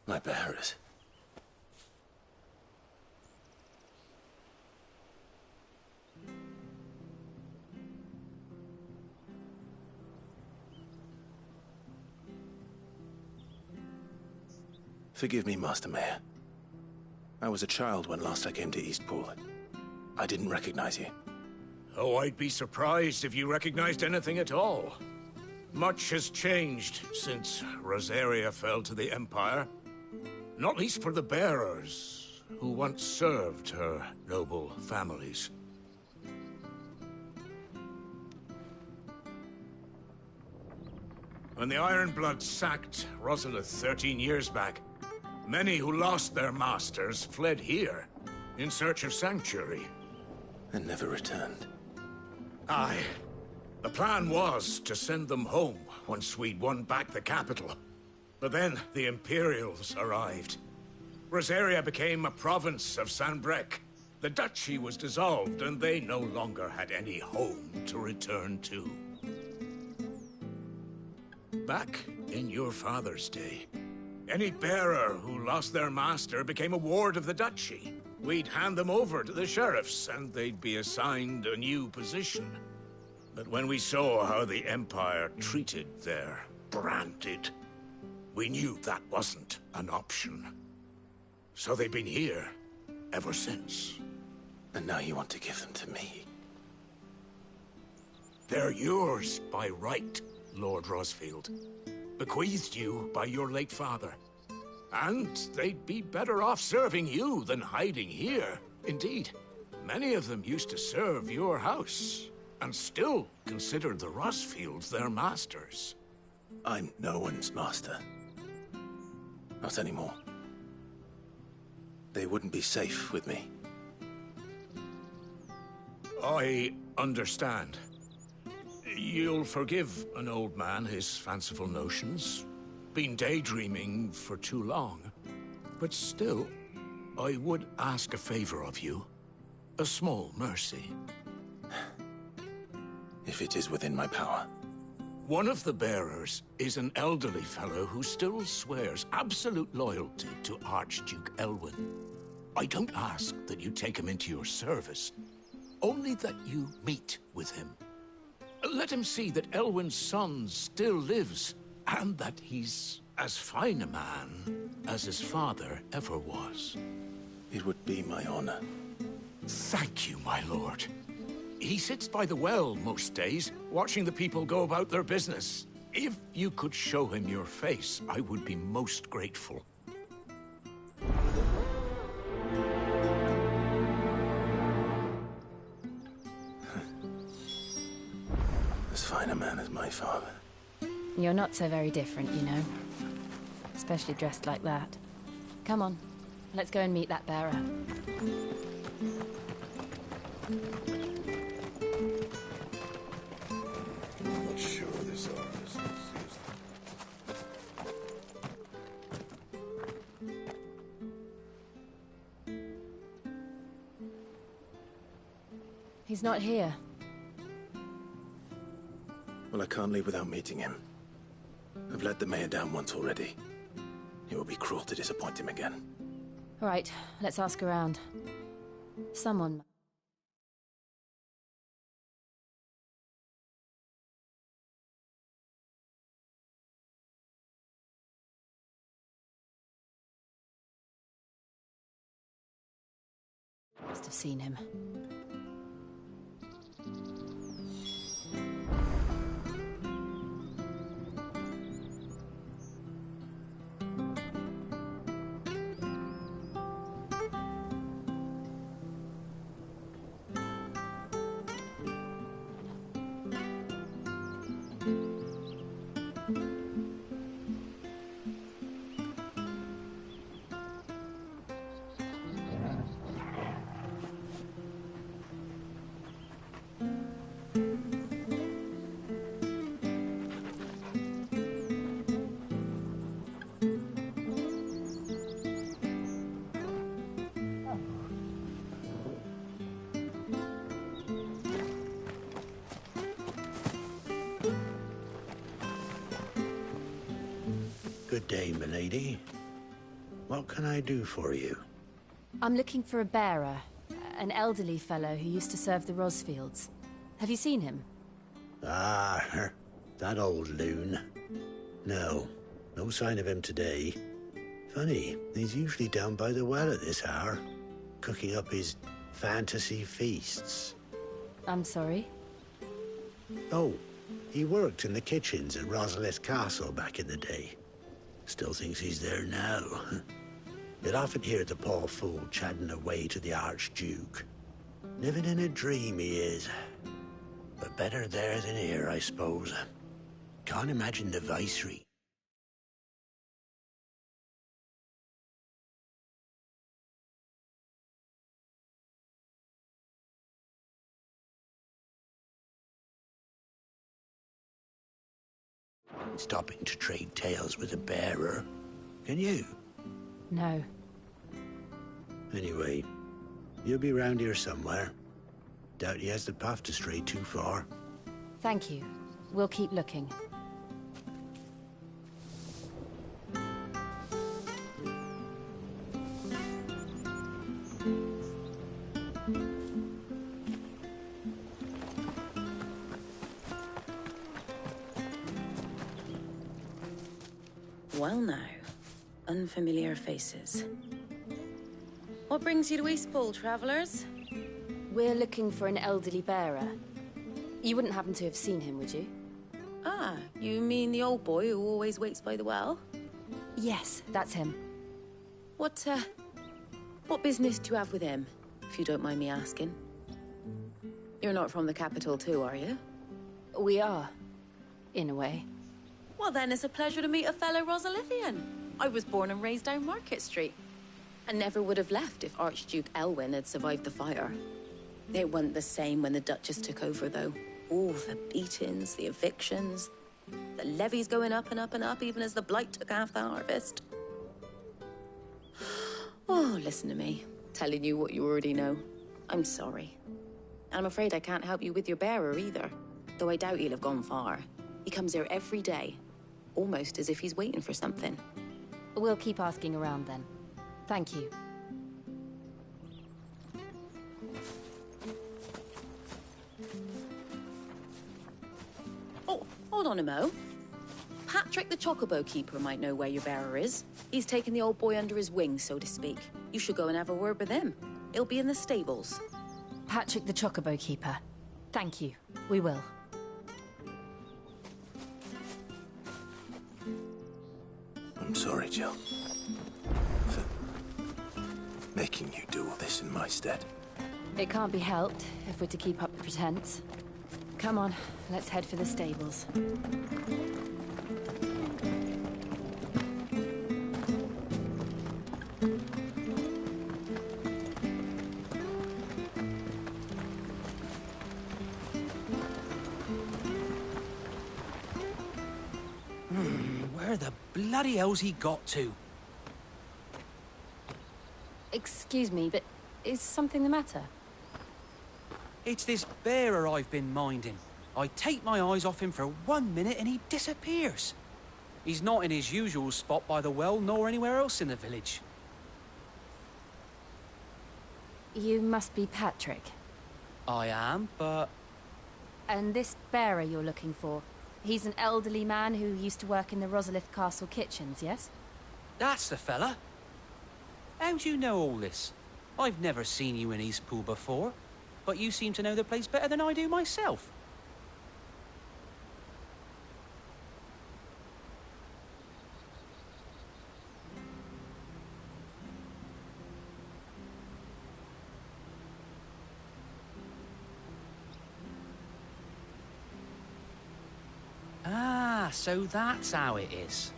My bearers. Forgive me, Master Mayor. I was a child when last I came to Eastpool. I didn't recognize you. Oh, I'd be surprised if you recognized anything at all. Much has changed since Rosaria fell to the Empire. Not least for the bearers, who once served her noble families. When the Ironbloods sacked Rosalith 13 years back, many who lost their masters fled here, in search of sanctuary. And never returned. Aye. The plan was to send them home once we'd won back the capital. But then the Imperials arrived. Rosaria became a province of Sanbreque. The duchy was dissolved, and they no longer had any home to return to. Back in your father's day, any bearer who lost their master became a ward of the duchy. We'd hand them over to the sheriffs, and they'd be assigned a new position. But when we saw how the Empire treated their branded, we knew that wasn't an option. So they've been here ever since. And now you want to give them to me? They're yours by right, Lord Rosfield. Bequeathed you by your late father. And they'd be better off serving you than hiding here. Indeed, many of them used to serve your house, and still considered the Rosfields their masters. I'm no one's master. Not anymore. They wouldn't be safe with me. I understand. You'll forgive an old man his fanciful notions. Been daydreaming for too long. But still, I would ask a favor of you. A small mercy. If it is within my power. One of the bearers is an elderly fellow who still swears absolute loyalty to Archduke Elwyn. I don't ask that you take him into your service, only that you meet with him. Let him see that Elwyn's son still lives, and that he's as fine a man as his father ever was. It would be my honor. Thank you, my lord. He sits by the well most days, watching the people go about their business. If you could show him your face, I would be most grateful. As fine a man as my father. You're not so very different, you know. Especially dressed like that. Come on, let's go and meet that bearer. I'm not sure this office is. He's not here. Well, I can't leave without meeting him. I've let the mayor down once already. It would be cruel to disappoint him again. All right, let's ask around. Someone... must have seen him. Good day, milady. What can I do for you? I'm looking for a bearer, an elderly fellow who used to serve the Rosfields. Have you seen him? Ah, that old loon. No, no sign of him today. Funny, he's usually down by the well at this hour, cooking up his fantasy feasts. I'm sorry? Oh, he worked in the kitchens at Rosalith Castle back in the day. Still thinks he's there now. You'd often hear the poor fool chatting away to the Archduke. Living in a dream he is. But better there than here, I suppose. Can't imagine the Viceroy. Stopping to trade tales with a bearer. Can you? No. Anyway, you'll be round here somewhere. Doubt he has the path to stray too far. Thank you. We'll keep looking. Well now, unfamiliar faces. What brings you to Eastpool, travellers? We're looking for an elderly bearer. You wouldn't happen to have seen him, would you? Ah, you mean the old boy who always waits by the well? Yes, that's him. What business do you have with him, if you don't mind me asking? You're not from the capital too, are you? We are, in a way. Well then, it's a pleasure to meet a fellow Rosalithian. I was born and raised down Market Street. And never would have left if Archduke Elwyn had survived the fire. It wasn't the same when the Duchess took over, though. All the beatings, the evictions, the levies going up and up and up, even as the blight took half the harvest. Oh, listen to me, telling you what you already know. I'm sorry. And I'm afraid I can't help you with your bearer either, though I doubt he'll have gone far. He comes here every day, almost as if he's waiting for something. We'll keep asking around then. Thank you. Oh, hold on a mo. Patrick the Chocobo Keeper might know where your bearer is. He's taken the old boy under his wing, so to speak. You should go and have a word with him. He'll be in the stables. Patrick the Chocobo Keeper. Thank you. We will. I'm sorry, Jill. For making you do all this in my stead. It can't be helped if we're to keep up the pretense. Come on, let's head for the stables. Where the bloody hell's he got to? Excuse me, but is something the matter? It's this bearer I've been minding. I take my eyes off him for 1 minute and he disappears. He's not in his usual spot by the well, nor anywhere else in the village. You must be Patrick. I am, but... And this bearer you're looking for, he's an elderly man who used to work in the Rosalith Castle kitchens, yes? That's the fella. How do you know all this? I've never seen you in Eastpool before, but you seem to know the place better than I do myself. Ah, so that's how it is.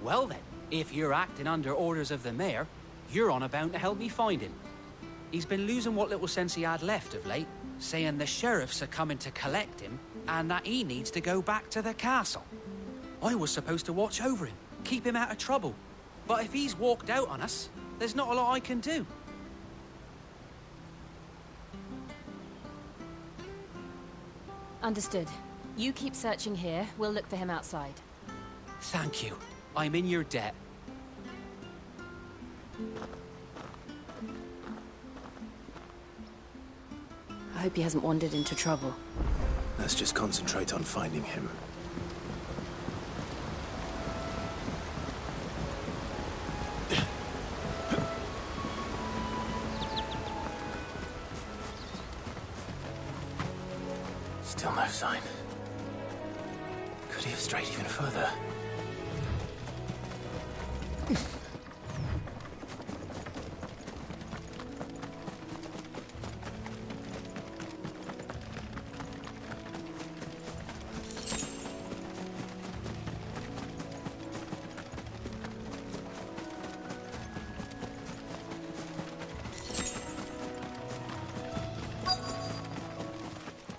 Well then, if you're acting under orders of the mayor, you're on about to help me find him. He's been losing what little sense he had left of late, saying the sheriffs are coming to collect him and that he needs to go back to the castle. I was supposed to watch over him, keep him out of trouble. But if he's walked out on us, there's not a lot I can do. Understood. You keep searching here, we'll look for him outside. Thank you. I'm in your debt. I hope he hasn't wandered into trouble. Let's just concentrate on finding him. Still no sign. Could he have strayed even further?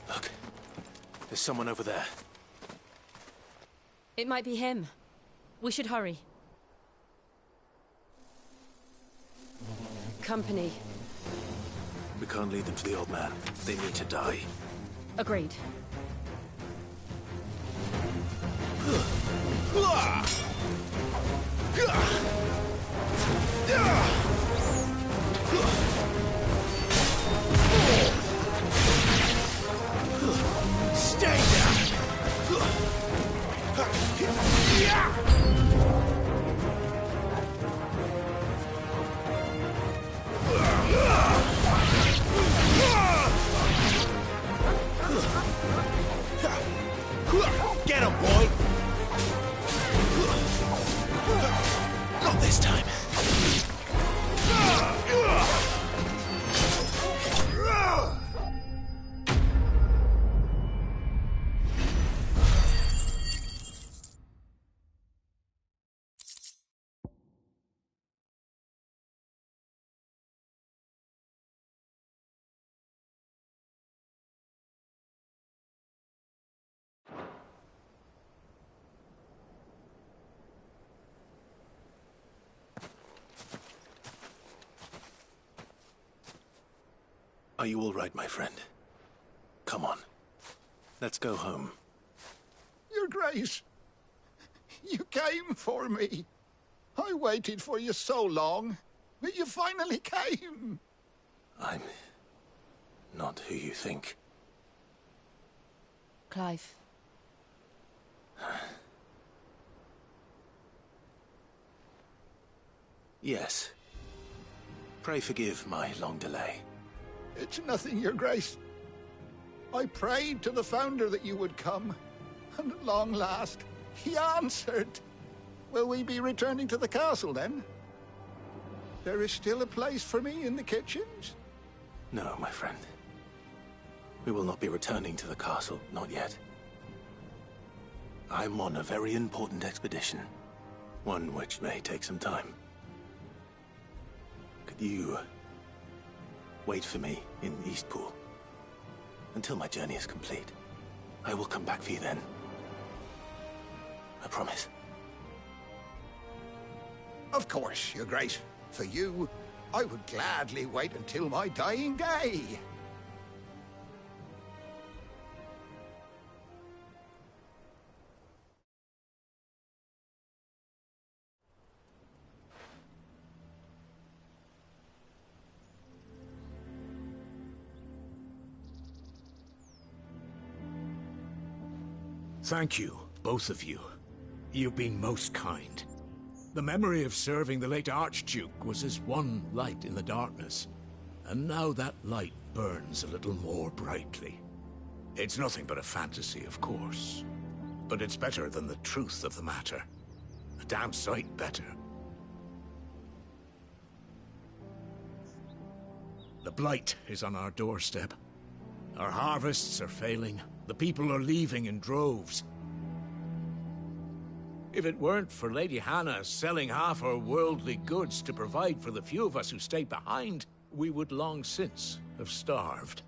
Look, there's someone over there. It might be him. We should hurry. Company. We can't lead them to the old man. They need to die. Agreed. Stay down! Get him, boy! Not this time. Are you all right, my friend? Come on. Let's go home. Your Grace, you came for me. I waited for you so long, but you finally came. I'm not who you think. Clive. Yes. Pray forgive my long delay. It's nothing, Your Grace. I prayed to the Founder that you would come, and at long last, he answered. Will we be returning to the castle, then? There is still a place for me in the kitchens? No, my friend. We will not be returning to the castle, not yet. I'm on a very important expedition. One which may take some time. Could you wait for me in Eastpool until my journey is complete? I will come back for you then. I promise. Of course, Your Grace. For you, I would gladly wait until my dying day. Thank you, both of you. You've been most kind. The memory of serving the late Archduke was as one light in the darkness, and now that light burns a little more brightly. It's nothing but a fantasy, of course, but it's better than the truth of the matter. A damn sight better. The blight is on our doorstep. Our harvests are failing. The people are leaving in droves. If it weren't for Lady Hannah selling half her worldly goods to provide for the few of us who stayed behind, we would long since have starved.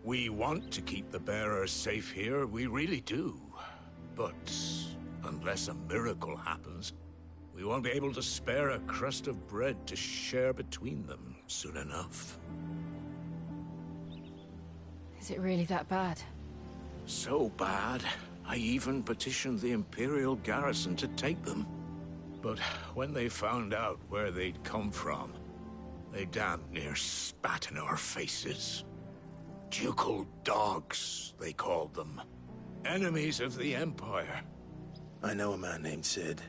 We want to keep the bearers safe here, we really do. But unless a miracle happens, we won't be able to spare a crust of bread to share between them soon enough. Is it really that bad? So bad, I even petitioned the Imperial garrison to take them. But when they found out where they'd come from, they damn near spat in our faces. Ducal dogs, they called them. Enemies of the Empire. I know a man named Sid,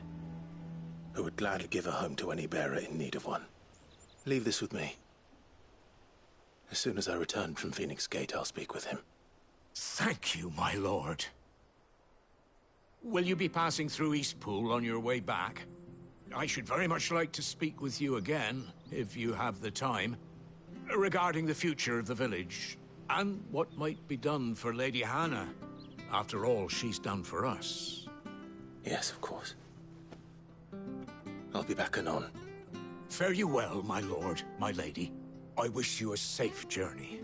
who would gladly give a home to any bearer in need of one. Leave this with me. As soon as I return from Phoenix Gate, I'll speak with him. Thank you, my lord. Will you be passing through Eastpool on your way back? I should very much like to speak with you again, if you have the time, regarding the future of the village, and what might be done for Lady Hannah. After all she's done for us. Yes, of course. I'll be back anon. Fare you well, my lord, my lady. I wish you a safe journey.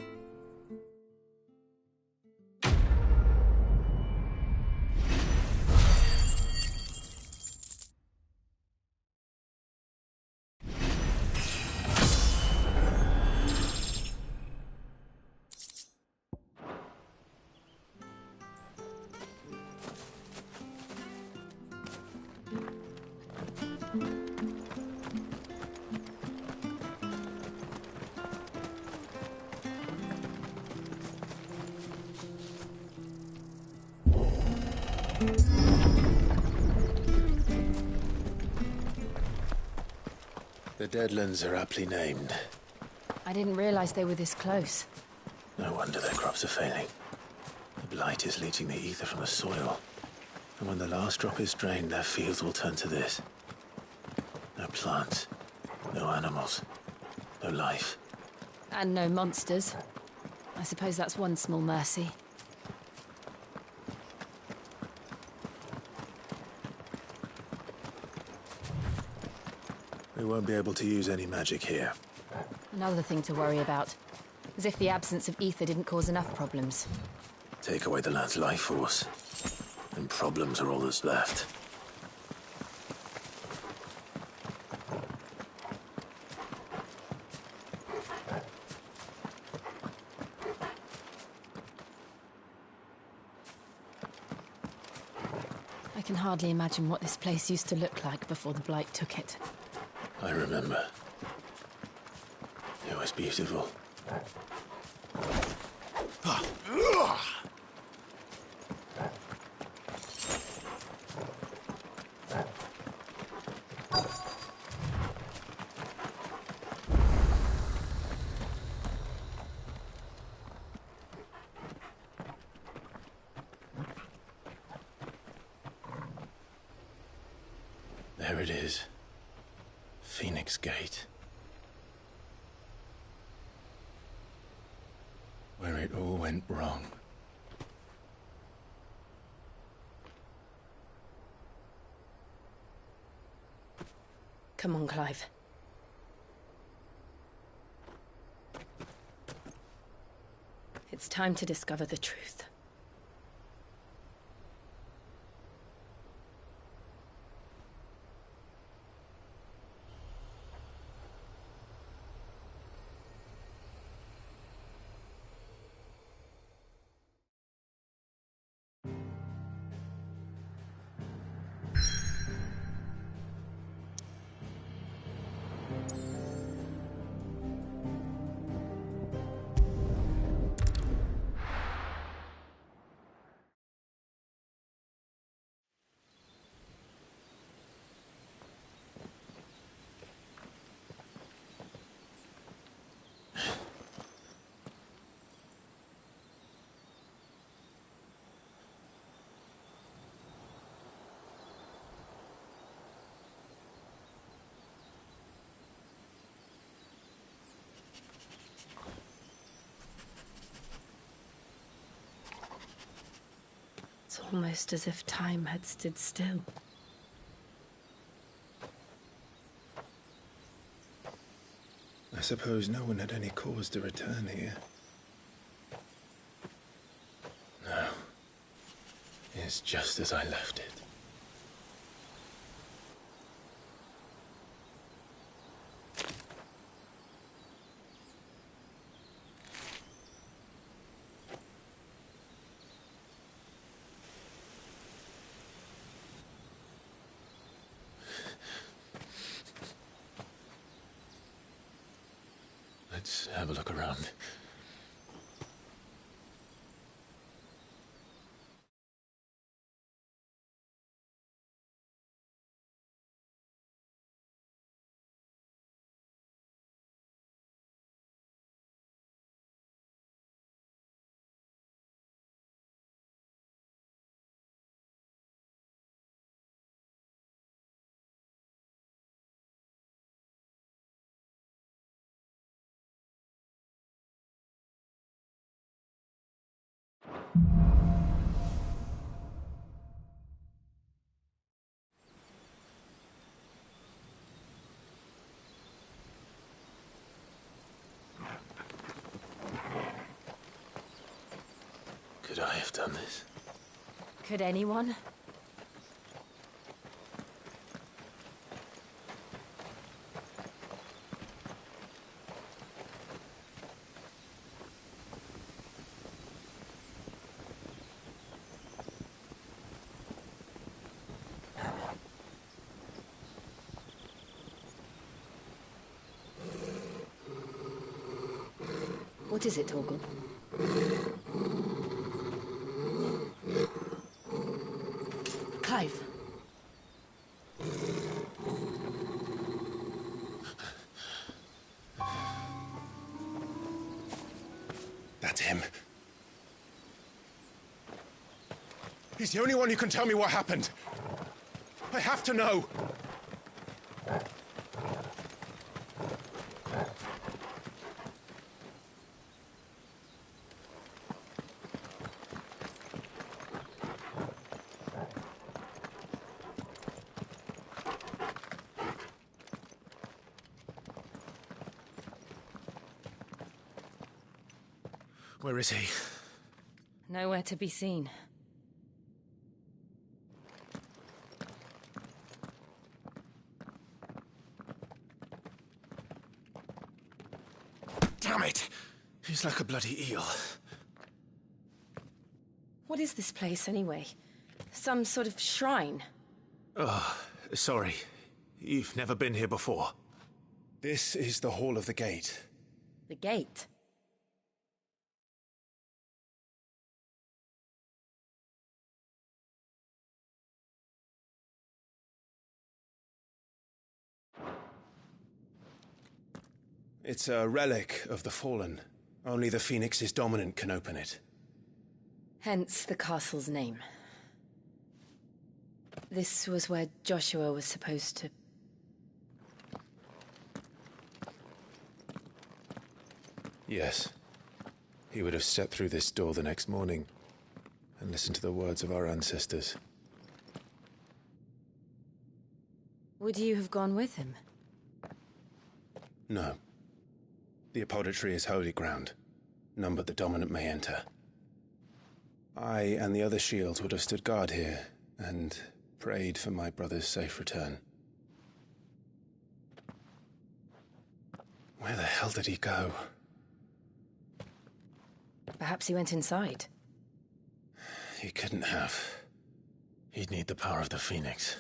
The Deadlands are aptly named. I didn't realize they were this close. No wonder their crops are failing. The blight is leaching the ether from the soil. And when the last drop is drained, their fields will turn to this. No plants, no animals, no life. And no monsters. I suppose that's one small mercy. We won't be able to use any magic here. Another thing to worry about. As if the absence of ether didn't cause enough problems. Take away the lad's life force, and problems are all that's left. I can hardly imagine what this place used to look like before the blight took it. I remember. It was beautiful. There it is. Phoenix Gate. Where it all went wrong. Come on, Clive. It's time to discover the truth. It's almost as if time had stood still. I suppose no one had any cause to return here. No. It's just as I left it. Let's have a look around. Could I have done this? Could anyone? What is it, Torgal? Clive. That's him. He's the only one who can tell me what happened. I have to know. Where is he? Nowhere to be seen. Damn it! He's like a bloody eel. What is this place, anyway? Some sort of shrine? Oh, sorry. You've never been here before. This is the Hall of the Gate. The gate? It's a relic of the Fallen. Only the Phoenix's dominant can open it. Hence the castle's name. This was where Joshua was supposed to... Yes. He would have stepped through this door the next morning and listened to the words of our ancestors. Would you have gone with him? No. The apodatory is holy ground. None but the dominant may enter. I and the other shields would have stood guard here and prayed for my brother's safe return. Where the hell did he go? Perhaps he went inside. He couldn't have. He'd need the power of the Phoenix.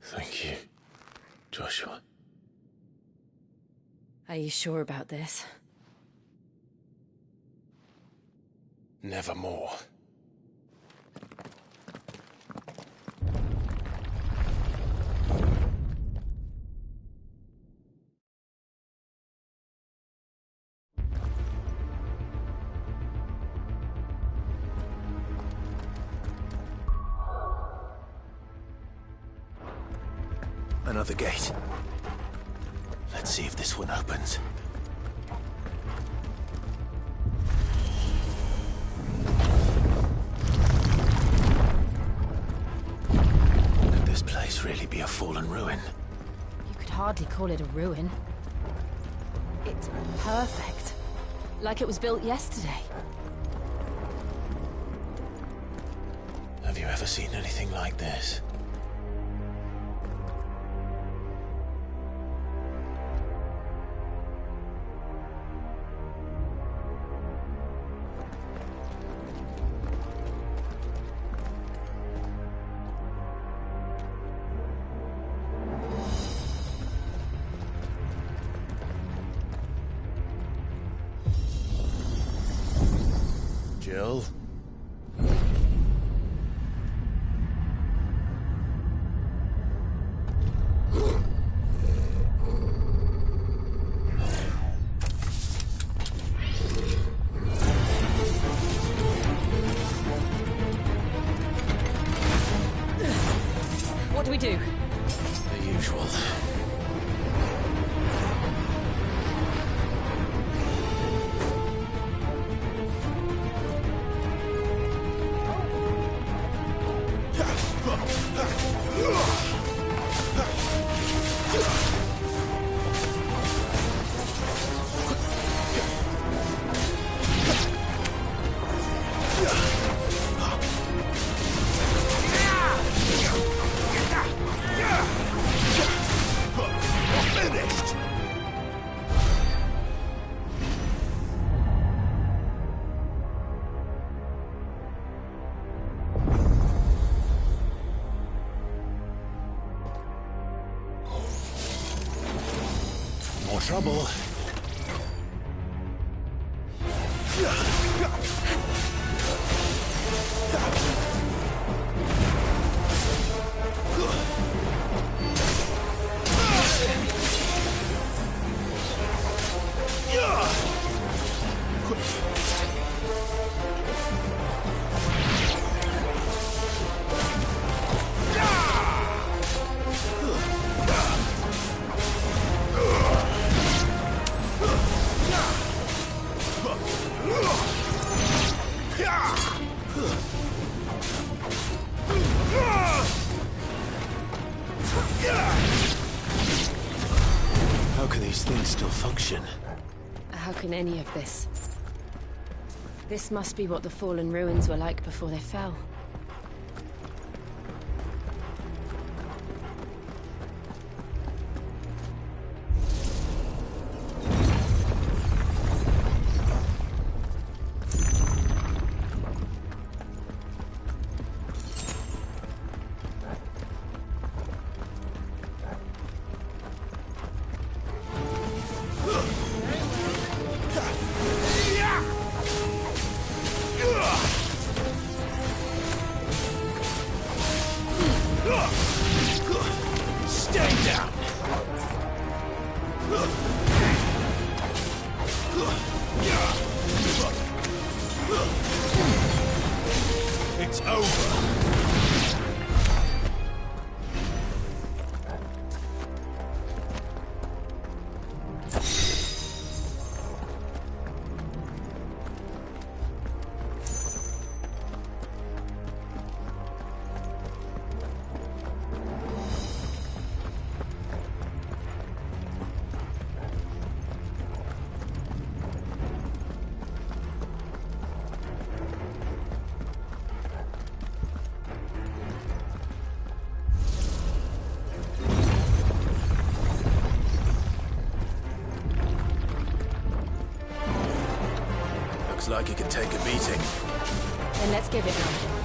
Thank you, Joshua. Are you sure about this? Nevermore. Another gate. Let's see if this one opens. be a fallen ruin. You could hardly call it a ruin. It's perfect. Like it was built yesterday. Have you ever seen anything like this? Jill? What do we do? The usual. More trouble. How can these things still function? How can any of this? This must be what the fallen ruins were like before they fell. Stay down! It's over! Looks like it could take a beating. Then let's give it one.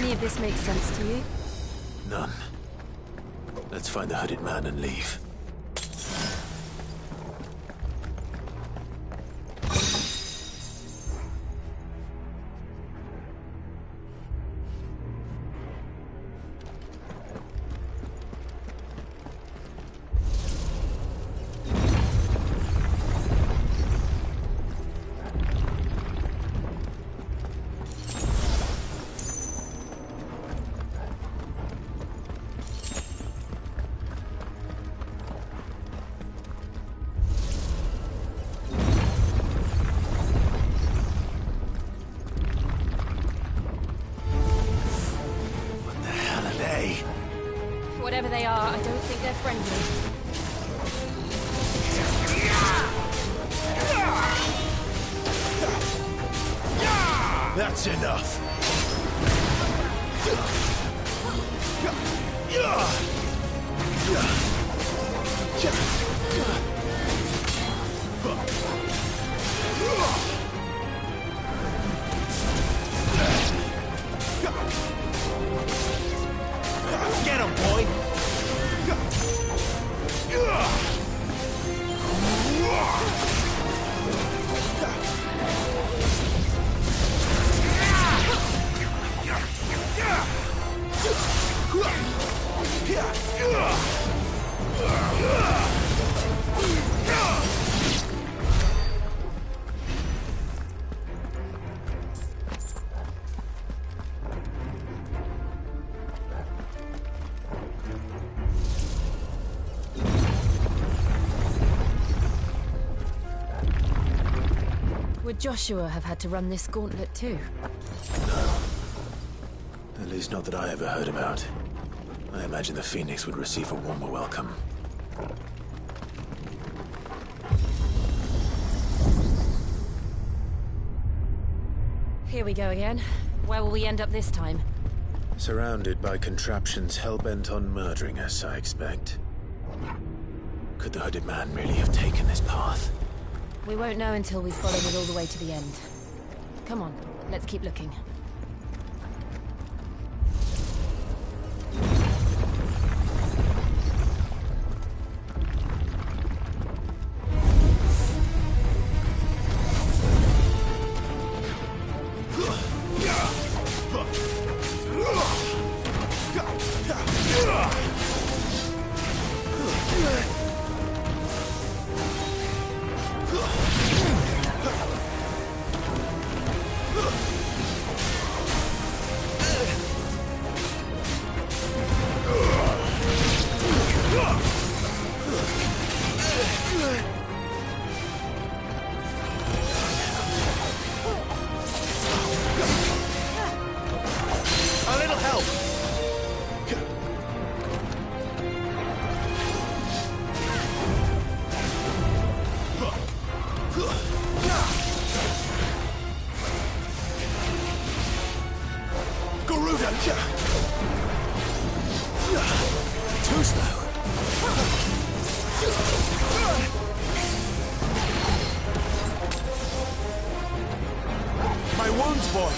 any of this make sense to you? None. Let's find the hooded man and leave. Whatever they are, I don't think they're friendly. That's enough! Get him, boy! Would Joshua have had to run this gauntlet too? No. At least not that I ever heard about. I imagine the Phoenix would receive a warmer welcome. Here we go again. Where will we end up this time? Surrounded by contraptions hell-bent on murdering us, I expect. Could the hooded man really have taken this path? We won't know until we've followed it all the way to the end. Come on, let's keep looking. Too slow. My wounds, boy.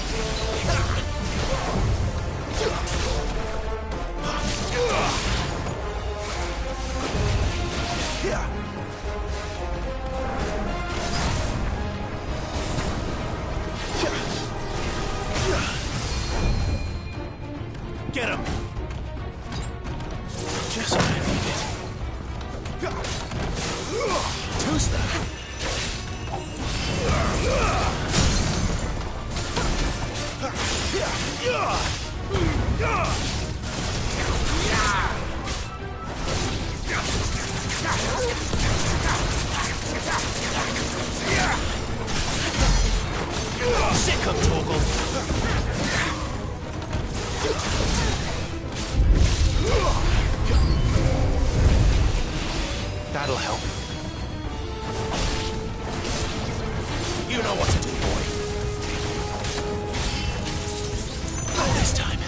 Get him! Just what I needed. Too slow. Sick of Torgal. That'll help. You know what to do, boy. Not this time.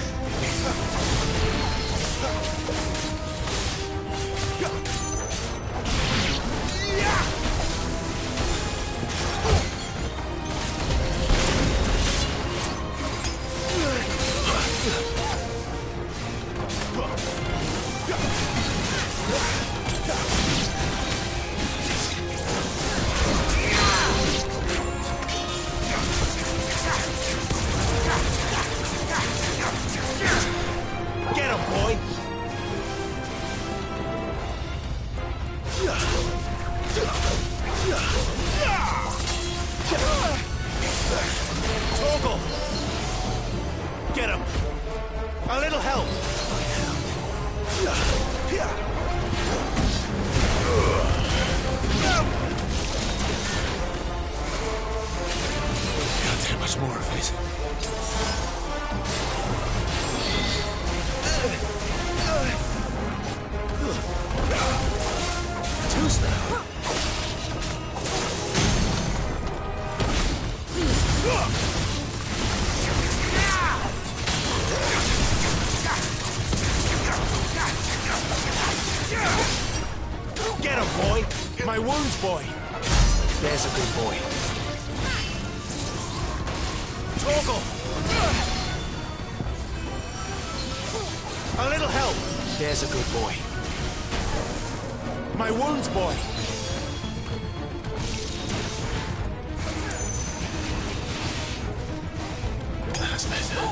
much more of it. Too slow. Get him, boy! My wounds, boy! There's a good boy. Torgal! A little help! There's a good boy. My wounds, boy! That's better.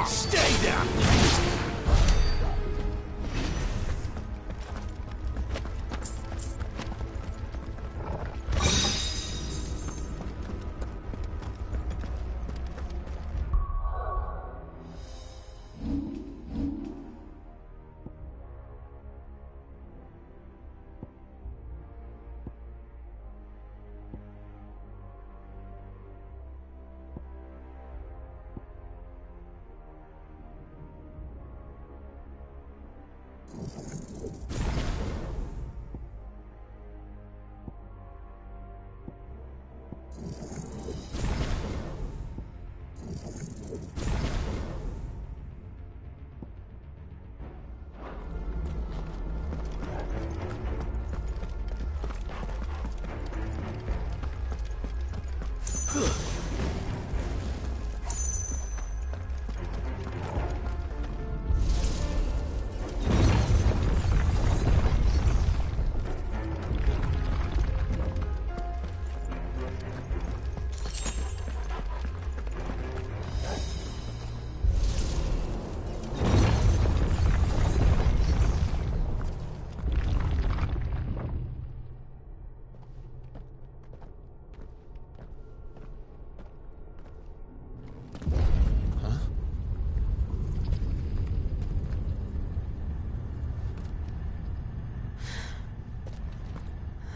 Stay down!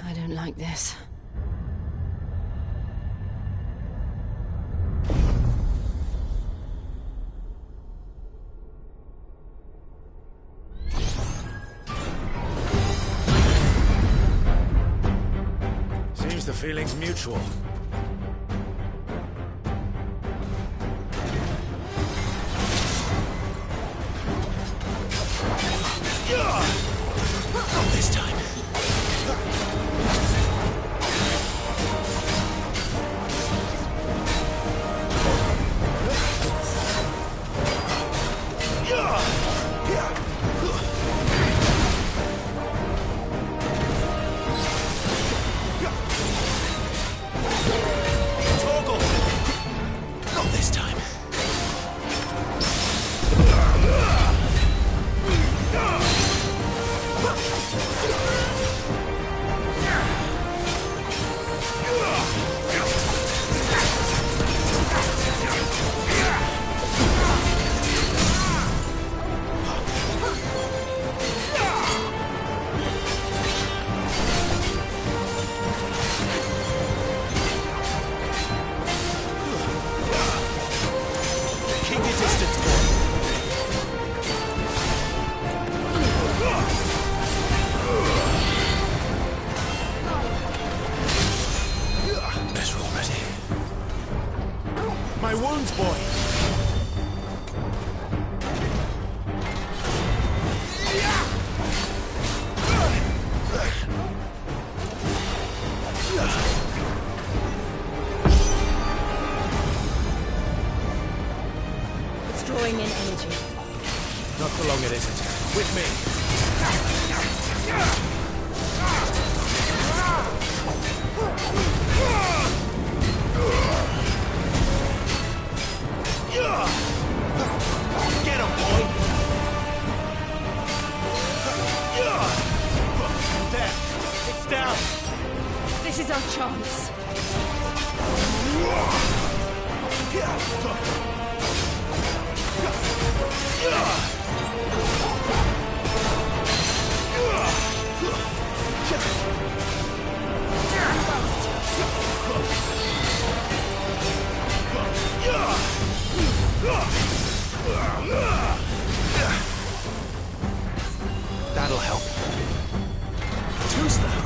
I don't like this. Seems the feeling's mutual. Not this time. My wounds, boy! It's drawing in energy. Not for long it isn't. With me. Get him, boy! There! It's down! This is our chance. That'll help. Too slow.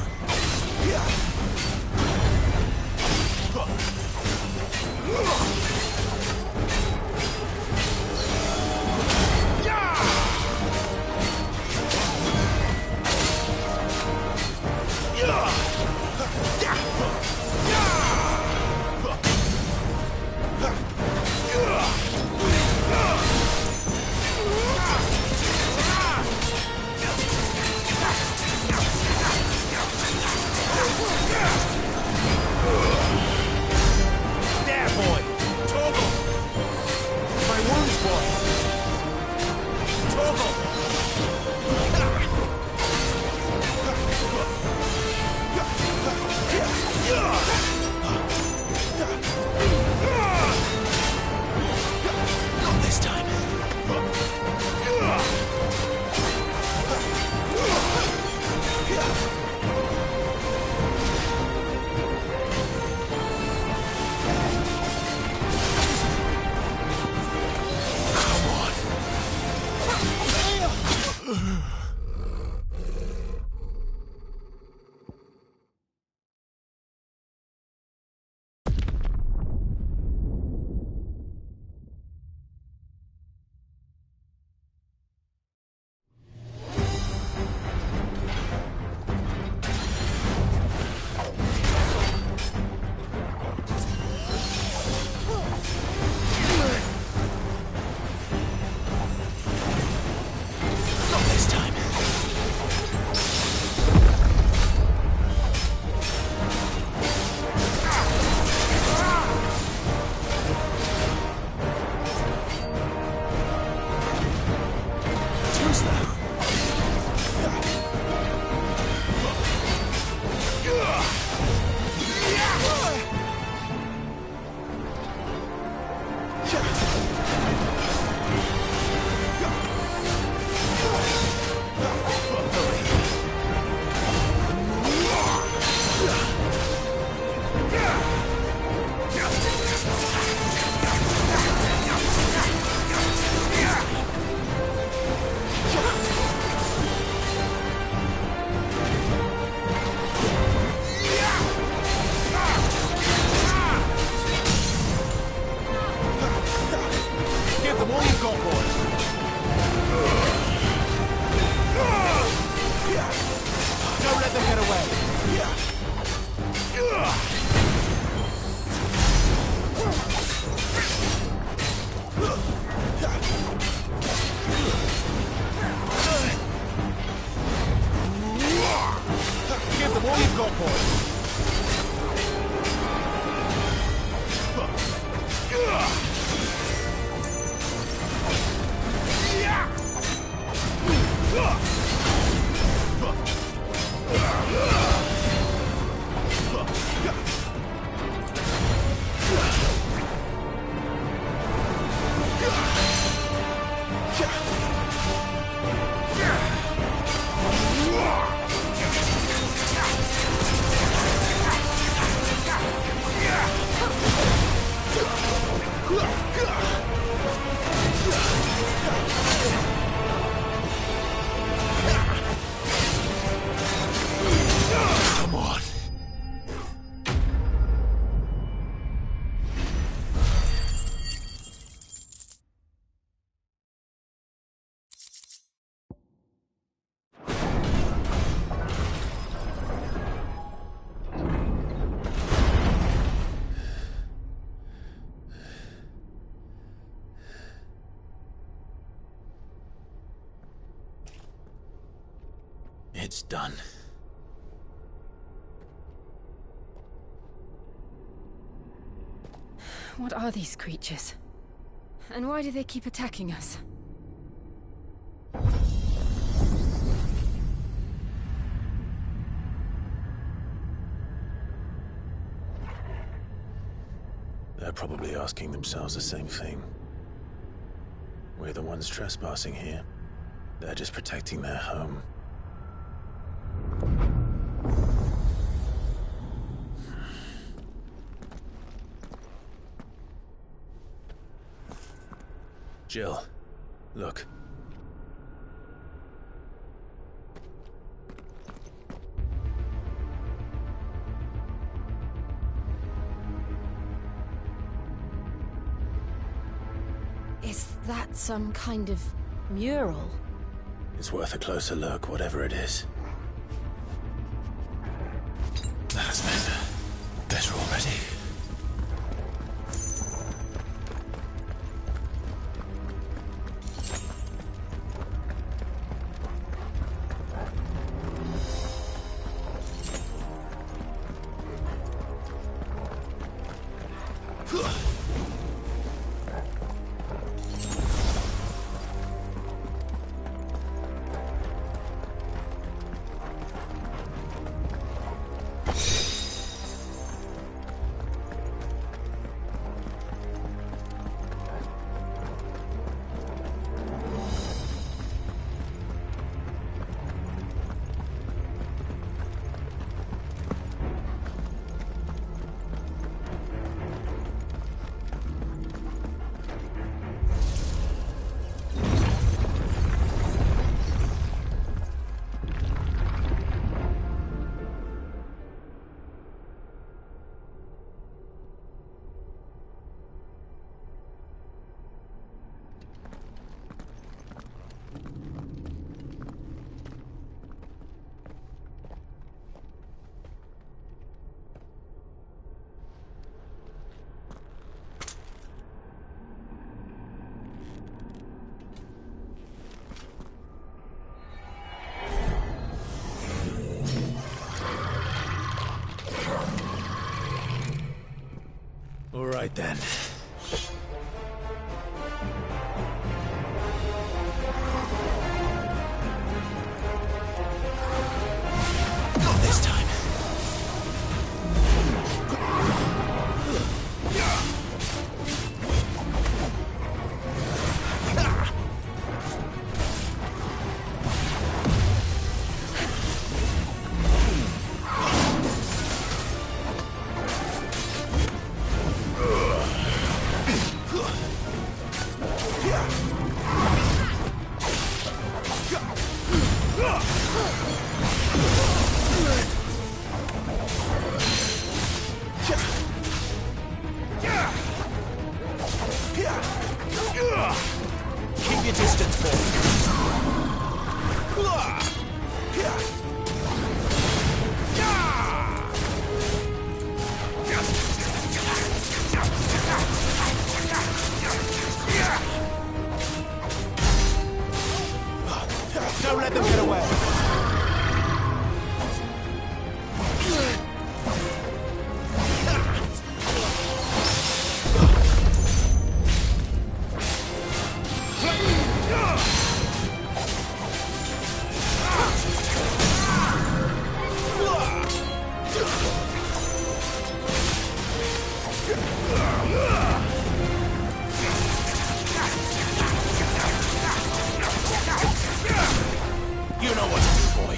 It's done. What are these creatures? And why do they keep attacking us? They're probably asking themselves the same thing. We're the ones trespassing here. They're just protecting their home. Jill, look. Is that some kind of mural? It's worth a closer look, whatever it is. That's better. Better already. All right then. Not this time. Keep your distance, boy. Don't let them get away. You know what to do, boy.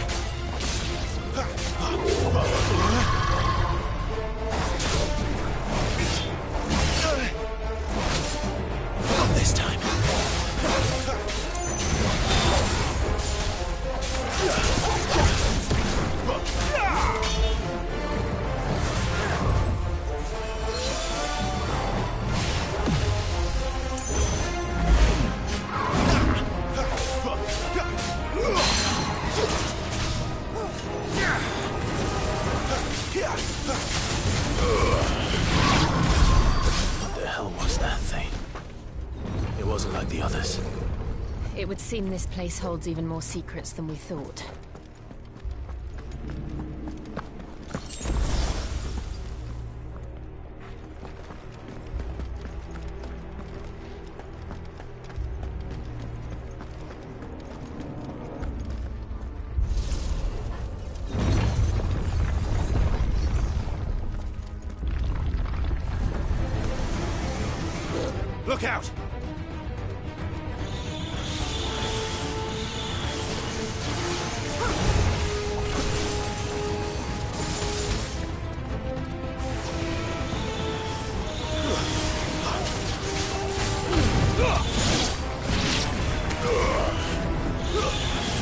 Not this time. What the hell was that thing? It wasn't like the others. It would seem this place holds even more secrets than we thought. Look out!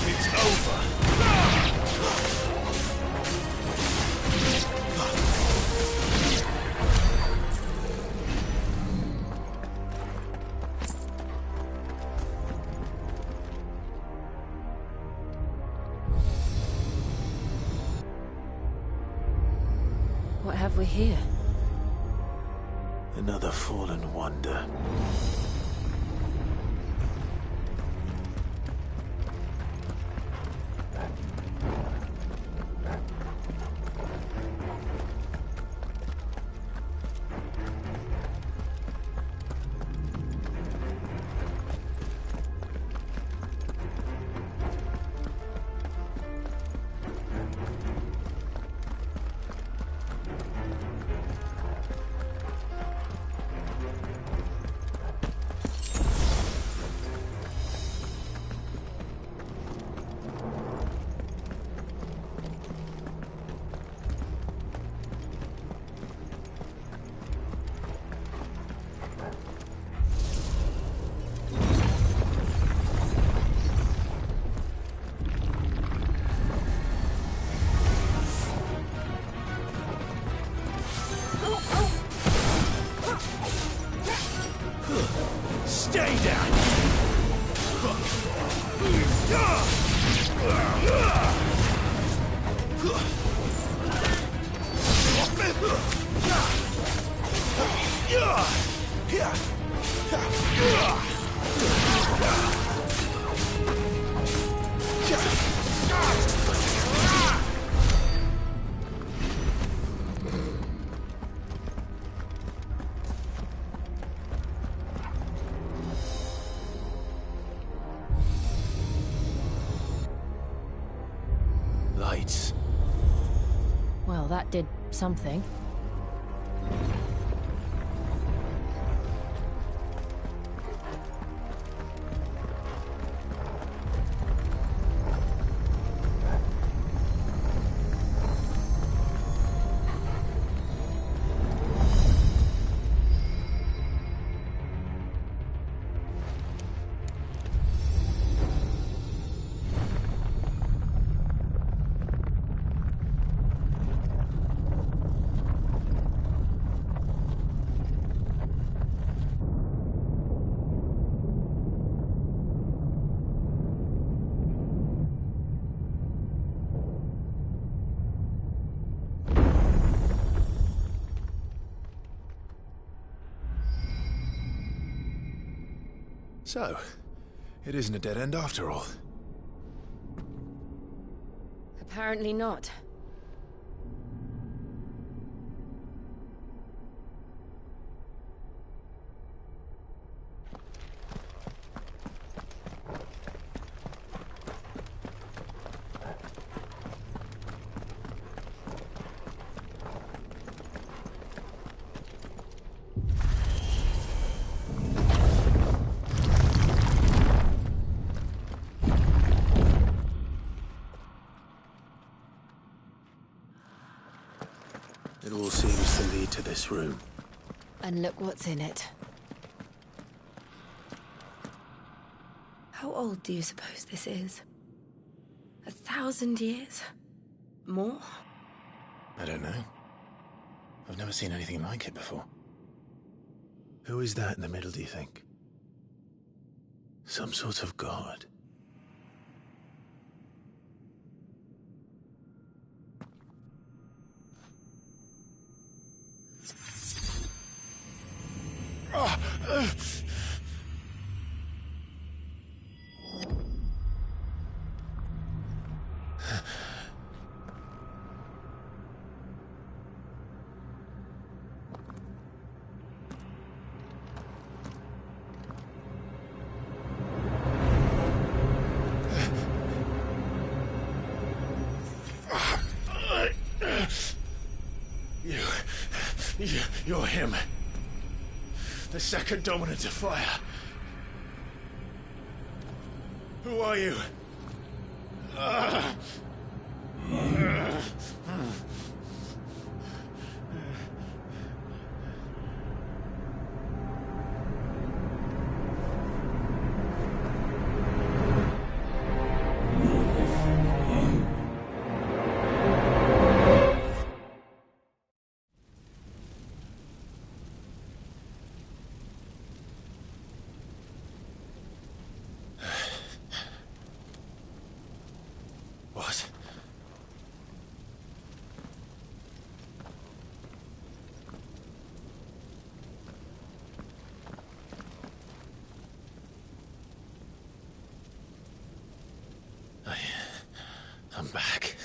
It's over. What have we here? Another fallen wonder. Stay down! Lights. Well, that did something. So, it isn't a dead end after all. Apparently not. It all seems to lead to this room. And look what's in it. How old do you suppose this is? 1,000 years? More? I don't know. I've never seen anything like it before. Who is that in the middle, do you think? Some sort of god? You're him. the second dominant of fire. Who are you? What? I'm back.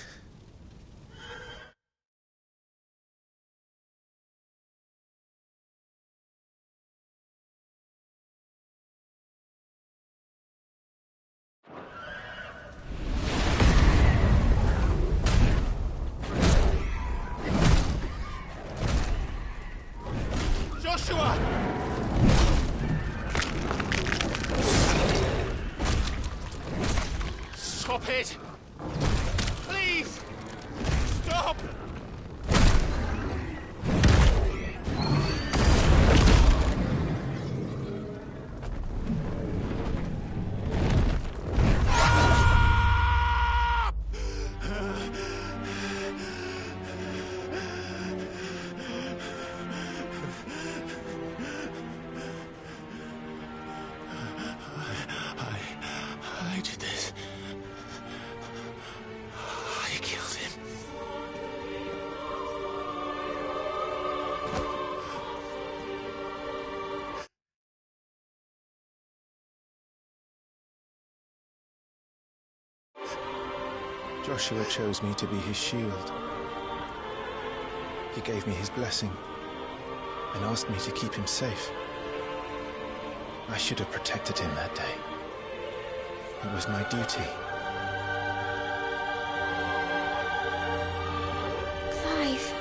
Joshua! Stop it! Please! Stop! I did this. I killed him. Joshua chose me to be his shield. He gave me his blessing and asked me to keep him safe. I should have protected him that day. It was my duty. Clive.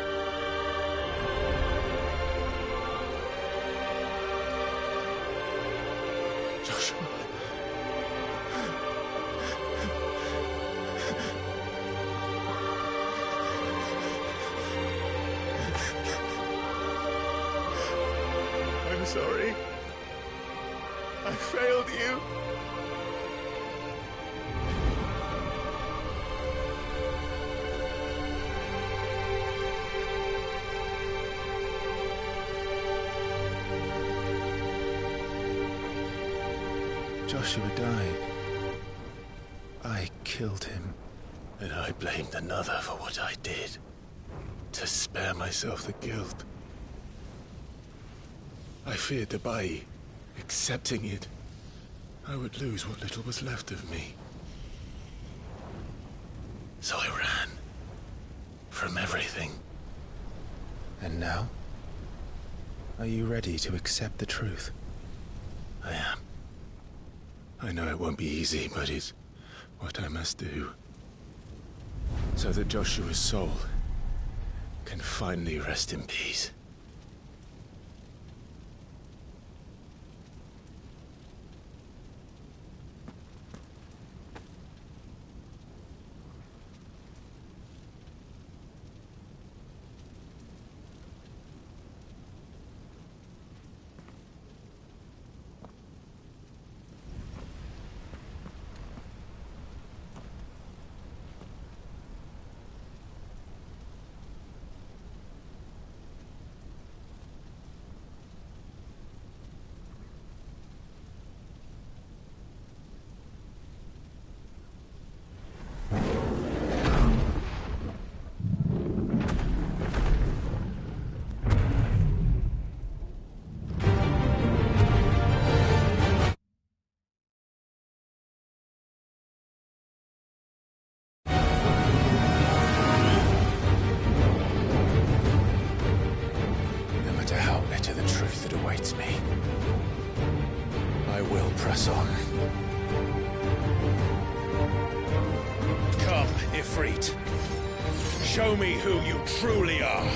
Joshua. I'm sorry. I failed you. Joshua died. I killed him. And I blamed another for what I did. To spare myself the guilt. I feared that by accepting it, I would lose what little was left of me. So I ran. From everything. And now? Are you ready to accept the truth? I am. I know it won't be easy, but it's what I must do. So that Joshua's soul can finally rest in peace. press on. Come, Ifrit. Show me who you truly are.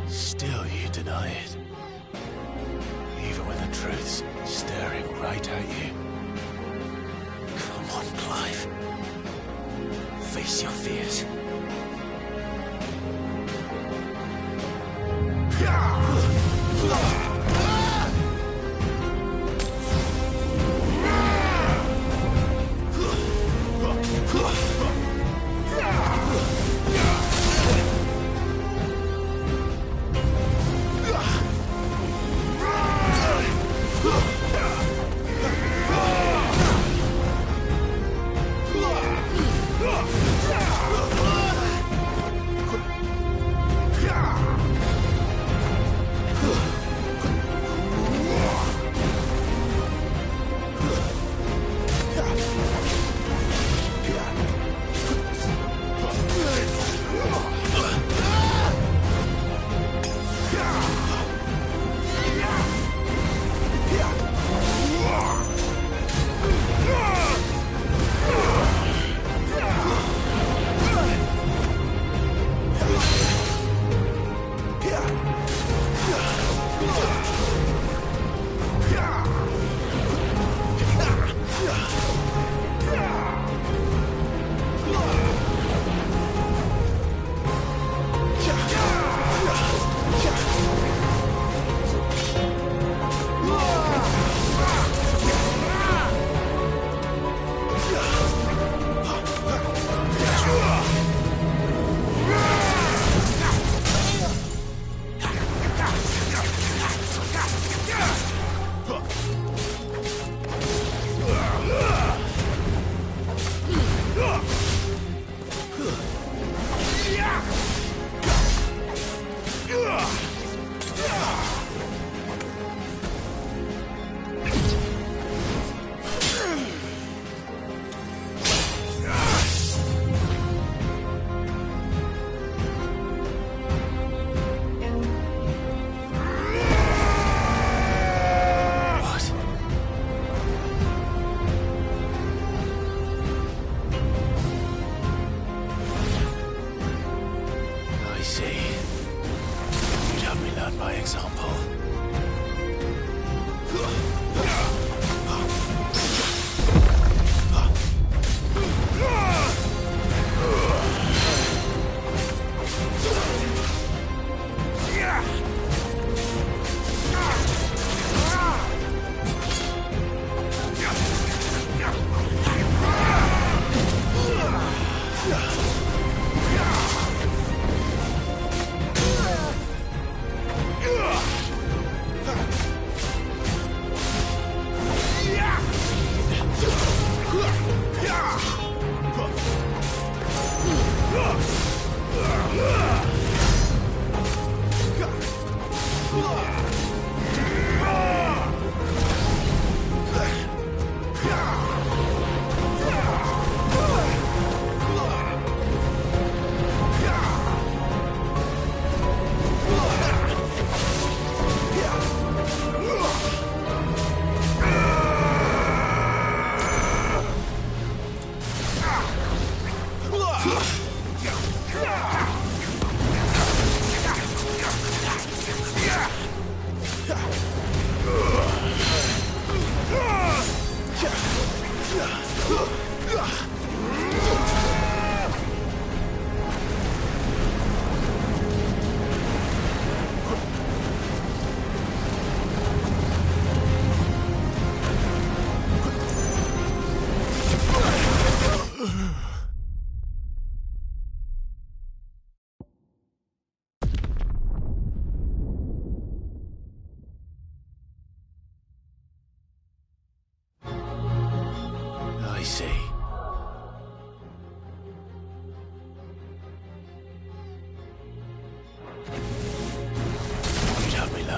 Still you deny it. Even when the truth's staring right at you. Come on, Clive. Face your fears.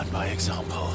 learn by example.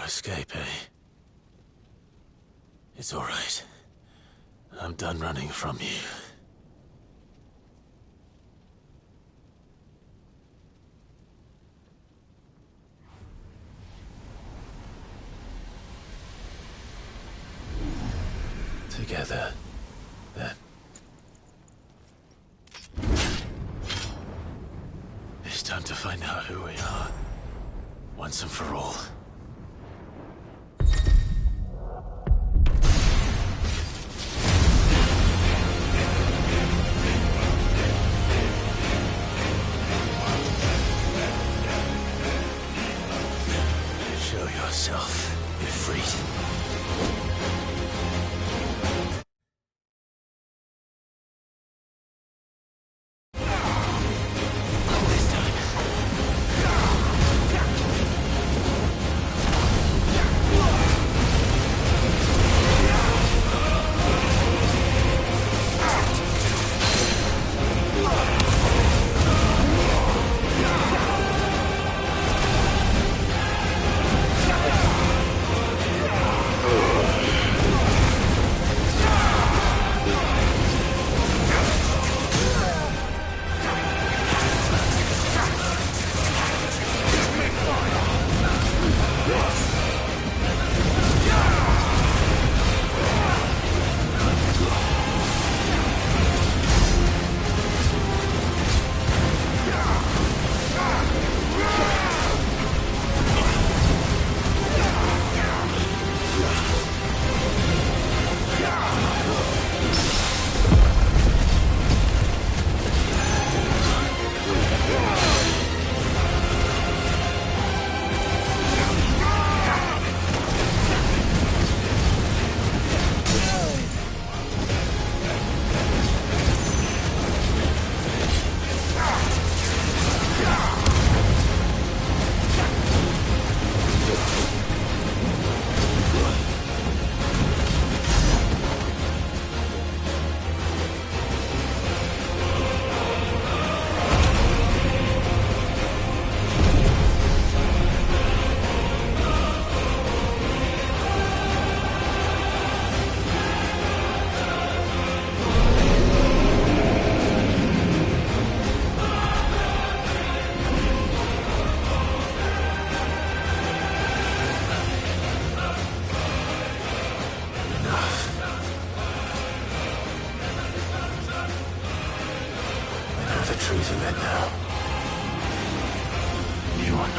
Escape, eh? It's all right. I'm done running from you. Together, then. It's time to find out who we are, once and for all. Yourself, Ifrit.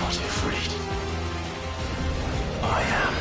not Ifrit. I am.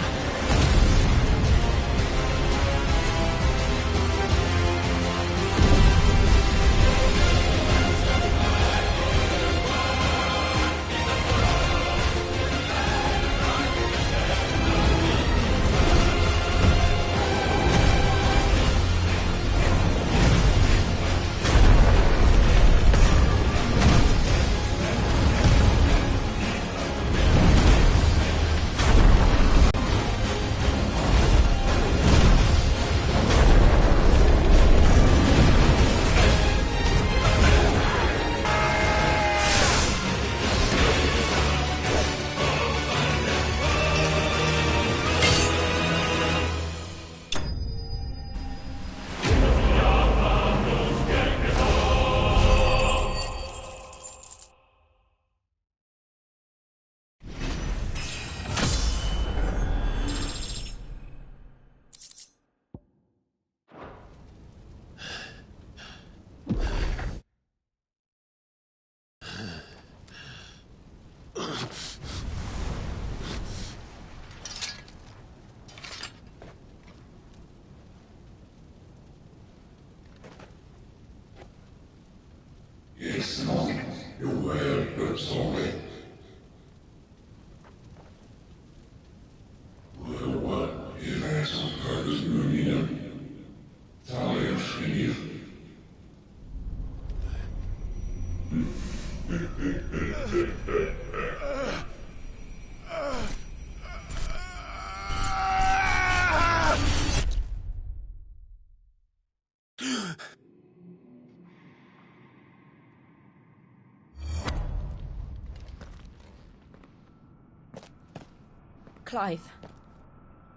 Clive,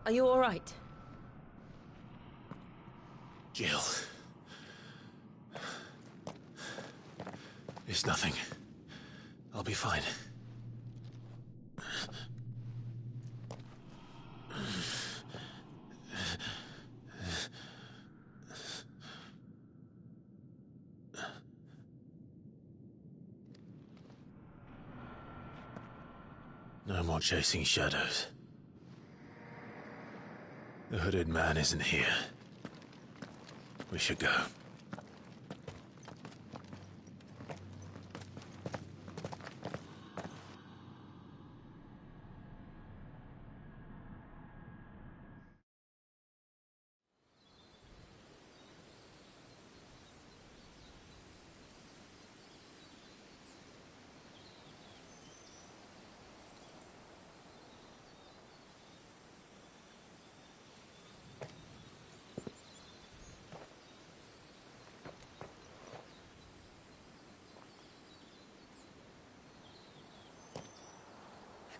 are you all right? Jill. It's nothing. I'll be fine. No more chasing shadows. The hooded man isn't here. We should go.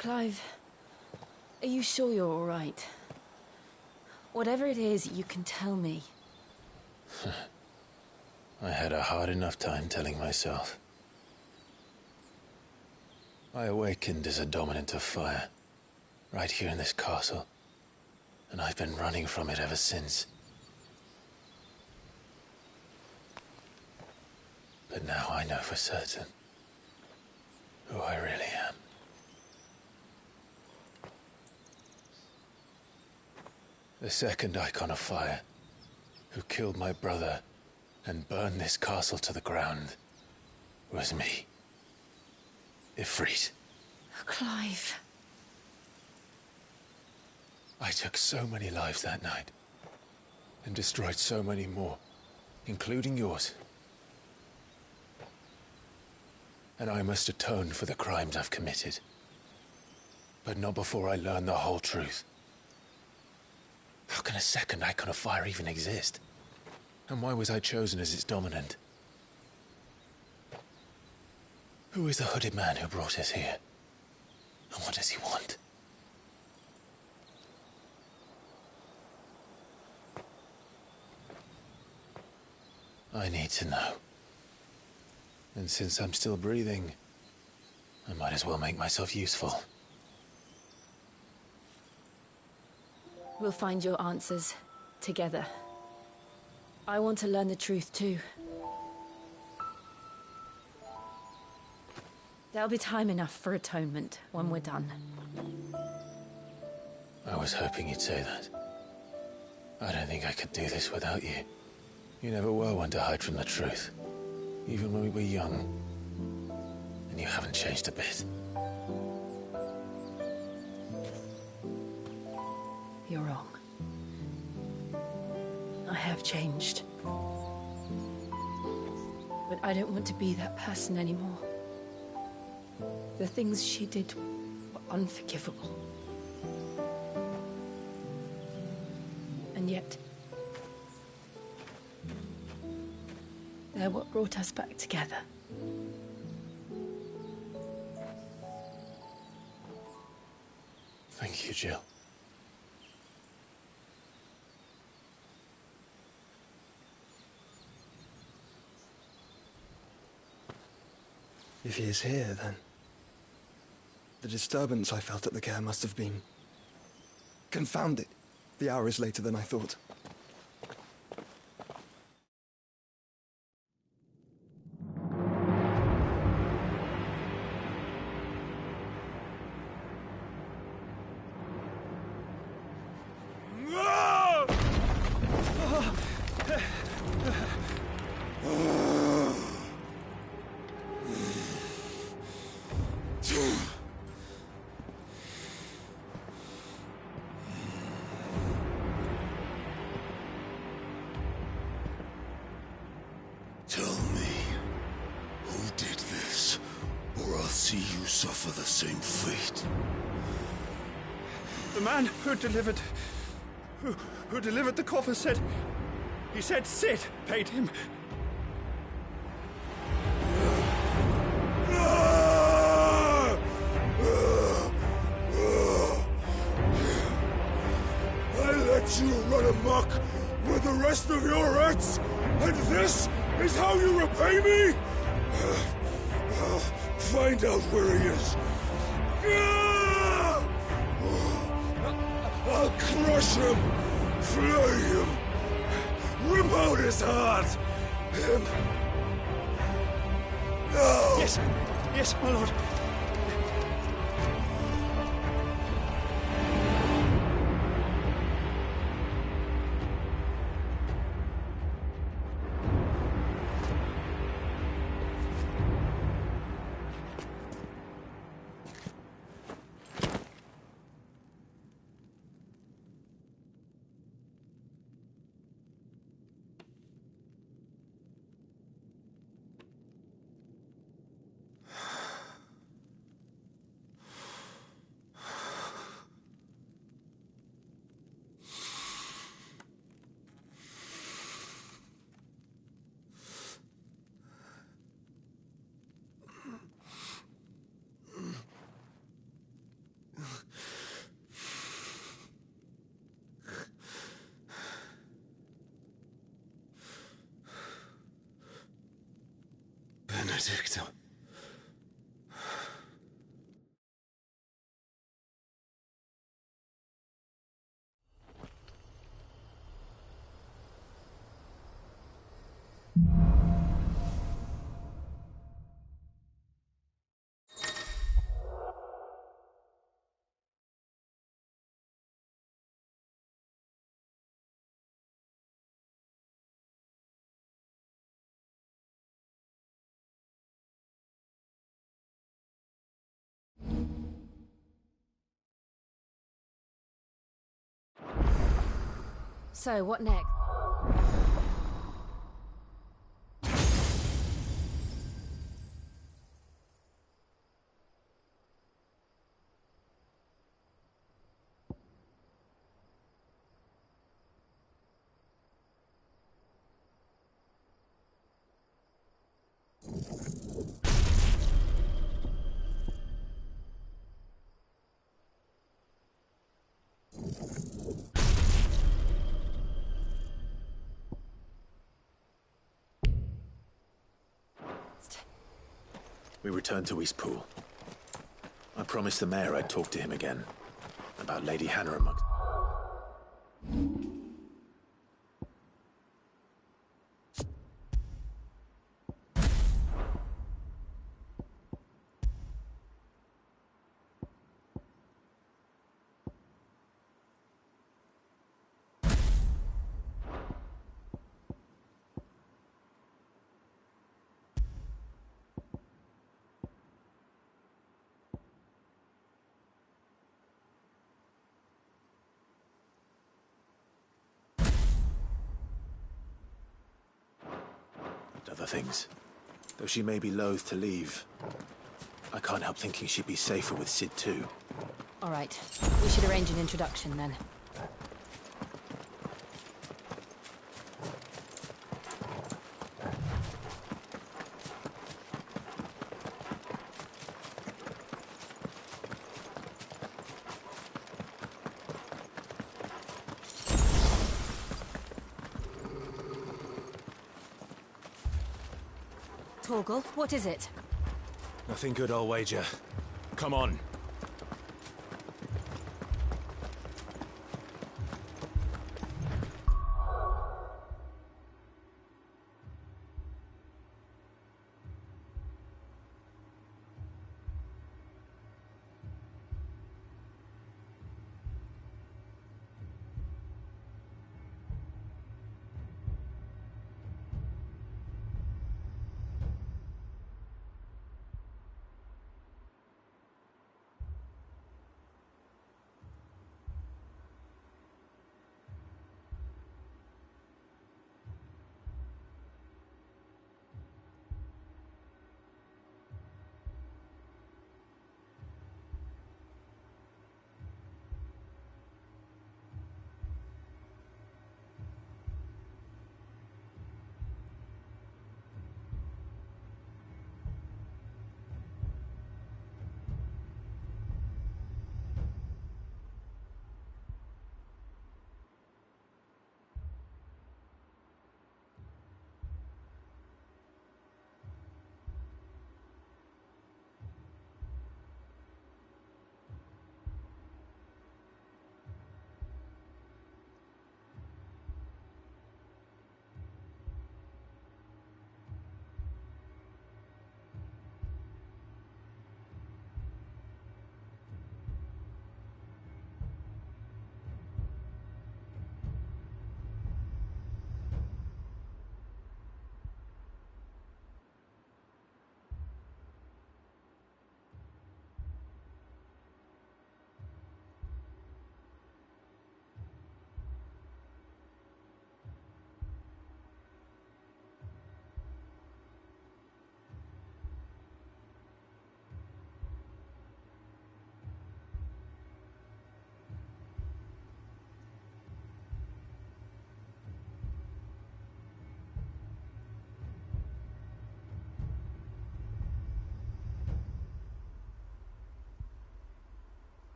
Clive, are you sure you're all right? Whatever it is, you can tell me. I had a hard enough time telling myself. I awakened as a dominant of fire, right here in this castle, and I've been running from it ever since. But now I know for certain who I really am. The second icon of fire, who killed my brother and burned this castle to the ground, was me. Ifrit. Clive. I took so many lives that night, and destroyed so many more, including yours. And I must atone for the crimes I've committed. But not before I learn the whole truth. How can a second icon of fire even exist? And why was I chosen as its dominant? Who is the hooded man who brought us here? And what does he want? I need to know. And since I'm still breathing, I might as well make myself useful. We'll find your answers together. I want to learn the truth too. There'll be time enough for atonement when we're done. I was hoping you'd say that. I don't think I could do this without you. You never were one to hide from the truth, even when we were young. And you haven't changed a bit. You're wrong. I have changed. But I don't want to be that person anymore. The things she did were unforgivable. And yet, they're what brought us back together. Thank you, Jill. If he is here, then the disturbance I felt at the care must have been confounded. The hour is later than I thought. Tell me, who did this, or I'll see you suffer the same fate. The man who delivered the coffer said... He said Sid paid him. I let you run amok with the rest of your rats, and this is how you repay me? Find out where he is. I'll crush him, flay him, rip out his heart. Him. No! Yes, my lord. Benedicta. So, what next? We returned to Eastpool. I promised the mayor I'd talk to him again. About Lady Hannah amongst... other things. Though she may be loath to leave, I can't help thinking she'd be safer with Sid too. All right. We should arrange an introduction then. Torgal, what is it? Nothing good, I'll wager. Come on.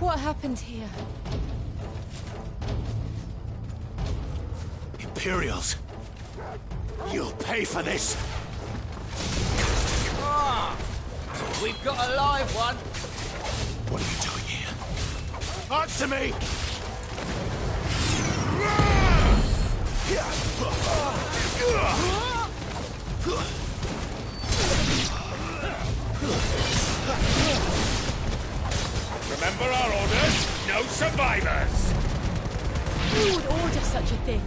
What happened here? Imperials! You'll pay for this! Ah! We've got a live one! What are you doing here? Answer me! Remember our orders? No survivors! Who would order such a thing?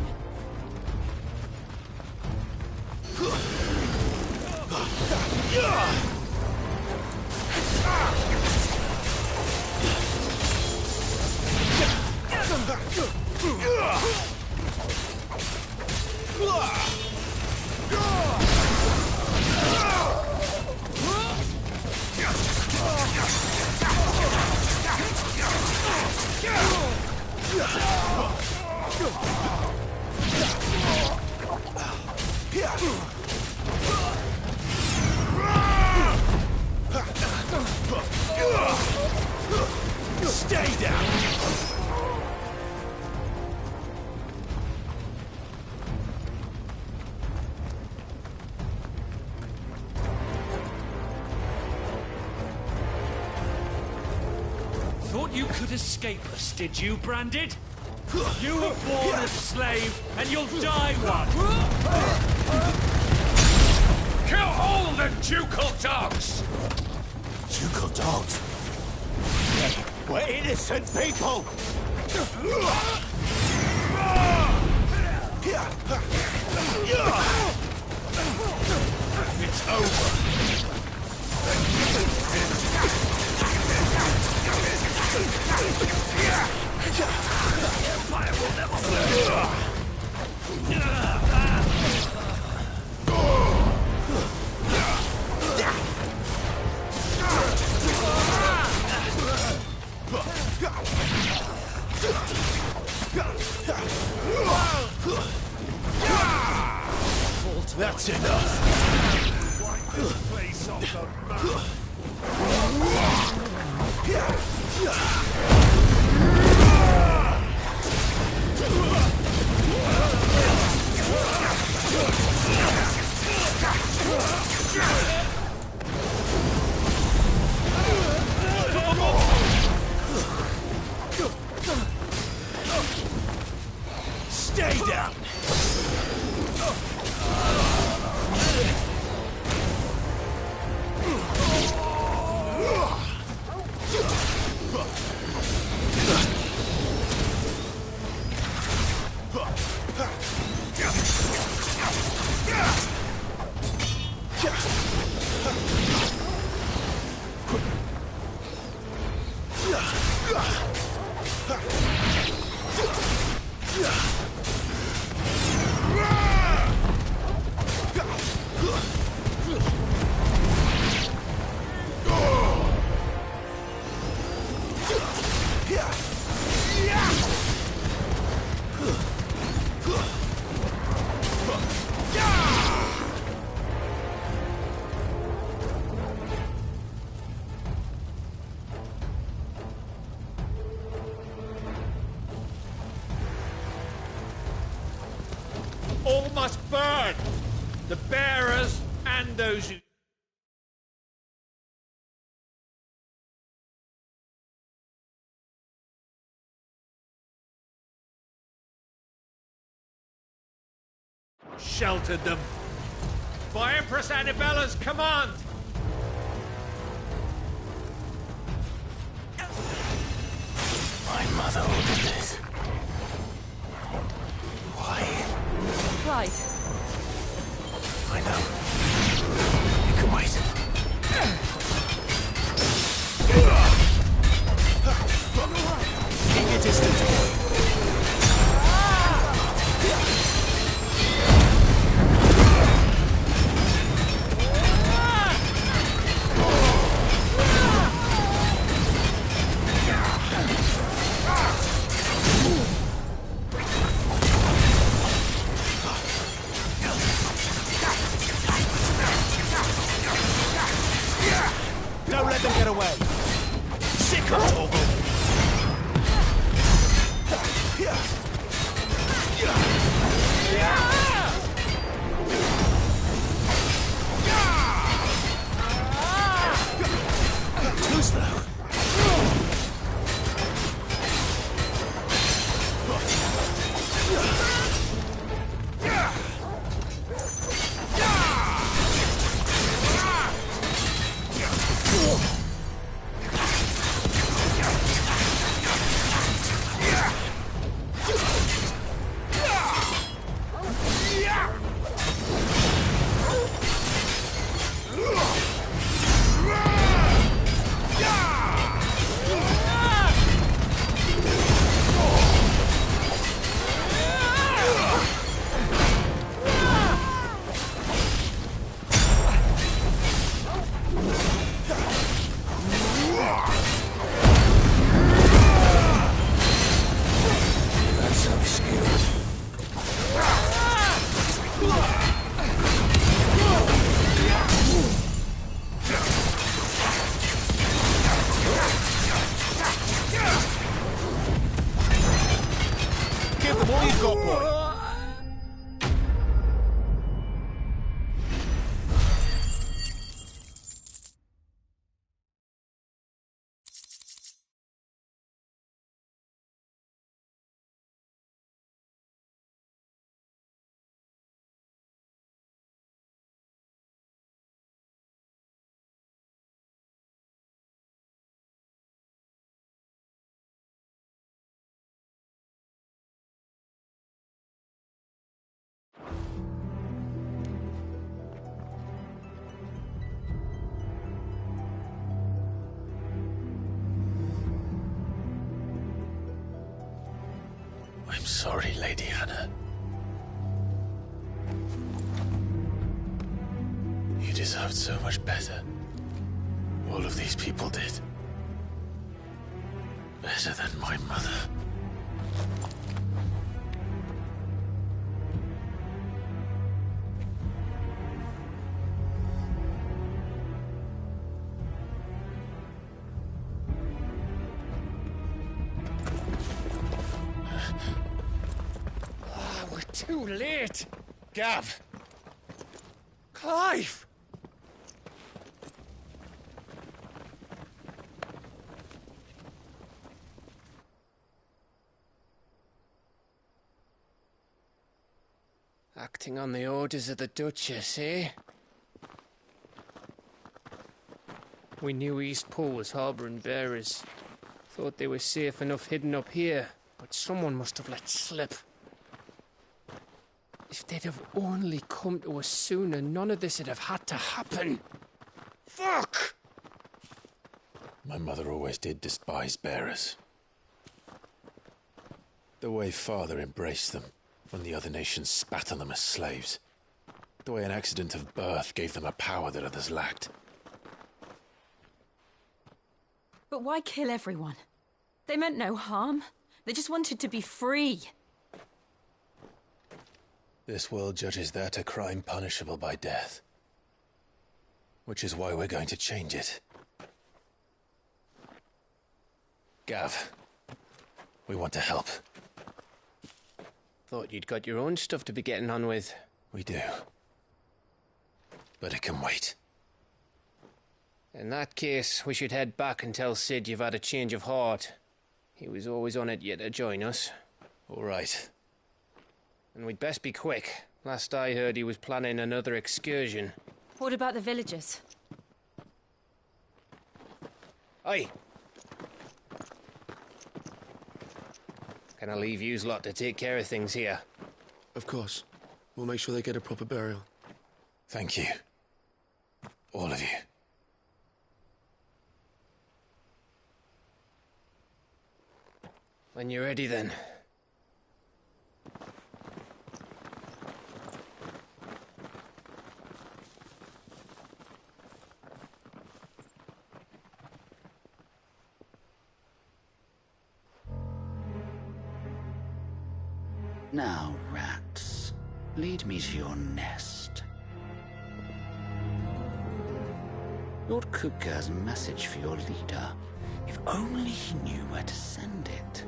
Stay down! Thought you could escape us, did you, Branded? You were born a slave, and you'll die one! Kill all the ducal dogs! Ducal dogs? We're innocent people! It's over! Empire will never fall! That's enough! Wipe this place off the map! Stay down! All must burn! The bearers and those who... sheltered them. By Empress Annabella's command! My mother ordered this. Why? Right. I know. You can wait. Keep your distance, boy. got, boy? I'm sorry, Lady Hannah. You deserved so much better. All of these people did. Better than my mother. We're too late. Gav. Clive. Acting on the orders of the Duchess, eh? We knew East Pool was harbouring bearers. Thought they were safe enough hidden up here, but someone must have let slip. If they'd have only come to us sooner, none of this would have had to happen. Fuck! My mother always did despise bearers. The way Father embraced them when the other nations spat on them as slaves. The way an accident of birth gave them a power that others lacked. But why kill everyone? They meant no harm. They just wanted to be free. This world judges that a crime punishable by death. Which is why we're going to change it. Gav, we want to help. Thought you'd got your own stuff to be getting on with. We do. But it can wait. In that case, we should head back and tell Sid you've had a change of heart. He was always on it yet to join us. All right. And we'd best be quick. Last I heard, he was planning another excursion. What about the villagers? Aye. Can I leave yous lot to take care of things here? Of course. We'll make sure they get a proper burial. Thank you. All of you. When you're ready, then. Now, rats, lead me to your nest. Lord Kupka has a message for your leader. If only he knew where to send it.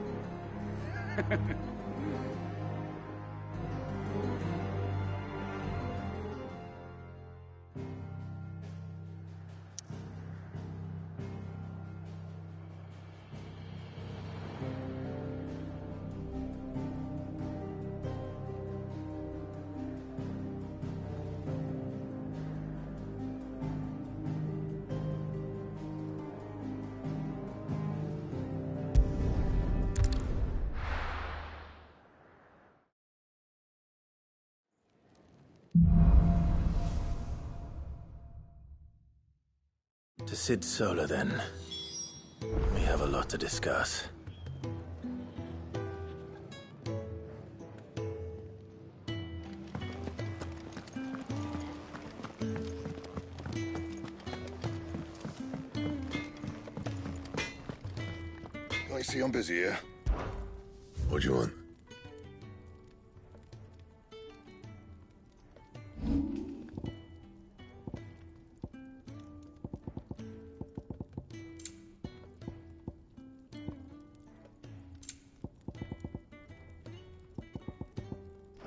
To Sid Solar, then. We have a lot to discuss. I see I'm busy here. What do you want?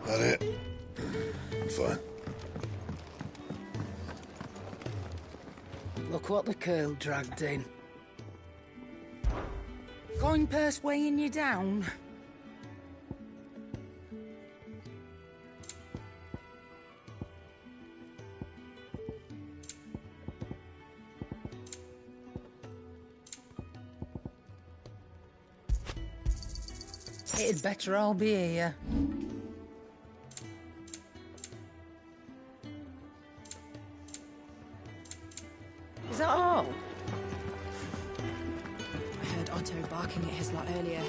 That it? I'm fine. Look what the curl dragged in. Coin purse weighing you down? It'd better all be here. Is that all? I heard Otto barking at his lot earlier.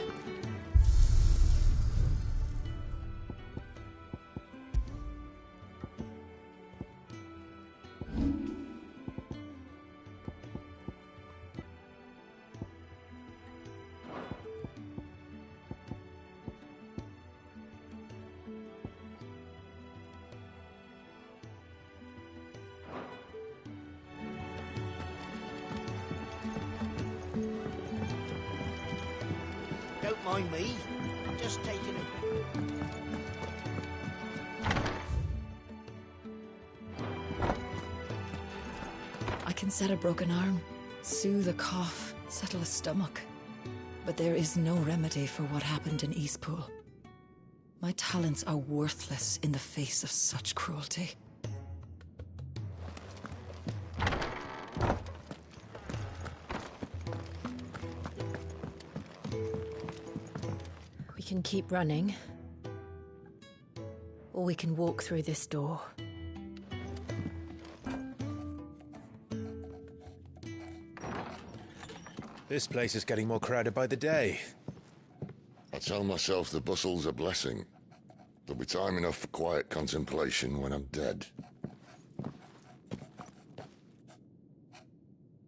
Don't mind me. I'm just taking it. I can set a broken arm, soothe a cough, settle a stomach. But there is no remedy for what happened in Eastpool. My talents are worthless in the face of such cruelty. We can keep running, or we can walk through this door. This place is getting more crowded by the day. I tell myself the bustle's a blessing. There'll be time enough for quiet contemplation when I'm dead.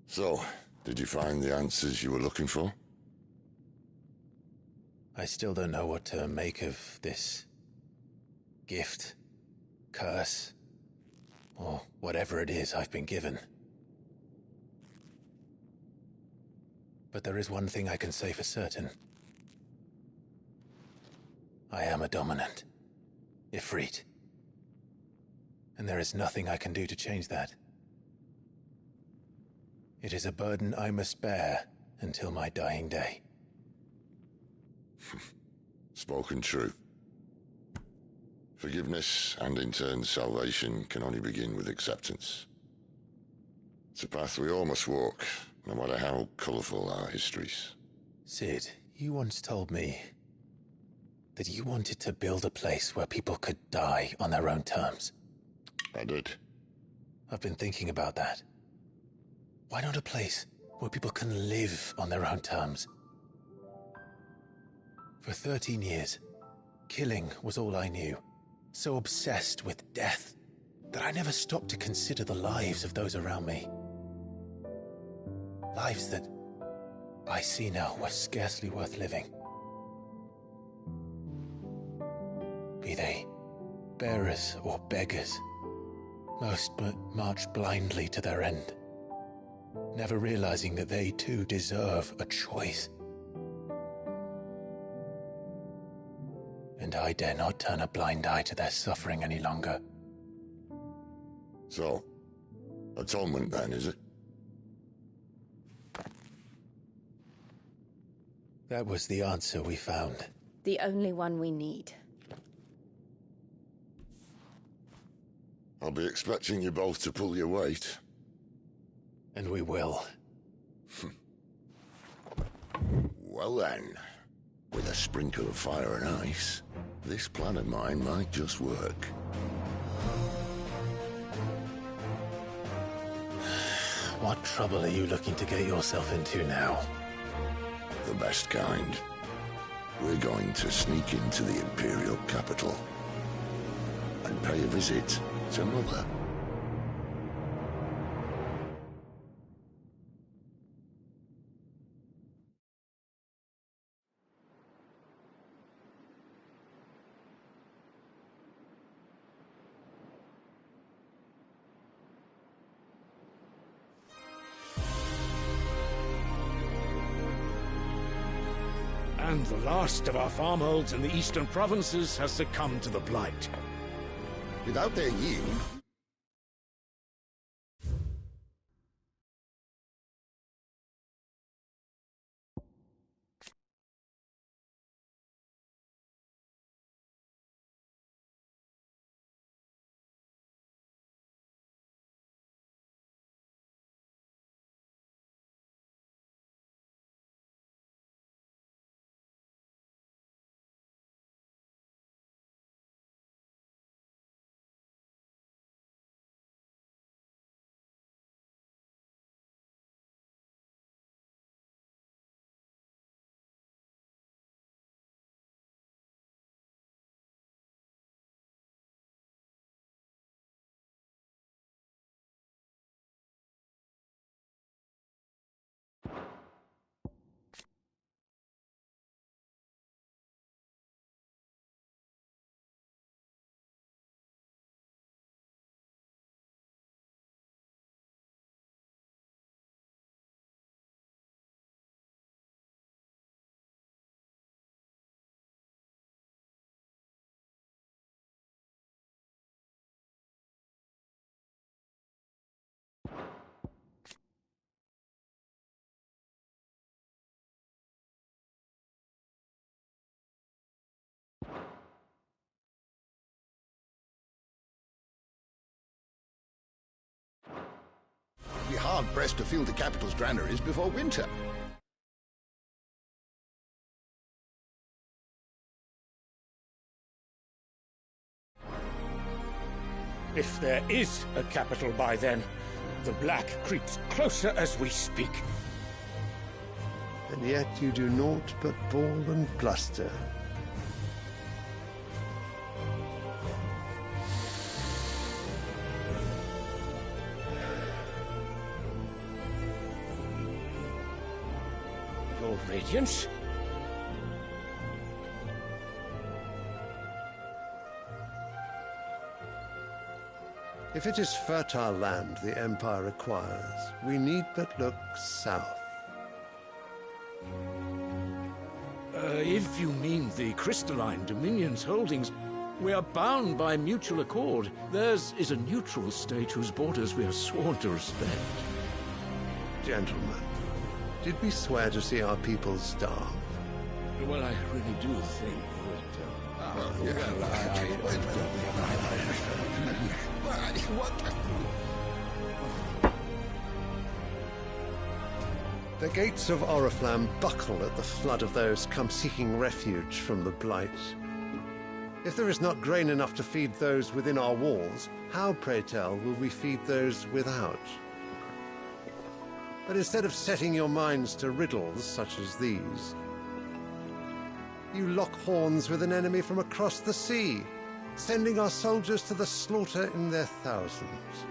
So, did you find the answers you were looking for? I still don't know what to make of this gift, curse, or whatever it is I've been given. But there is one thing I can say for certain. I am a dominant, Ifrit. And there is nothing I can do to change that. It is a burden I must bear until my dying day. Spoken true. Forgiveness and in turn salvation can only begin with acceptance. It's a path we all must walk, no matter how colourful our histories. Sid, you once told me that you wanted to build a place where people could die on their own terms. I did. I've been thinking about that. Why not a place where people can live on their own terms? For 13 years, killing was all I knew. So obsessed with death that I never stopped to consider the lives of those around me. Lives that I see now were scarcely worth living. Be they bearers or beggars, most march blindly to their end, never realizing that they too deserve a choice. And I dare not turn a blind eye to their suffering any longer. So, atonement then, is it? That was the answer we found. The only one we need. I'll be expecting you both to pull your weight. And we will. Well then, with a sprinkle of fire and ice, this plan of mine might just work. What trouble are you looking to get yourself into now? The best kind. We're going to sneak into the Imperial capital and pay a visit to Mother. And the last of our farmholds in the eastern provinces has succumbed to the blight. Without their yield, be hard-pressed to fill the capital's granaries before winter. If there is a capital by then, the Black creeps closer as we speak. And yet you do naught but bawl and bluster. Your Radiance? If it is fertile land the Empire requires, we need but look south. If you mean the crystalline Dominion's holdings, we are bound by mutual accord. Theirs is a neutral state whose borders we are sworn to respect. Gentlemen, did we swear to see our people starve? Well, I really do think The gates of Oriflamme buckle at the flood of those come seeking refuge from the Blight. If there is not grain enough to feed those within our walls, how, pray tell, will we feed those without? But instead of setting your minds to riddles such as these, you lock horns with an enemy from across the sea, sending our soldiers to the slaughter in their thousands.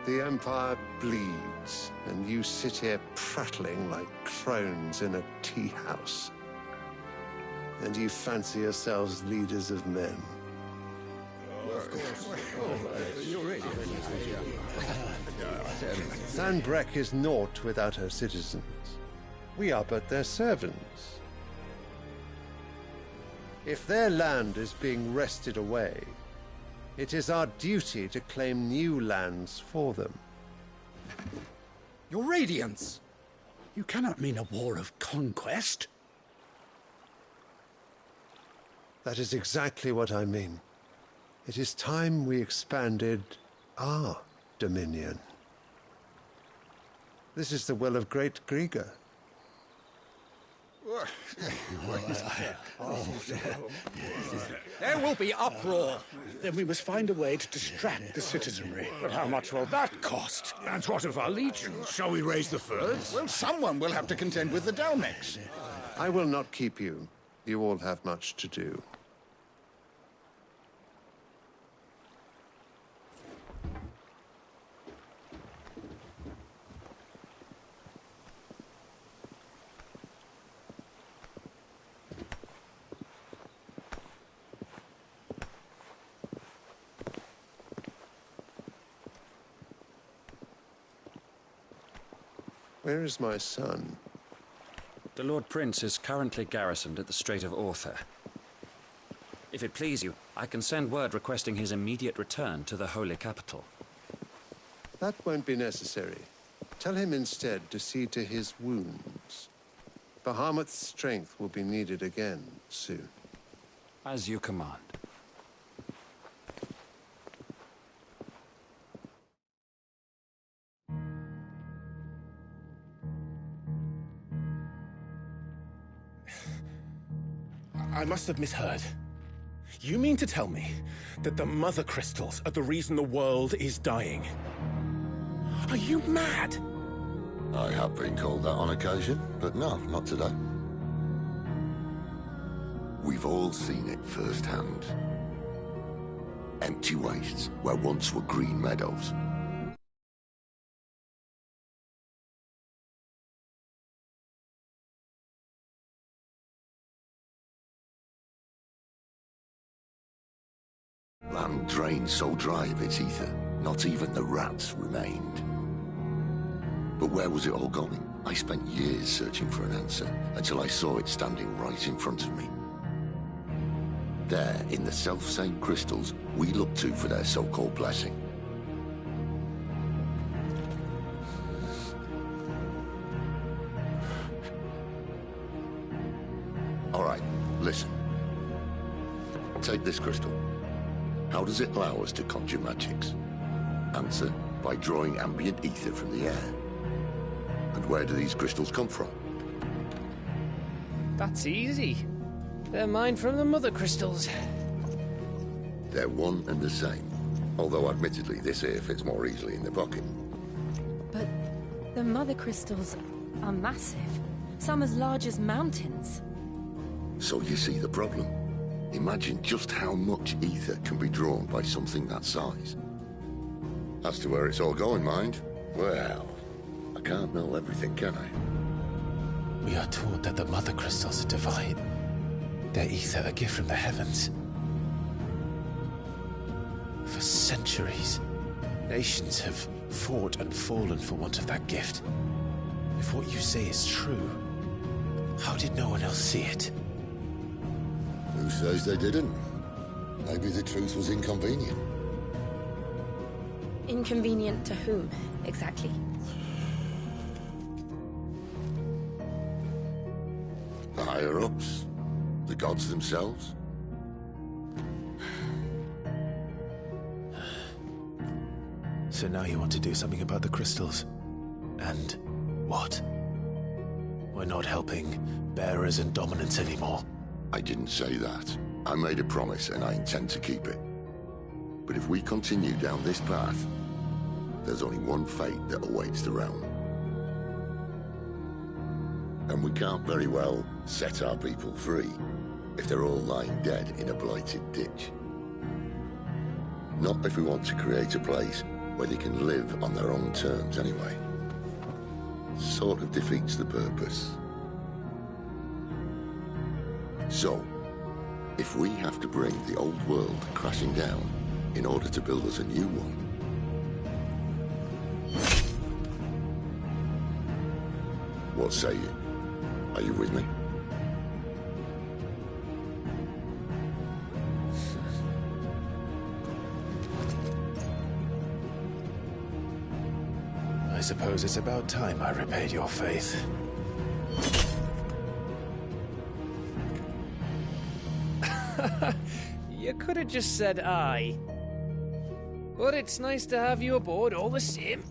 The Empire bleeds, and you sit here prattling like crones in a tea house. And you fancy yourselves leaders of men. Sanbreque is naught without her citizens. We are but their servants. If their land is being wrested away, it is our duty to claim new lands for them. Your Radiance! You cannot mean a war of conquest. That is exactly what I mean. It is time we expanded our dominion. This is the will of great Grieger. There will be uproar. Then we must find a way to distract the citizenry. But how much will that cost? And what of our legions? Shall we raise the furs? Well, someone will have to contend with the Dalmex. I will not keep you. You all have much to do. Where is my son? The Lord Prince is currently garrisoned at the Strait of Arthur. If it please you, I can send word requesting his immediate return to the Holy Capital. That won't be necessary. Tell him instead to see to his wounds. Bahamut's strength will be needed again soon. As you command. I must have misheard. You mean to tell me that the mother crystals are the reason the world is dying? Are you mad? I have been called that on occasion, but no, not today. We've all seen it firsthand. Empty wastes where once were green meadows. Land drained so dry of its ether, not even the rats remained. But where was it all going? I spent years searching for an answer, until I saw it standing right in front of me. There, in the self-same crystals we look to for their so-called blessing. All right, listen. Take this crystal. How does it allow us to conjure magics? Answer, by drawing ambient ether from the air. And where do these crystals come from? That's easy. They're mine from the mother crystals. They're one and the same. Although admittedly this here fits more easily in the pocket. But the mother crystals are massive. Some as large as mountains. So you see the problem. Imagine just how much ether can be drawn by something that size. As to where it's all going, mind, well, I can't know everything, can I? We are taught that the mother crystals are divine. Their ether a gift from the heavens. For centuries, nations have fought and fallen for want of that gift. If what you say is true, how did no one else see it? Who says they didn't? Maybe the truth was inconvenient. Inconvenient to whom, exactly? The higher-ups? The gods themselves? So now you want to do something about the crystals? And what? We're not helping bearers and dominants anymore. I didn't say that. I made a promise and I intend to keep it. But if we continue down this path, there's only one fate that awaits the realm. And we can't very well set our people free if they're all lying dead in a blighted ditch. Not if we want to create a place where they can live on their own terms anyway. Sort of defeats the purpose. So, if we have to bring the old world crashing down in order to build us a new one, what say you? Are you with me? I suppose it's about time I repaid your faith. You could have just said aye. But it's nice to have you aboard all the same.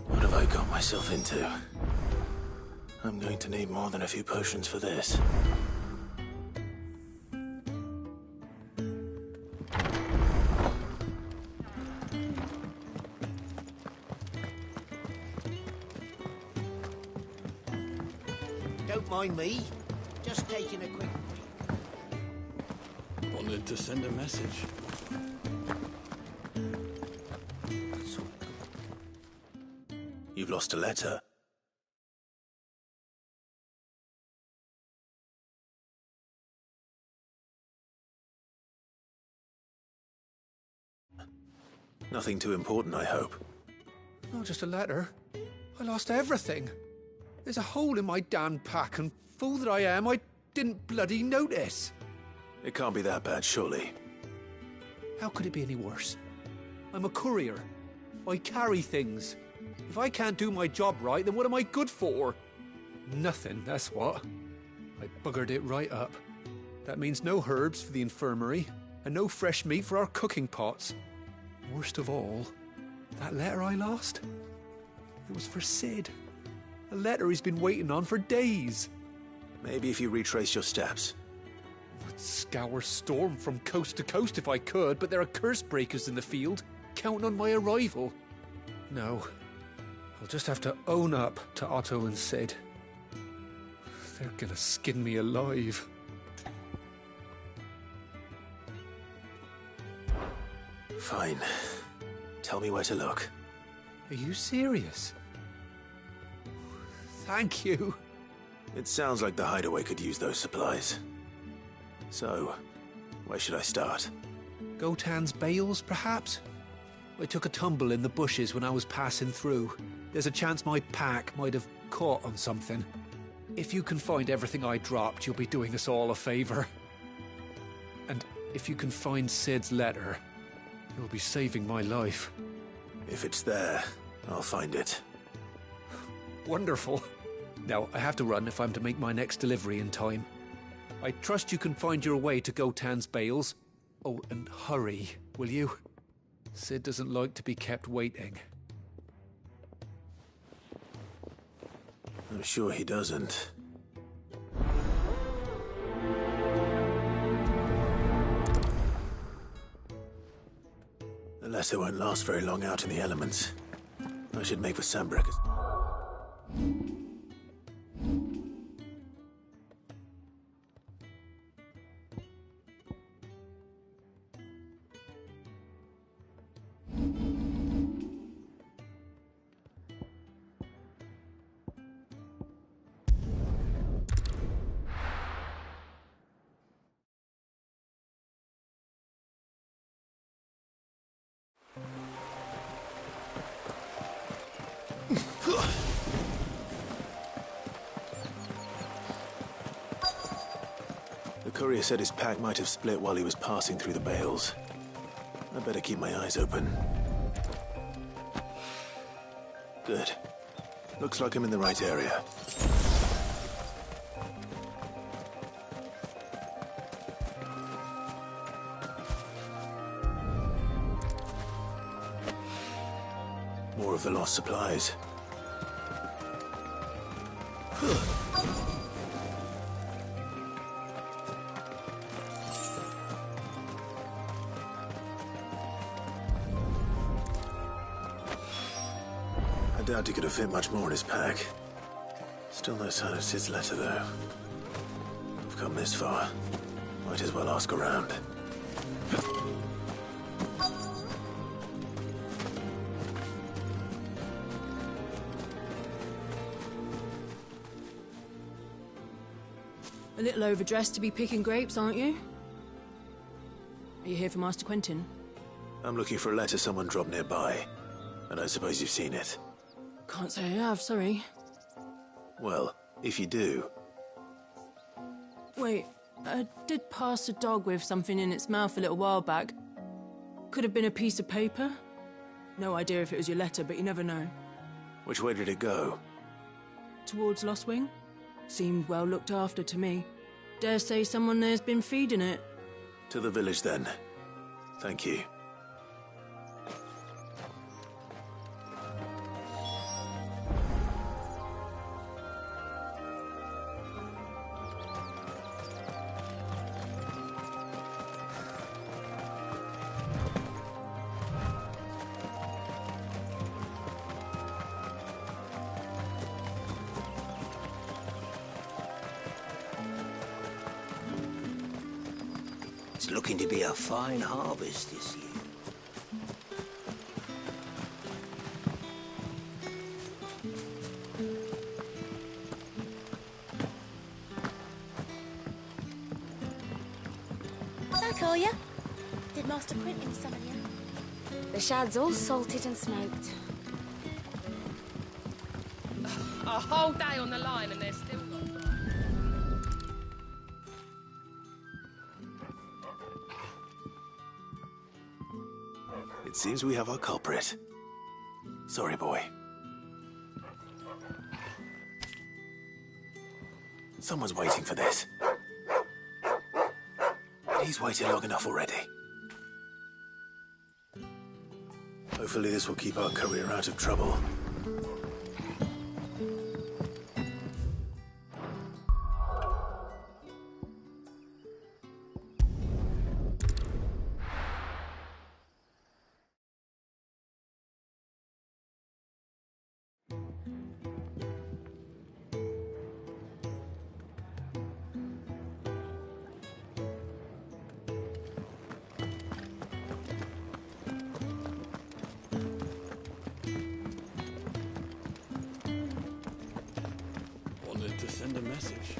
What have I got myself into? I'm going to need more than a few potions for this. Don't mind me. Just taking a quick... Wanted to send a message. You've lost a letter. Nothing too important, I hope. Not just a letter. I lost everything. There's a hole in my damn pack, and fool that I am, I didn't bloody notice. It can't be that bad, surely. How could it be any worse? I'm a courier. I carry things. If I can't do my job right, then what am I good for? Nothing, that's what. I buggered it right up. That means no herbs for the infirmary, and no fresh meat for our cooking pots. Worst of all, that letter I lost? It was for Sid. A letter he's been waiting on for days. Maybe if you retrace your steps. I'd scour Storm from coast to coast if I could, but there are curse breakers in the field, counting on my arrival. No, I'll just have to own up to Otto and Sid. They're gonna skin me alive. Fine. Tell me where to look. Are you serious? Thank you. It sounds like the hideaway could use those supplies. So, where should I start? Gotan's bales, perhaps? I took a tumble in the bushes when I was passing through. There's a chance my pack might have caught on something. If you can find everything I dropped, you'll be doing us all a favor. And if you can find Sid's letter, you'll be saving my life. If it's there, I'll find it. Wonderful. Now, I have to run if I'm to make my next delivery in time. I trust you can find your way to Gotan's bales. Oh, and hurry, will you? Sid doesn't like to be kept waiting. I'm sure he doesn't. The letter won't last very long out in the elements. I should make for Sambrek. The courier said his pack might have split while he was passing through the bales. I better keep my eyes open. Good. Looks like I'm in the right area. More of the lost supplies. I doubt he could have fit much more in his pack. Still no sign of Sid's letter, though. I've come this far. Might as well ask around. A little overdressed to be picking grapes, aren't you? Are you here for Master Quentin? I'm looking for a letter someone dropped nearby. And I suppose you've seen it. Can't say I have, sorry. Well, if you do... Wait, I did pass a dog with something in its mouth a little while back. Could have been a piece of paper. No idea if it was your letter, but you never know. Which way did it go? Towards Lost Wing? Seemed well looked after to me. Dare say someone there's been feeding it. To the village, then. Thank you. It's looking to be a fine harvest this year. Back, are ya? Did Master Quentin summon you? The shad's all salted and smoked. A whole day on the line and they're still not dry. It seems we have our culprit. Sorry, boy. Someone's waiting for this. He's waited long enough already. Hopefully this will keep our career out of trouble. To send a message.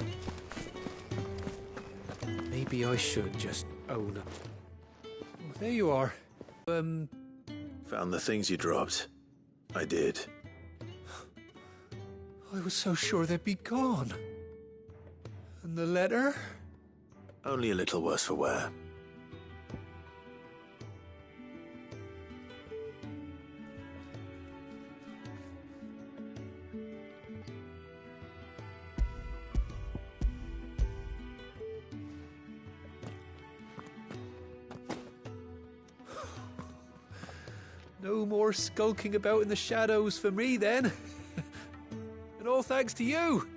Maybe I should just own up. Oh, there you are. Found the things you dropped. I did. I was so sure they'd be gone. And the letter? Only a little worse for wear. No more skulking about in the shadows for me, then. And all thanks to you.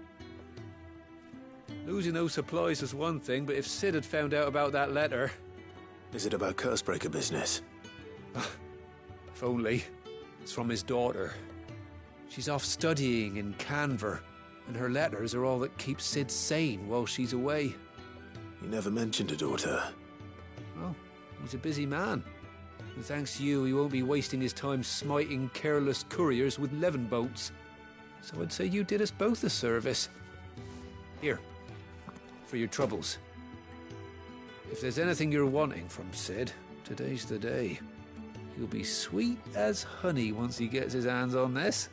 Losing those supplies was one thing, but if Sid had found out about that letter... Is it about Cursebreaker business? If only. It's from his daughter. She's off studying in Canver, and her letters are all that keeps Sid sane while she's away. You never mentioned a daughter. Well, he's a busy man. And thanks to you, he won't be wasting his time smiting careless couriers with levin bolts. So I'd say you did us both a service. Here, for your troubles. If there's anything you're wanting from Sid, today's the day. He'll be sweet as honey once he gets his hands on this.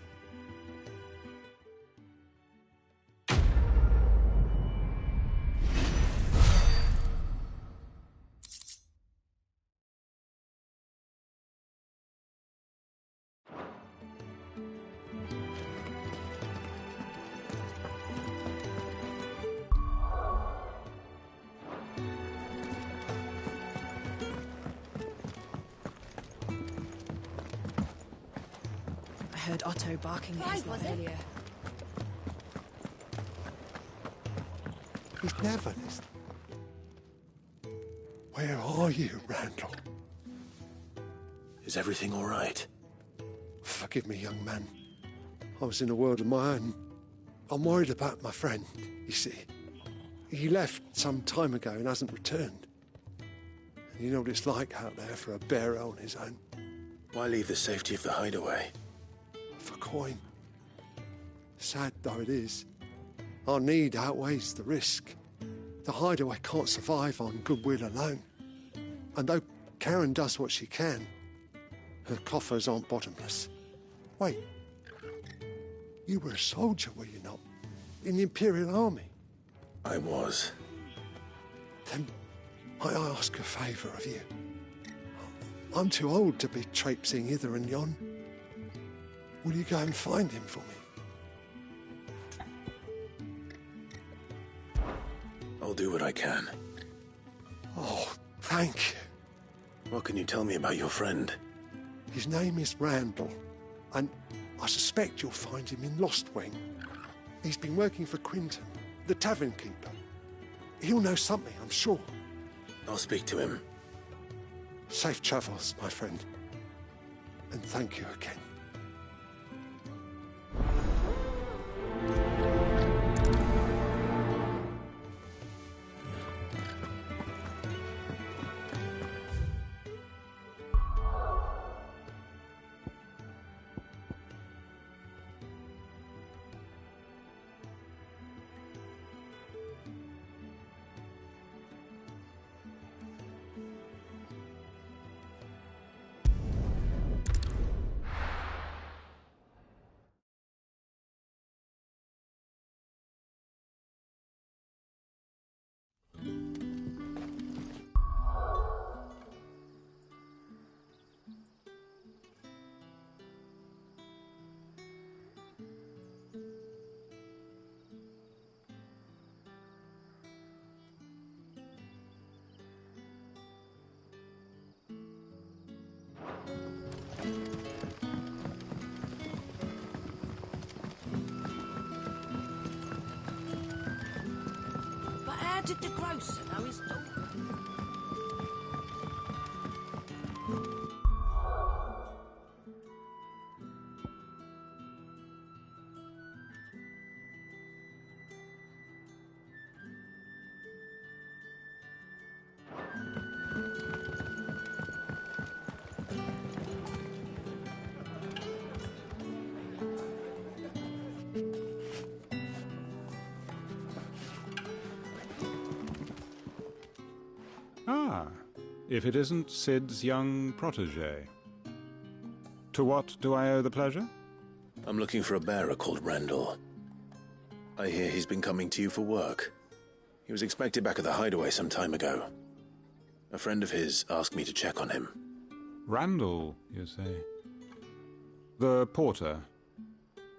I heard Otto barking at his lot earlier. He's never listened. Where are you, Randall? Is everything all right? Forgive me, young man. I was in a world of my own. I'm worried about my friend, you see. He left some time ago and hasn't returned. And you know what it's like out there for a bearer on his own. Why leave the safety of the hideaway? For coin. Sad though it is, our need outweighs the risk. The hideaway can't survive on goodwill alone. And though Karen does what she can, her coffers aren't bottomless. Wait, you were a soldier, were you not? In the Imperial Army? I was. Then might I ask a favour of you? I'm too old to be traipsing hither and yon. Will you go and find him for me? I'll do what I can. Oh, thank you. What can you tell me about your friend? His name is Randall, and I suspect you'll find him in Lostwing. He's been working for Quinton, the tavern keeper. He'll know something, I'm sure. I'll speak to him. Safe travels, my friend. And thank you again. What did the grocer know his daughter? Ah, if it isn't Sid's young protege. To what do I owe the pleasure? I'm looking for a bearer called Randall. I hear he's been coming to you for work. He was expected back at the hideaway some time ago. A friend of his asked me to check on him. Randall, you say? The porter?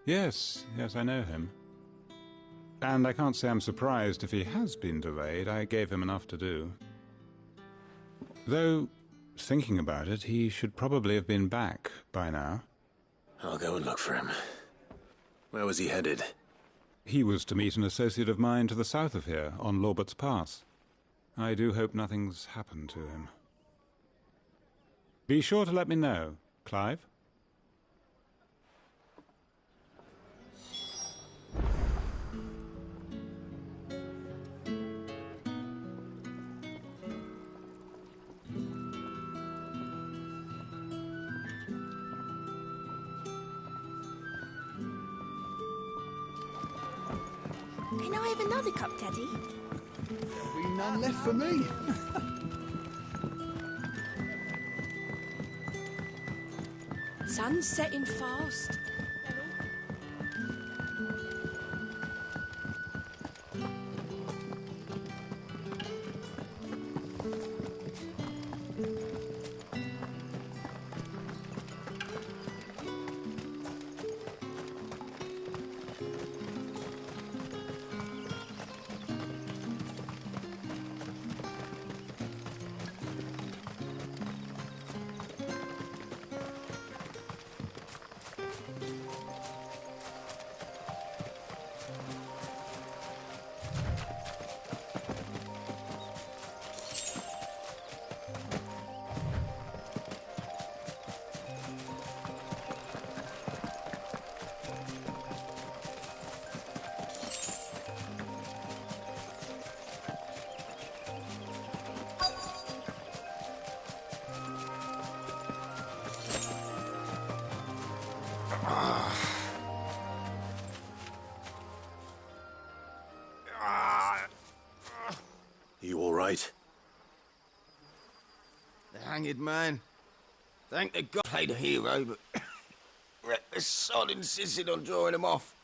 Yes, I know him. And I can't say I'm surprised if he has been delayed. I gave him enough to do. Though, thinking about it, he should probably have been back by now. I'll go and look for him. Where was he headed? He was to meet an associate of mine to the south of here, on Lorbert's Pass. I do hope nothing's happened to him. Be sure to let me know, Clive. Can I have another cup, Daddy? There'll be none left for me. Sun's setting fast. You all right? The hanged man. Thank the God played a hero, but the sod insisted on drawing him off.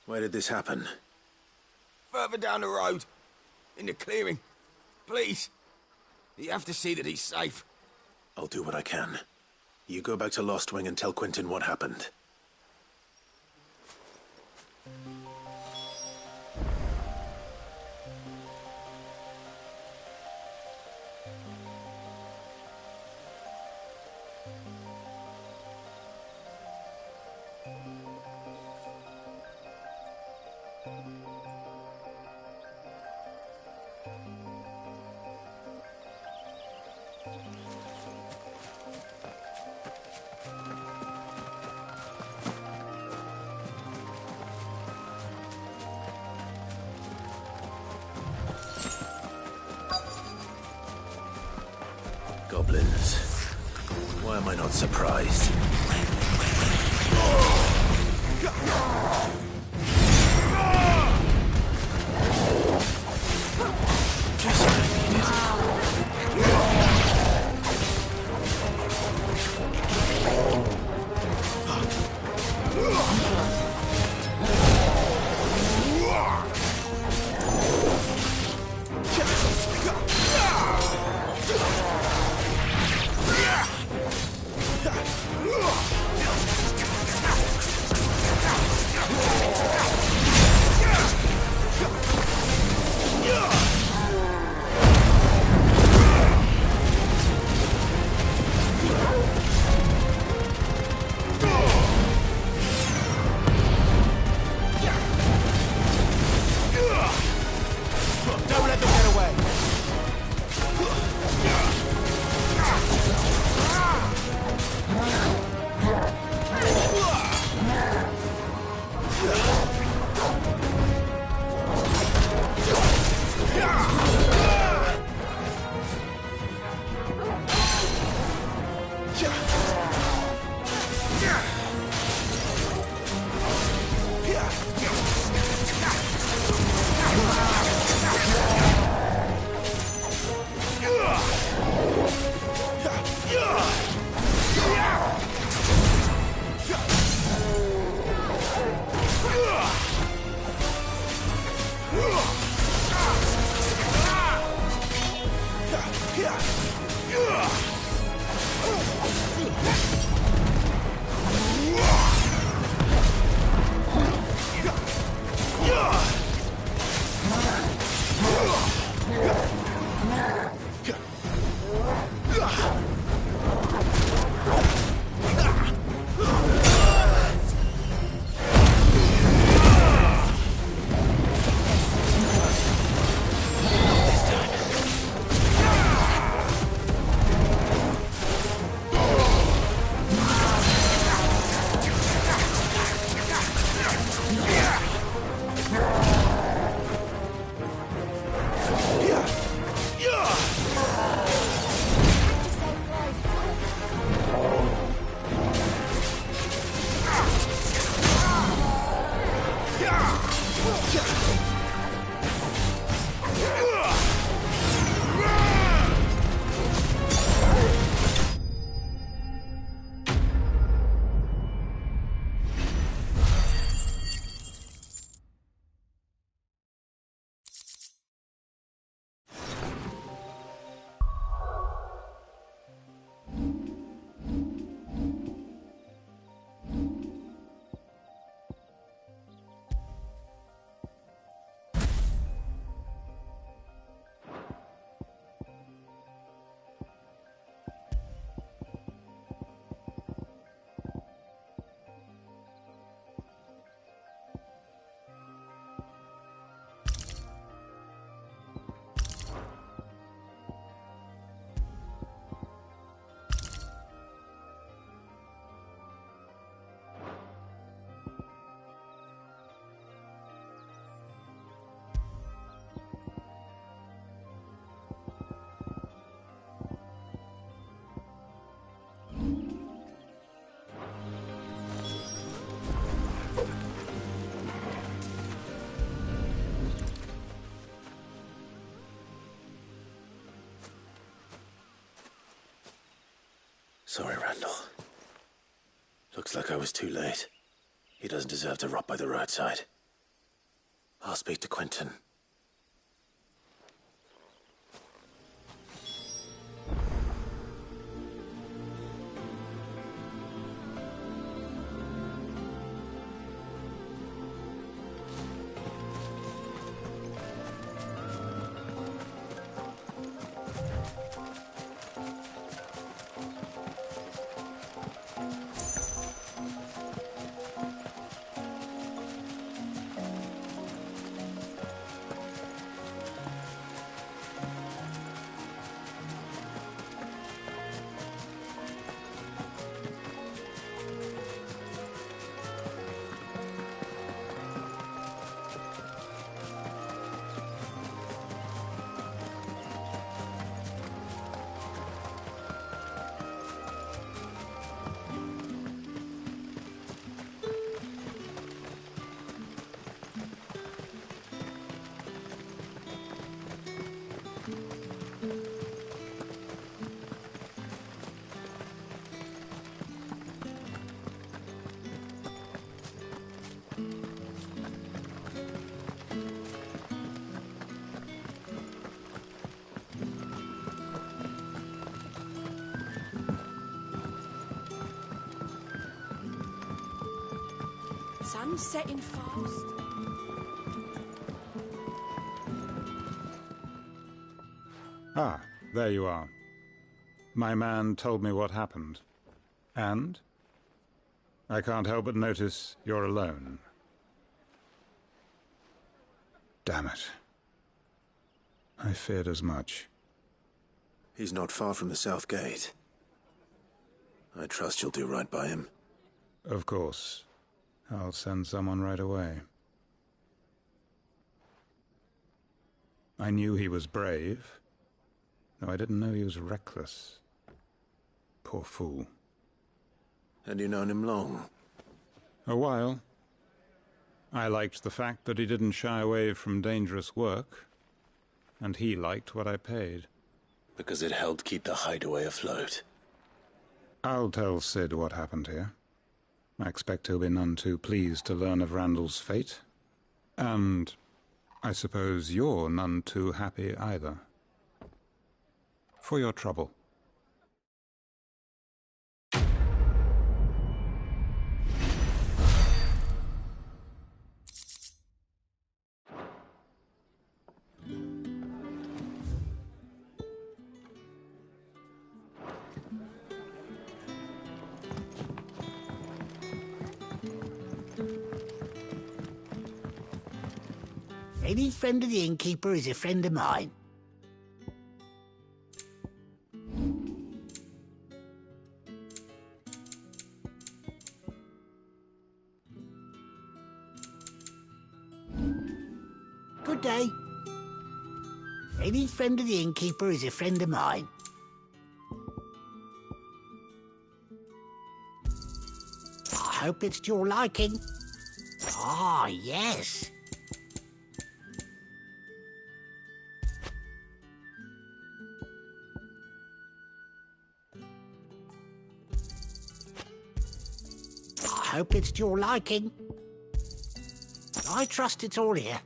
Where did this happen? Further down the road. In the clearing. Please. You have to see that he's safe. I'll do what I can. You go back to Lost Wing and tell Quentin what happened. Goblins. Why am I not surprised? Just what I needed. Sorry, Randall. Looks like I was too late. He doesn't deserve to rot by the roadside. I'll speak to Quentin. Sun's setting fast. Ah, there you are. My man told me what happened. And? I can't help but notice you're alone. Damn it. I feared as much. He's not far from the south gate. I trust you'll do right by him. Of course. I'll send someone right away. I knew he was brave, though I didn't know he was reckless. Poor fool. Had you known him long? A while. I liked the fact that he didn't shy away from dangerous work, and he liked what I paid. Because it helped keep the hideaway afloat. I'll tell Sid what happened here. I expect he'll be none too pleased to learn of Randall's fate. And I suppose you're none too happy either. For your trouble. Any friend of the innkeeper is a friend of mine. Good day. Any friend of the innkeeper is a friend of mine. I hope it's to your liking. Ah, yes. I hope it's to your liking. I trust it's all here.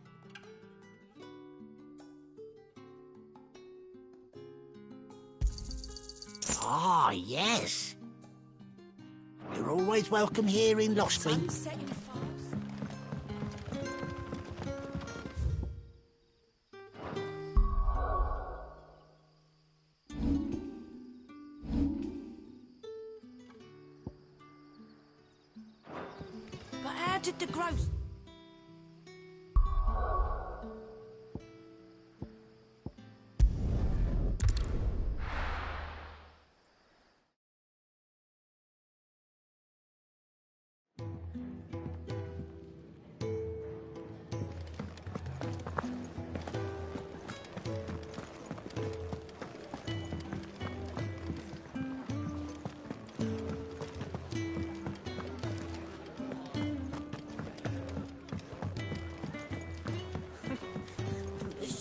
Ah, yes. You're always welcome here in Lostwing. But how did the growth...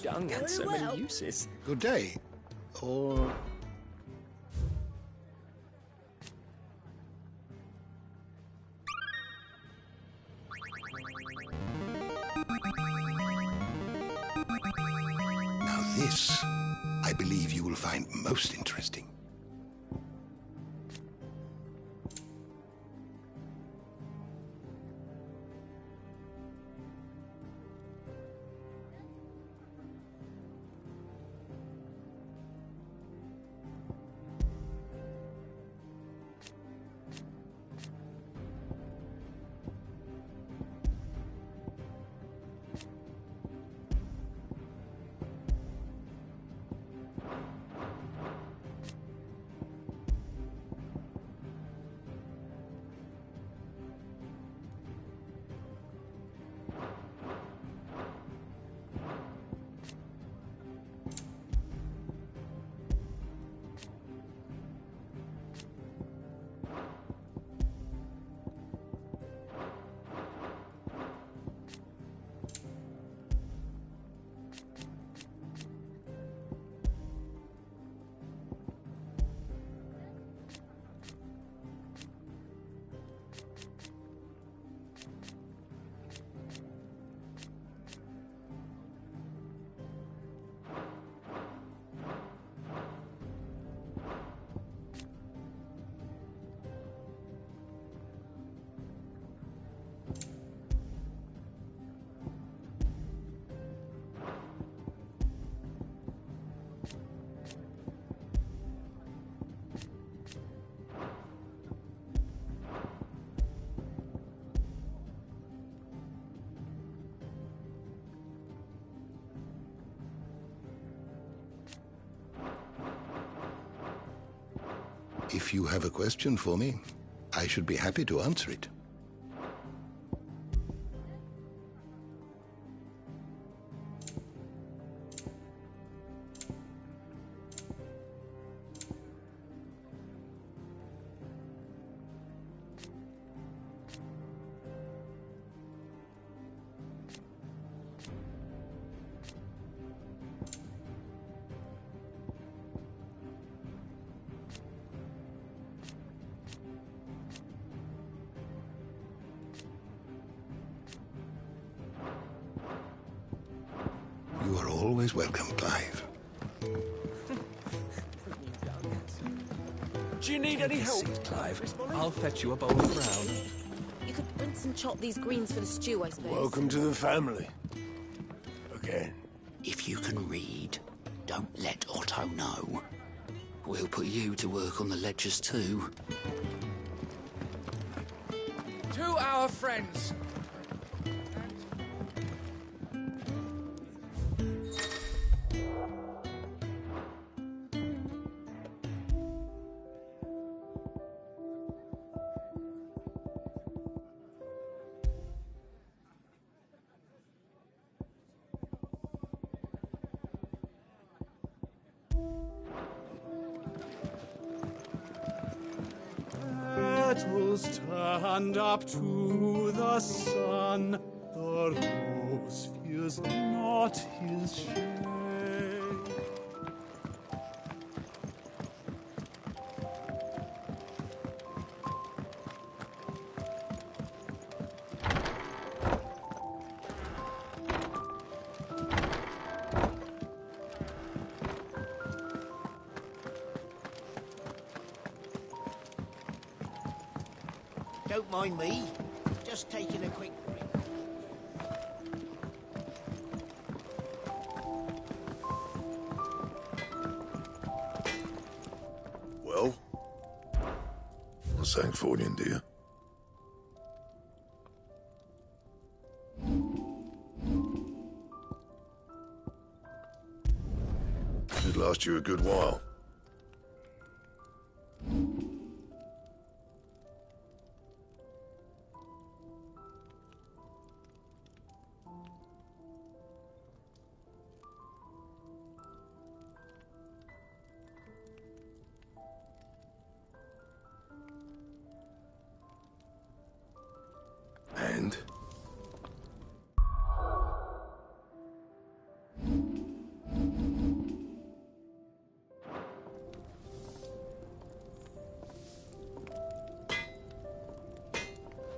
Young had so many uses. Good day. Or... This, I believe you will find most interesting. If you have a question for me, I should be happy to answer it. You are always welcome, Clive. Do you need any help, Clive? I'll fetch you a bowl of brown. You could rinse and chop these greens for the stew, I suppose. Welcome to the family. Again. If you can read, don't let Otto know. We'll put you to work on the ledgers too. To our friends. Petals stand up to the sun, the rose feels not his shade. Don't mind me. Just taking a quick break. Well? What's saying for you, dear? It'd last you a good while. And?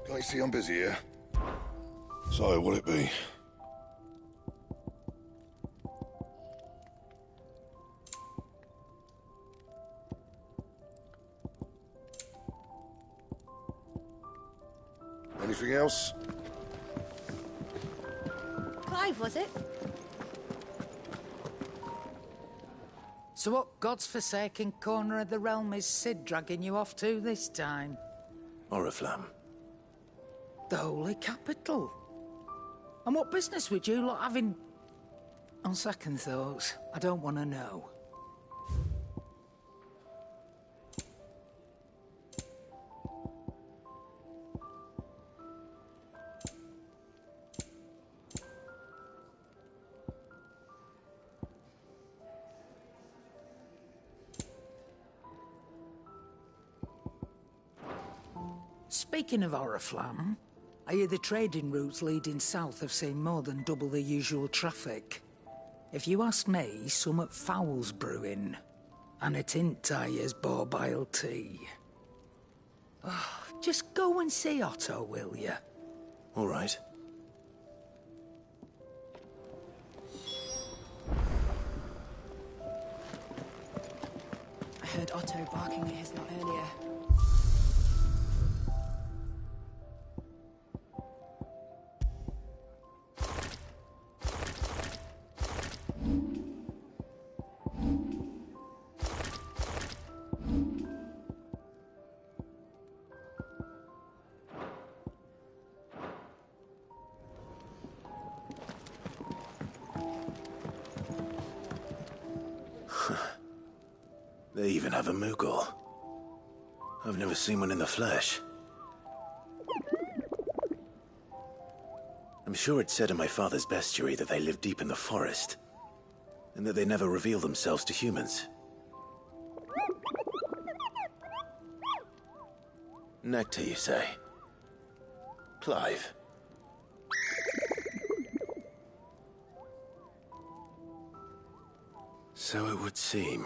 Can't you see I'm busy here? So, what'll it be? Anything else? Clive, was it? So what God's forsaken corner of the realm is Sid dragging you off to this time? Oriflamme. The Holy Capital. And what business would you lot have in... On second thoughts, I don't want to know. Speaking of Oriflamme, I hear the trading routes leading south have seen more than double the usual traffic. If you ask me, somewhat foul's brewing. And it ain't Tyre's borbile tea. Oh, just go and see Otto, will you? All right. I heard Otto barking at his lot earlier. They even have a Moogle. I've never seen one in the flesh. I'm sure it said in my father's bestiary that they live deep in the forest, and that they never reveal themselves to humans. Nectar, you say? Clive. So it would seem.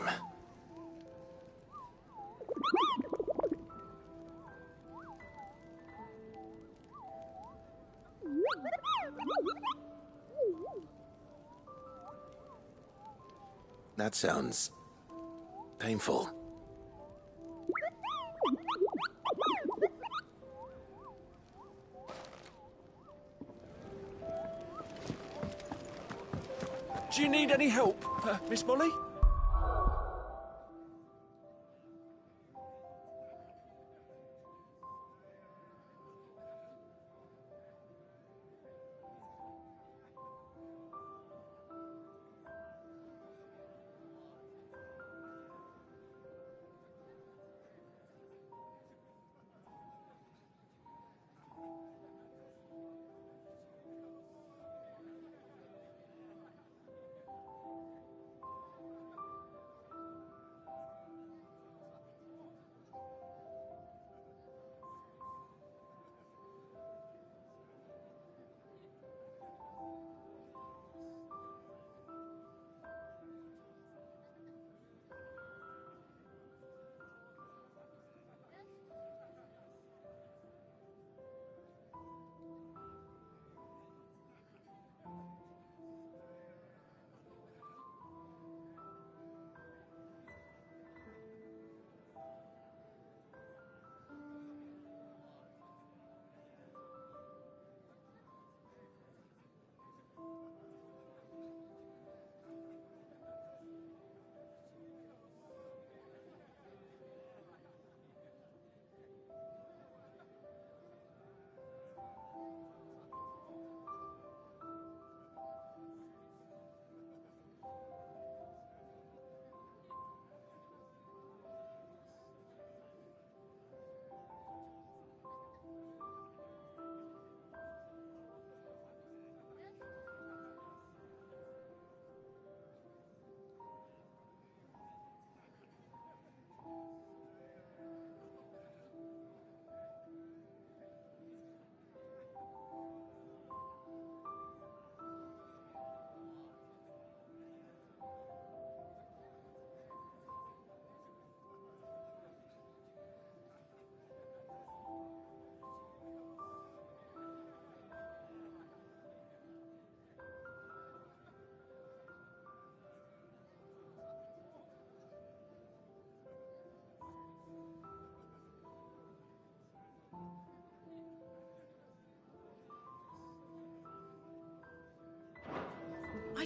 That sounds painful. Do you need any help, Miss Molly?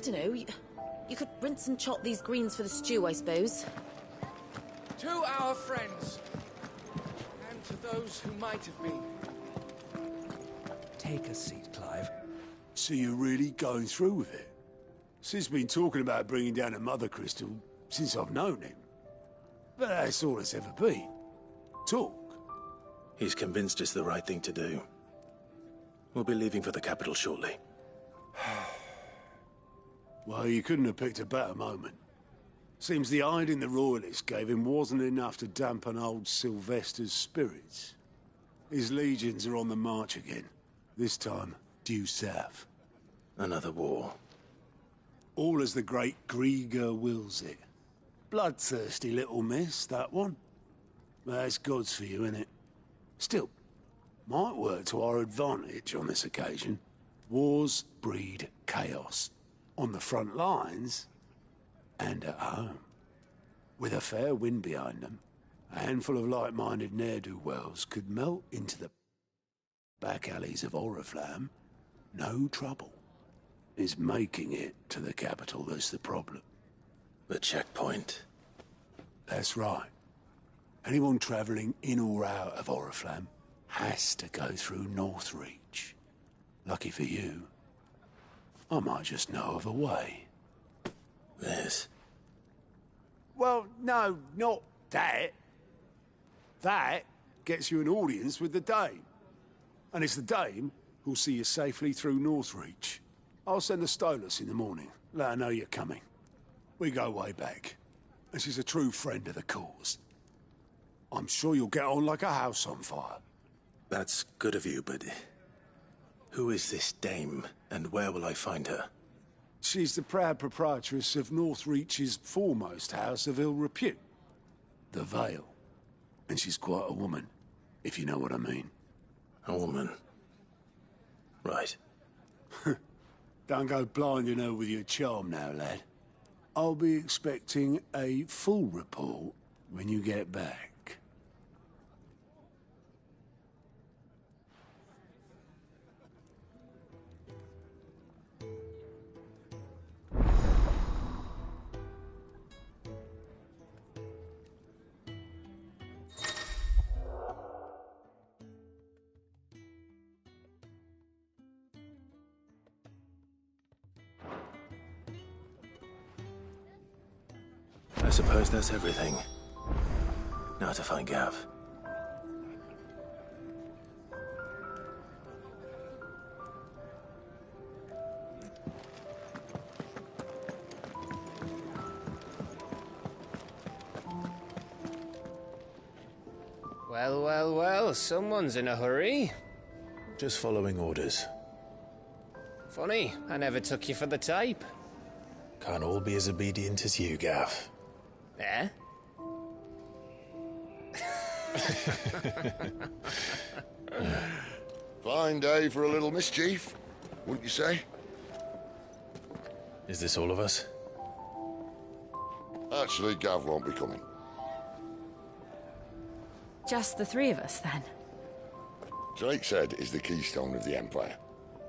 don't know. You could rinse and chop these greens for the stew, I suppose. To our friends, and to those who might have been. Take a seat, Clive. So you're really going through with it? Sid's been talking about bringing down a mother crystal since I've known him. But that's all it's ever been. Talk. He's convinced it's the right thing to do. We'll be leaving for the capital shortly. Well, you couldn't have picked a better moment. Seems the hiding the Royalists gave him wasn't enough to dampen old Sylvester's spirits. His legions are on the march again. This time, due south. Another war. All as the great Grieger wills it. Bloodthirsty little miss, that one. That's God's for you, innit? Still, might work to our advantage on this occasion. Wars breed chaos. On the front lines, and at home. With a fair wind behind them, a handful of like-minded ne'er-do-wells could melt into the back alleys of Oriflamme. No trouble. It's making it to the capital that's the problem. The checkpoint. That's right. Anyone travelling in or out of Oriflamme has to go through Northreach. Lucky for you, I might just know of a way. This? Well, no, not that. That gets you an audience with the Dame. And it's the Dame who'll see you safely through Northreach. I'll send the Stolas in the morning. Let her know you're coming. We go way back. And she's a true friend of the cause. I'm sure you'll get on like a house on fire. That's good of you, but... who is this Dame, and where will I find her? She's the proud proprietress of Northreach's foremost house of ill repute. The Vale. And she's quite a woman, if you know what I mean. A woman? Right. Don't go blinding her with your charm now, lad. I'll be expecting a full report when you get back. I suppose that's everything. Now to find Gav. Well, well, well, someone's in a hurry. Just following orders. Funny, I never took you for the type. Can't all be as obedient as you, Gav. Eh? Fine day for a little mischief, wouldn't you say? Is this all of us? Actually, Gav won't be coming. Just the three of us, then? Drake's Head is the keystone of the Empire.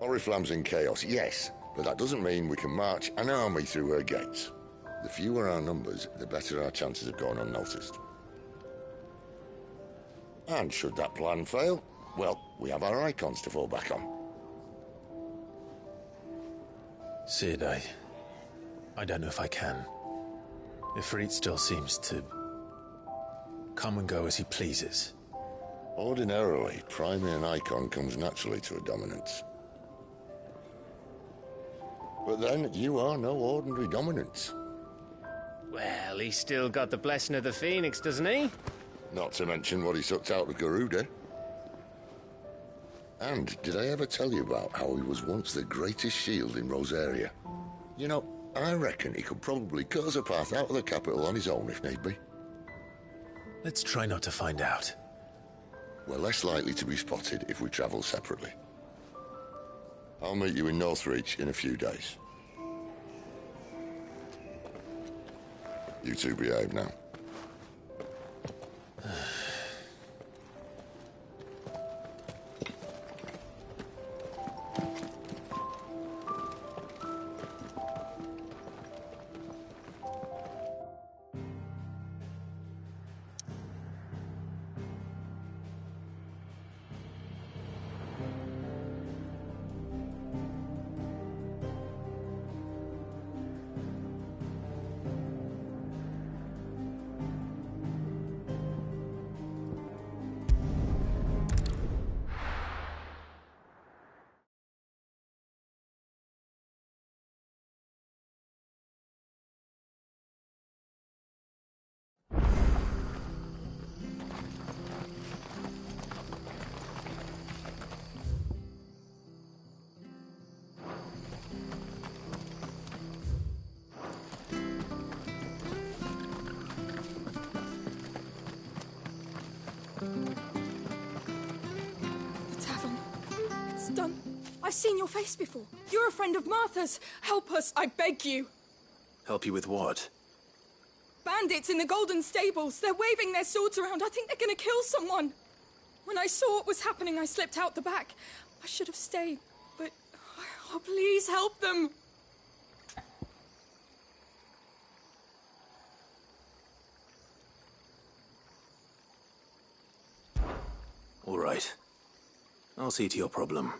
Oriflamme's in chaos, yes, but that doesn't mean we can march an army through her gates. The fewer our numbers, the better our chances of going unnoticed. And should that plan fail, well, we have our icons to fall back on. Sid, I don't know if I can. Ifrit still seems to come and go as he pleases. Ordinarily, priming an icon comes naturally to a dominance. But then, you are no ordinary dominance. Well, he's still got the blessing of the Phoenix, doesn't he? Not to mention what he sucked out of Garuda. And did I ever tell you about how he was once the greatest shield in Rosaria? You know, I reckon he could probably cut us a path out of the capital on his own if need be. Let's try not to find out. We're less likely to be spotted if we travel separately. I'll meet you in Northreach in a few days. You two behave now. I've seen your face before. You're a friend of Martha's. Help us, I beg you. Help you with what? Bandits in the Golden Stables. They're waving their swords around. I think they're going to kill someone. When I saw what was happening, I slipped out the back. I should have stayed, but... Oh, please help them. All right. I'll see to your problem.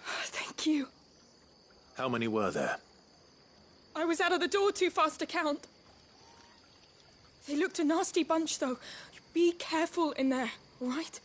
Thank you. How many were there? I was out of the door too fast to count. They looked a nasty bunch, though. Be careful in there, all right?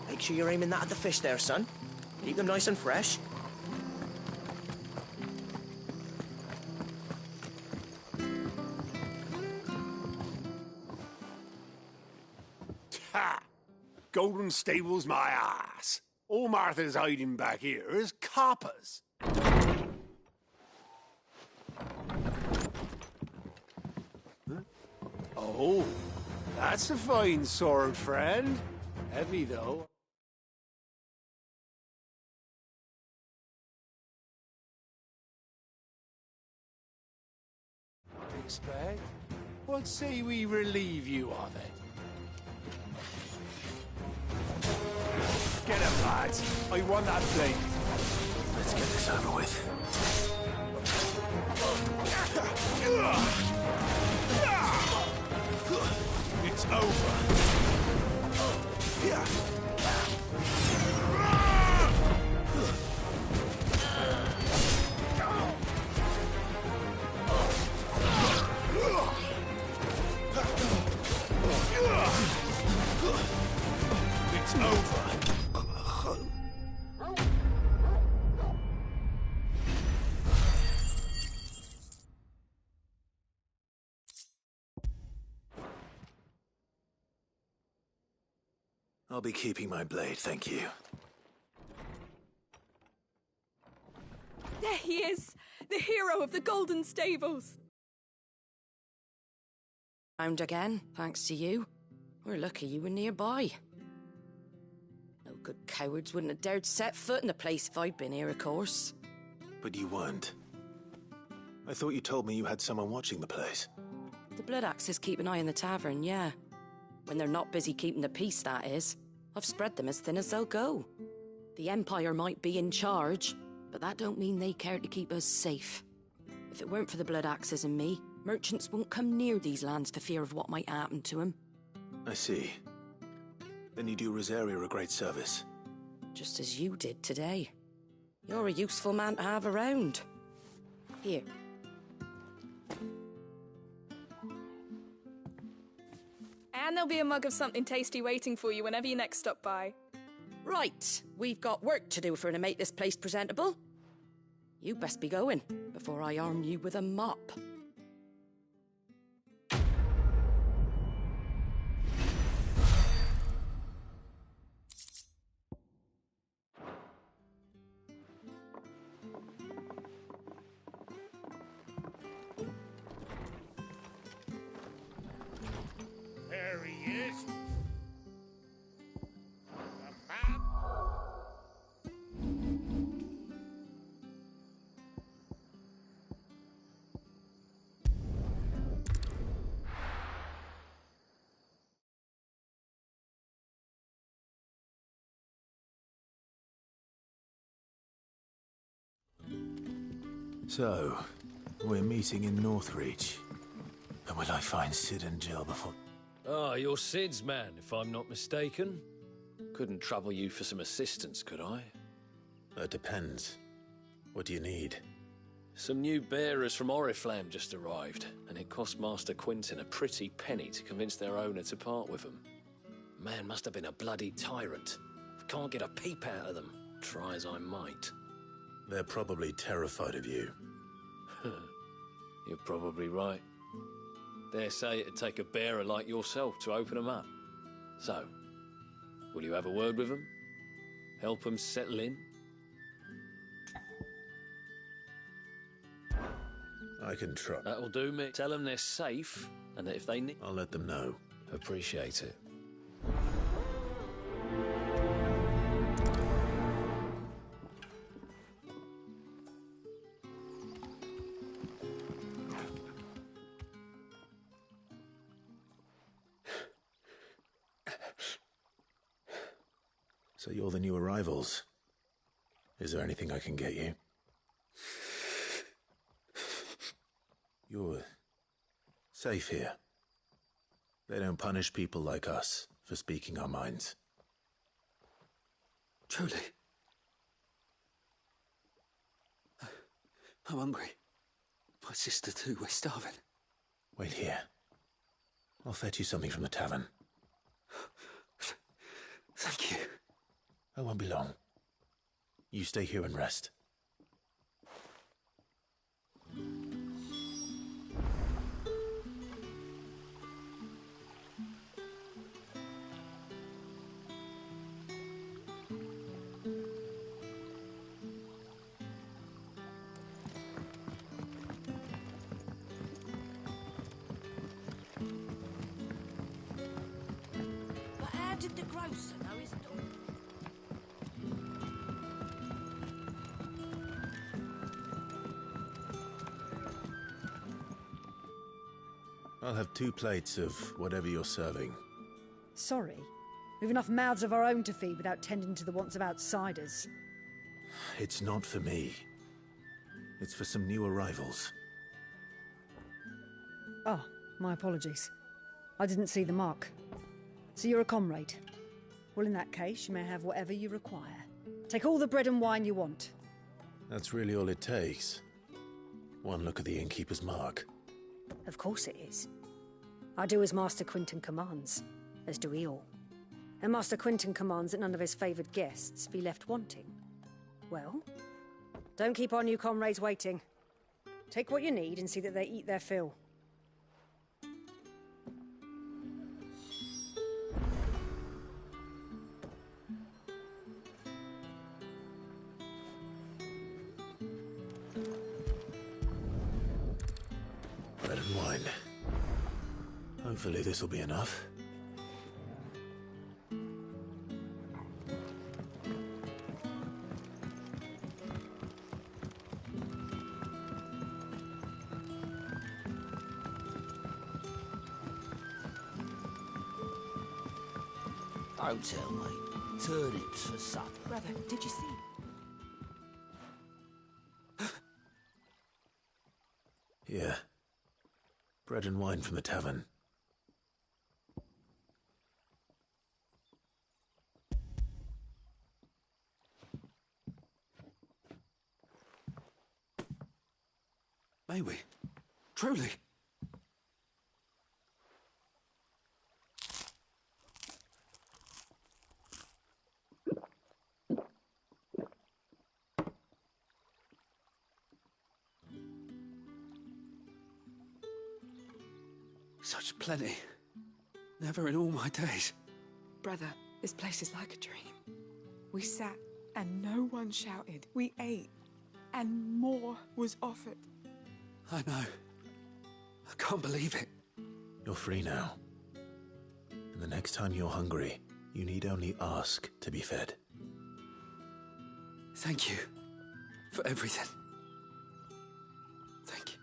Make sure you're aiming that at the fish there, son. Keep them nice and fresh. Ha! Golden Stables my ass. All Martha's hiding back here is coppers. Huh? Oh, that's a fine sword, friend. Heavy, though. Expect? What say we relieve you of it? Get him, lads. I want that blade. Let's get this over with. It's over. It's over. I'll be keeping my blade, thank you. There he is, the hero of the Golden Stables. Found again, thanks to you. We're lucky you were nearby. No good cowards wouldn't have dared set foot in the place if I'd been here, of course. But you weren't. I thought you told me you had someone watching the place. The Blood Axes keep an eye on the tavern, yeah. When they're not busy keeping the peace, that is. I've spread them as thin as they'll go. The Empire might be in charge, but that don't mean they care to keep us safe. If it weren't for the Blood Axes and me, merchants won't come near these lands for fear of what might happen to them. I see. Then you do Rosaria a great service. Just as you did today. You're a useful man to have around. Here. And there'll be a mug of something tasty waiting for you whenever you next stop by. Right, we've got work to do to make this place presentable. You best be going, before I arm you with a mop. There he is. So, we're meeting in Northreach. And will I find Sid and Jill before... Ah, you're Sid's man, if I'm not mistaken. Couldn't trouble you for some assistance, could I? That depends. What do you need? Some new bearers from Oriflamme just arrived, and it cost Master Quinton a pretty penny to convince their owner to part with them. Man must have been a bloody tyrant. Can't get a peep out of them, try as I might. They're probably terrified of you. You're probably right. Dare say it'd take a bearer like yourself to open them up. So, will you have a word with them? Help them settle in? I can try. That'll do me. Tell them they're safe, and that if they need... I'll let them know. Appreciate it. So you're the new arrivals. Is there anything I can get you? You're safe here. They don't punish people like us for speaking our minds. Truly. I'm hungry. My sister too, we're starving. Wait here. I'll fetch you something from the tavern. Thank you. I won't be long. You stay here and rest. But how did the grocer know his dog? I'll have 2 plates of whatever you're serving. Sorry. We've enough mouths of our own to feed without tending to the wants of outsiders. It's not for me. It's for some new arrivals. Oh, my apologies. I didn't see the mark. So you're a comrade. Well, in that case, you may have whatever you require. Take all the bread and wine you want. That's really all it takes. One look at the innkeeper's mark. Of course it is. I do as Master Quinton commands, as do we all. And Master Quinton commands that none of his favoured guests be left wanting. Well, don't keep our new comrades waiting. Take what you need and see that they eat their fill. Bread and wine. Hopefully this'll be enough. Don't tell me. Turnips for supper. Brother, did you see? Yeah. Bread and wine from the tavern. May we? Truly? Such plenty. Never in all my days. Brother, this place is like a dream. We sat and no one shouted. We ate and more was offered. I know. I can't believe it. You're free now. And the next time you're hungry, you need only ask to be fed. Thank you for everything. Thank you.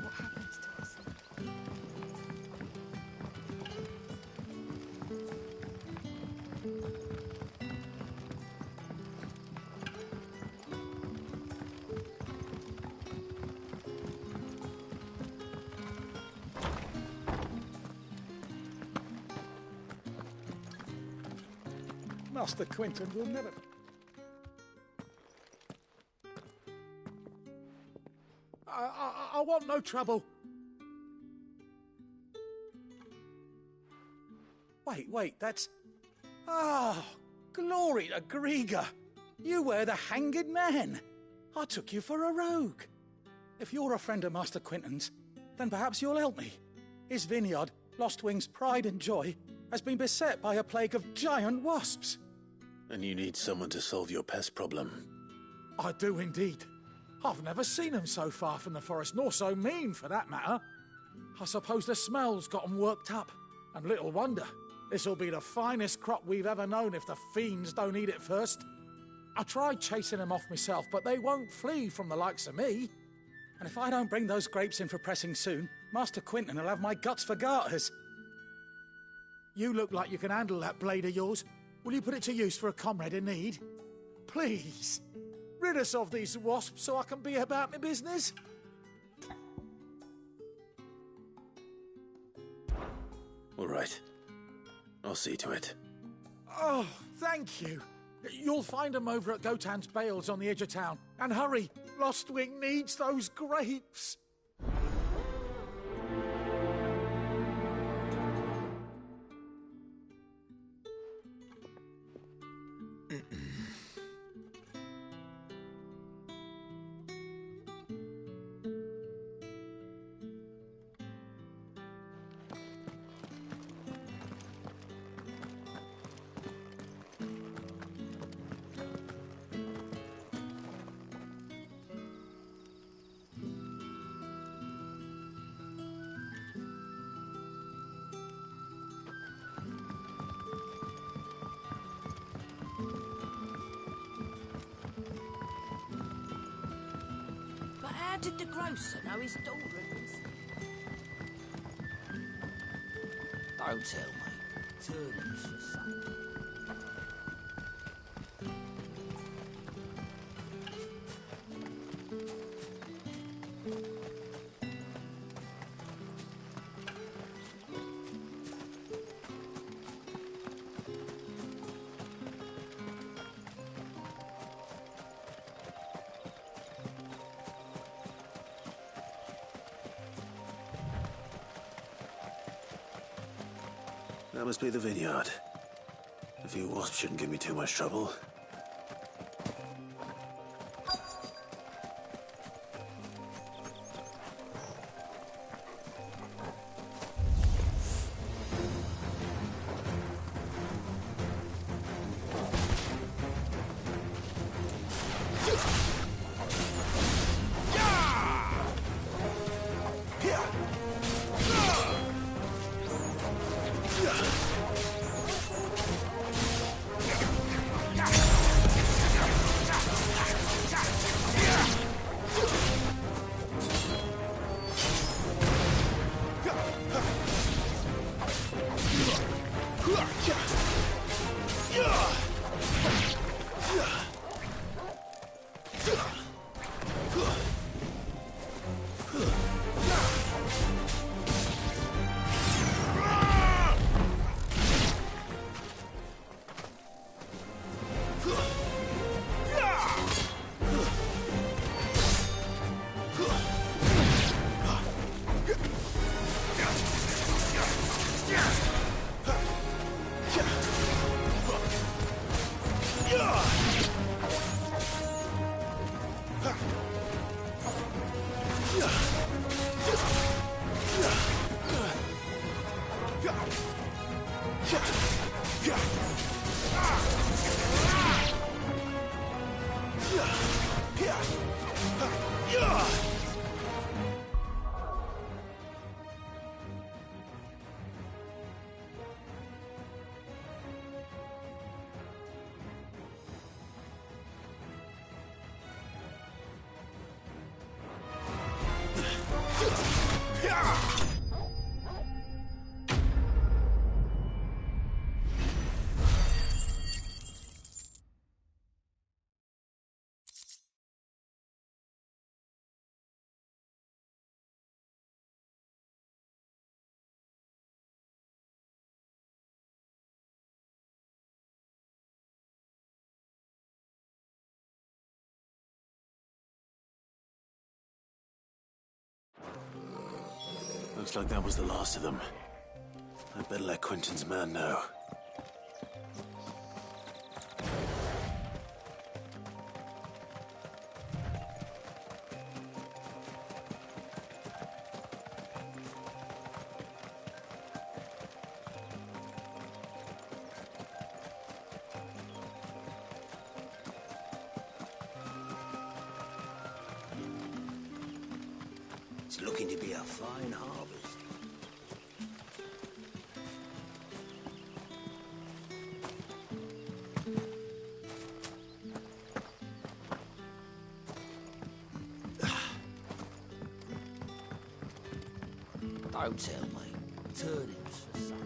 What happens to us? Master Quinton will never... I want no trouble. Wait, that's... Oh, glory to Grieger. You were the hanged man. I took you for a rogue. If you're a friend of Master Quinton's, then perhaps you'll help me. His vineyard, Lostwing's pride and joy, has been beset by a plague of giant wasps. And you need someone to solve your pest problem. I do indeed. I've never seen them so far from the forest, nor so mean, for that matter. I suppose the smell's got 'em worked up. And little wonder. This'll be the finest crop we've ever known if the fiends don't eat it first. I tried chasing them off myself, but they won't flee from the likes of me. And if I don't bring those grapes in for pressing soon, Master Quinton will have my guts for garters. You look like you can handle that blade of yours. Will you put it to use for a comrade in need? Please. Rid us of these wasps so I can be about my business. All right. I'll see to it. Oh, thank you. You'll find them over at Gotan's Bales on the edge of town. And hurry, Lostwing needs those grapes. But how did the grocer know his daughter was... Don't tell me. Turnings for sale. That must be the vineyard. A few wasps shouldn't give me too much trouble. Looks like that was the last of them. I'd better let Quentin's man know. It's looking to be a fine harvest. Don't tell me. Turnips for some.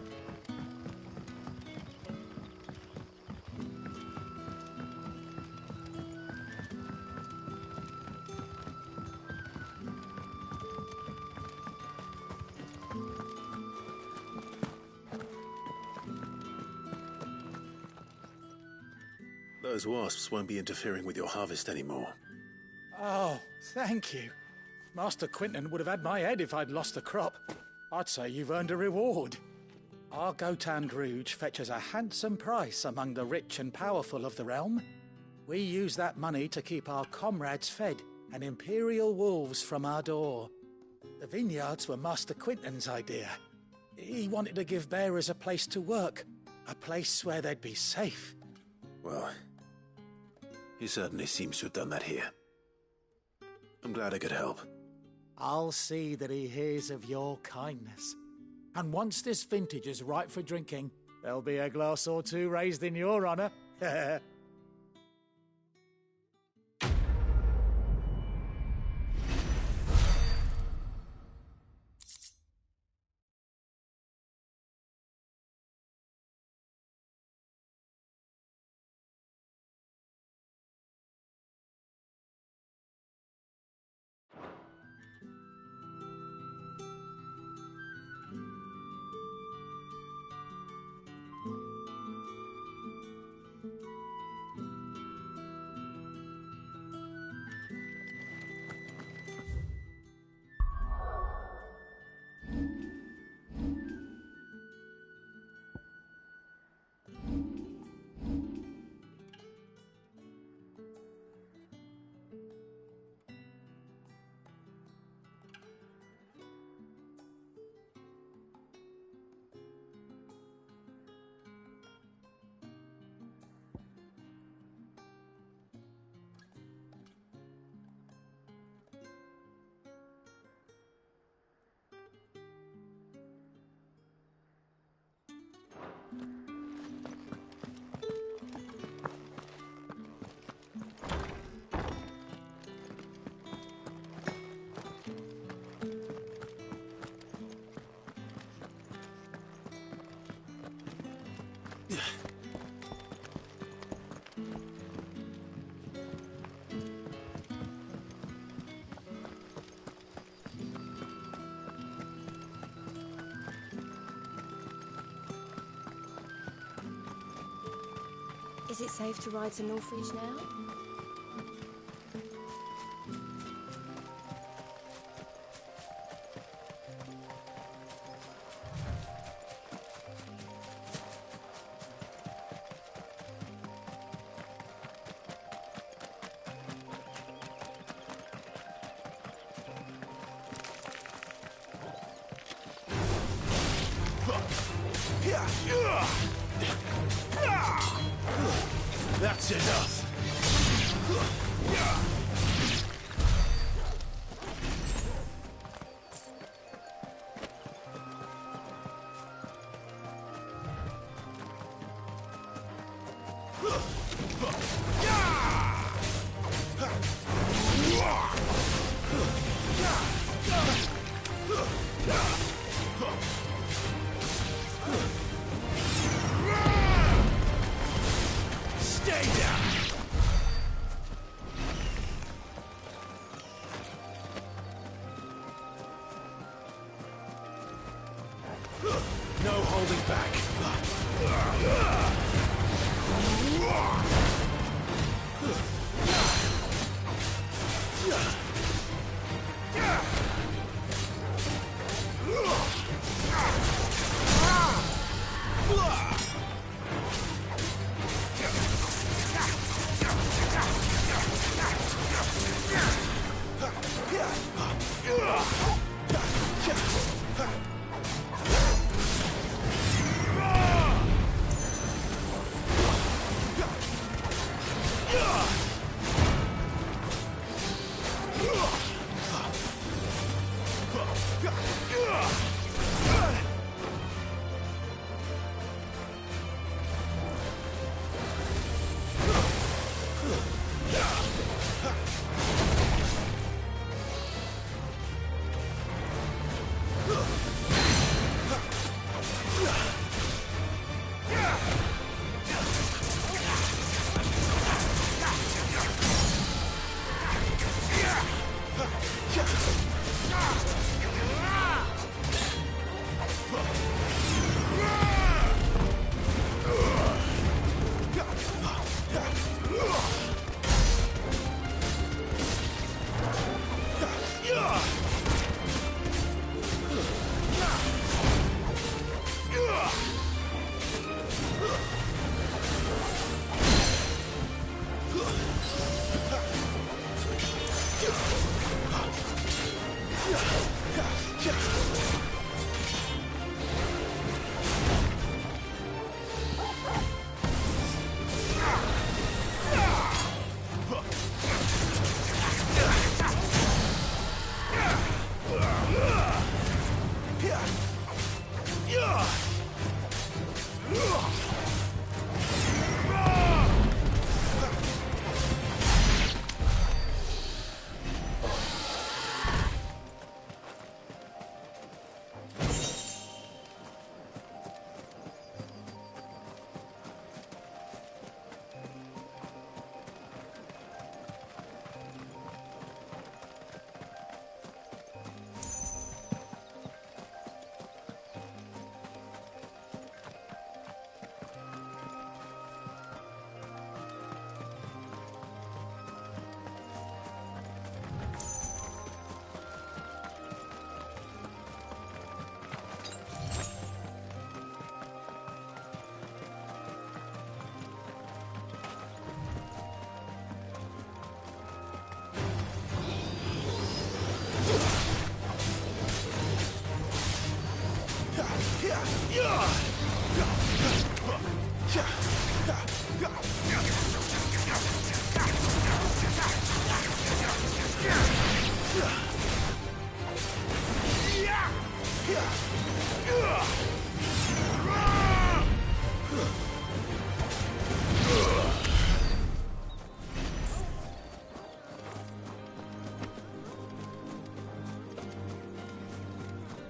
Those wasps won't be interfering with your harvest anymore. Oh, thank you. Master Quentin would have had my head if I'd lost the crop. I'd say you've earned a reward. Our Gotan Rouge fetches a handsome price among the rich and powerful of the realm. We use that money to keep our comrades fed and imperial wolves from our door. The vineyards were Master Quentin's idea. He wanted to give bearers a place to work, a place where they'd be safe. Well, he certainly seems to have done that here. I'm glad I could help. I'll see that he hears of your kindness. And once this vintage is ripe for drinking, there'll be a glass or two raised in your honor. Is it safe to ride to Northridge now? That's enough. Stay down. No holding back.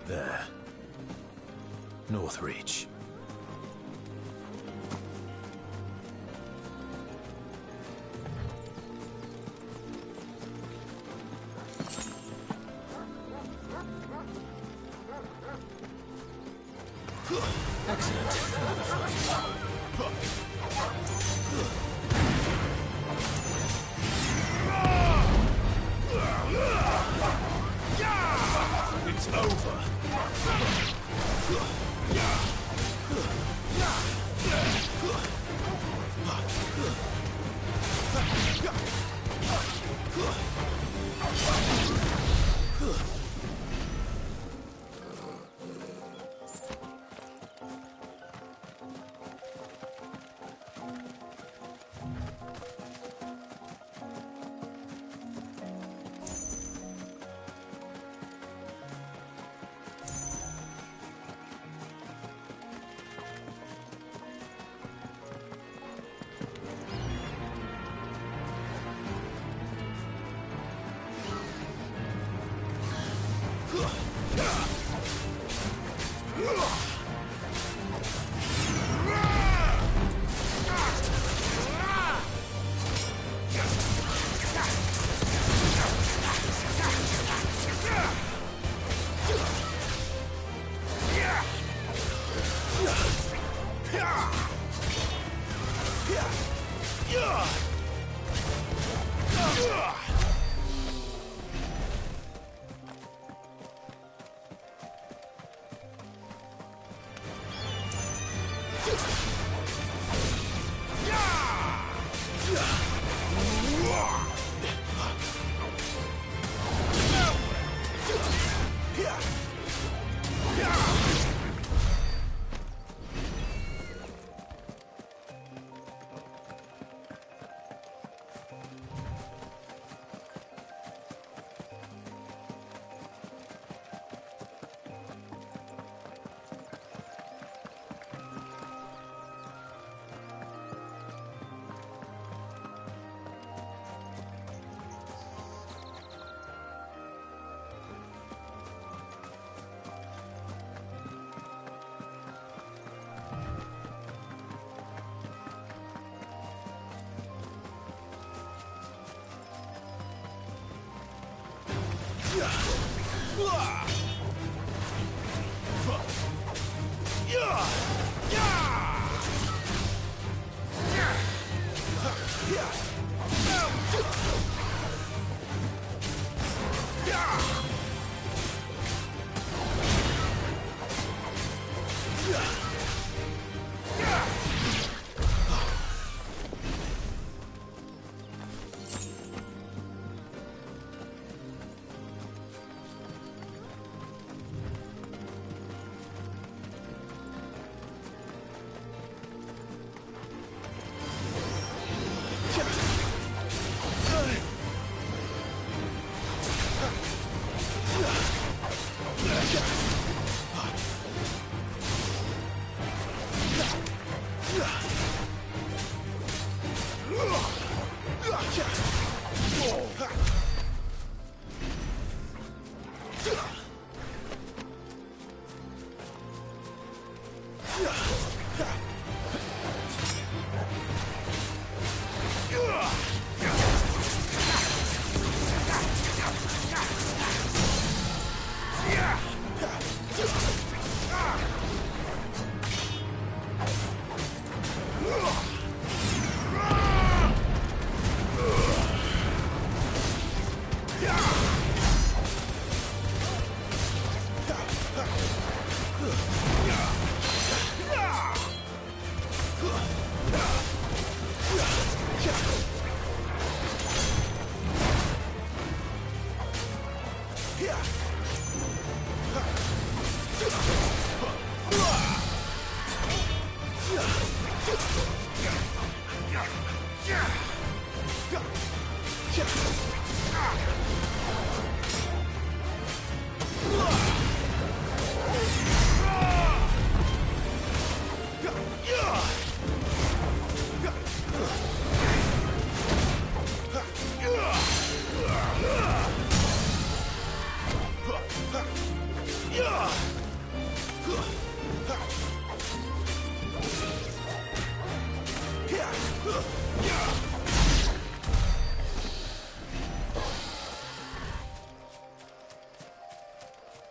There. North Reach. Excellent. Another fight. It's over.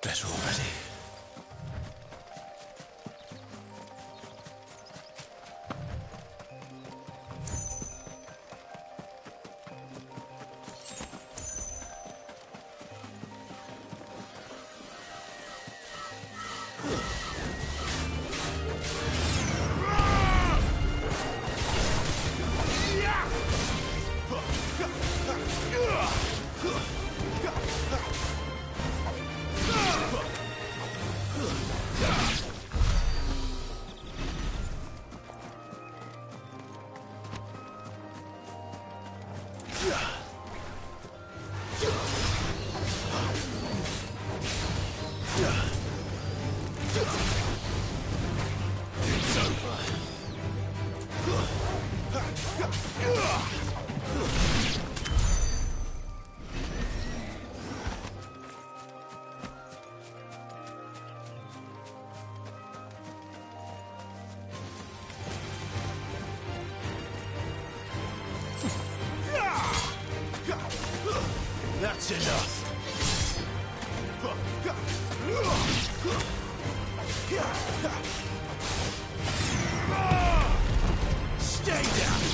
Better already. That's enough. Stay down.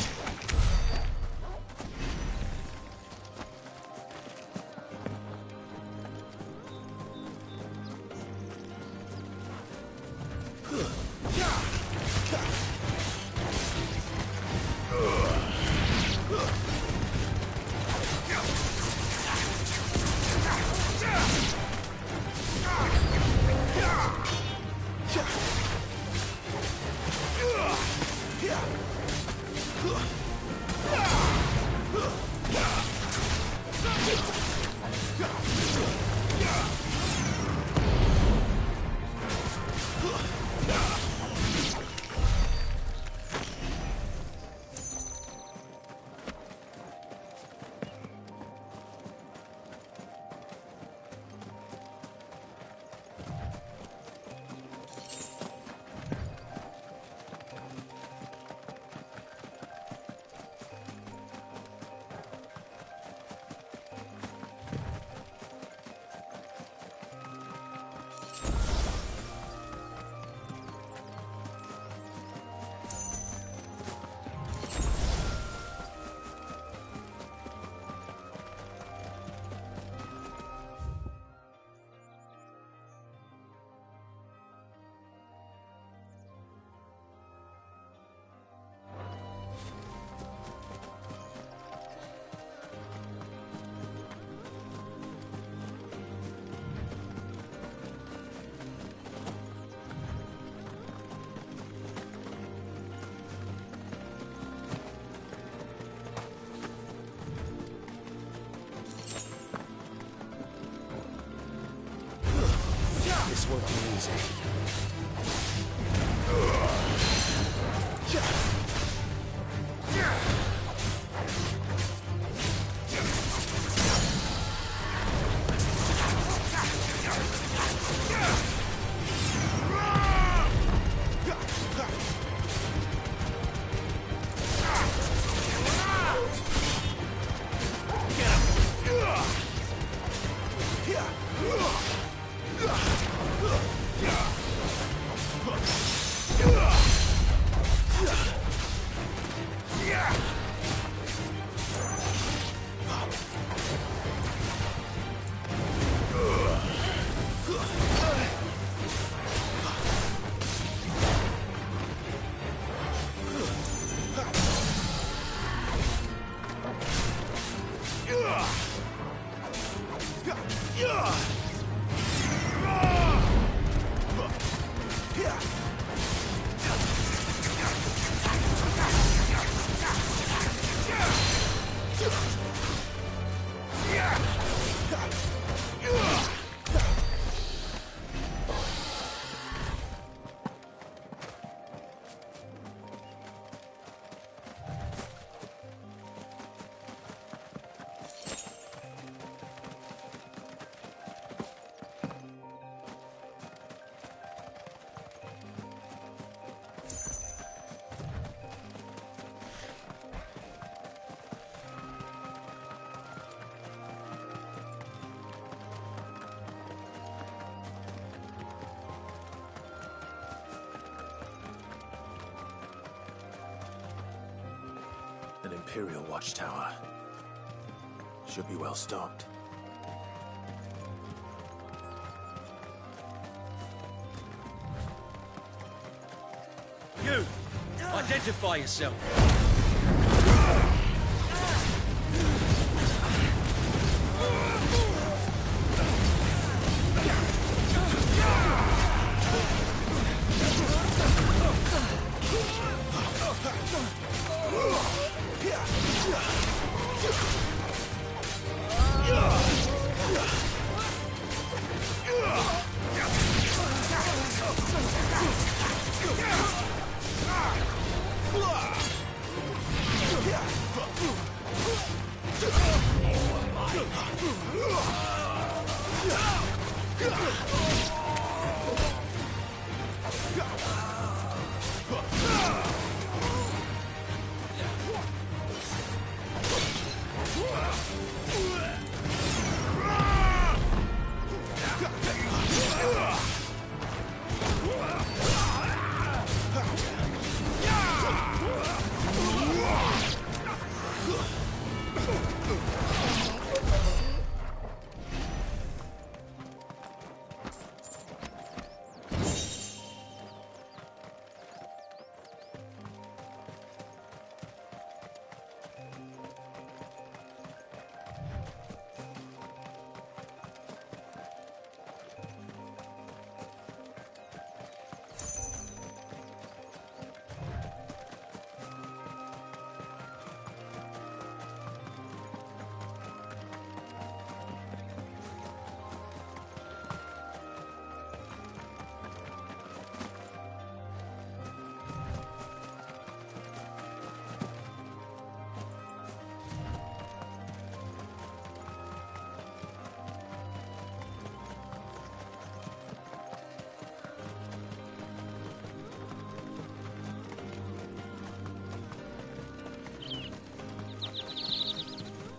working easy. An Imperial watchtower. Should be well stocked. You! Identify yourself!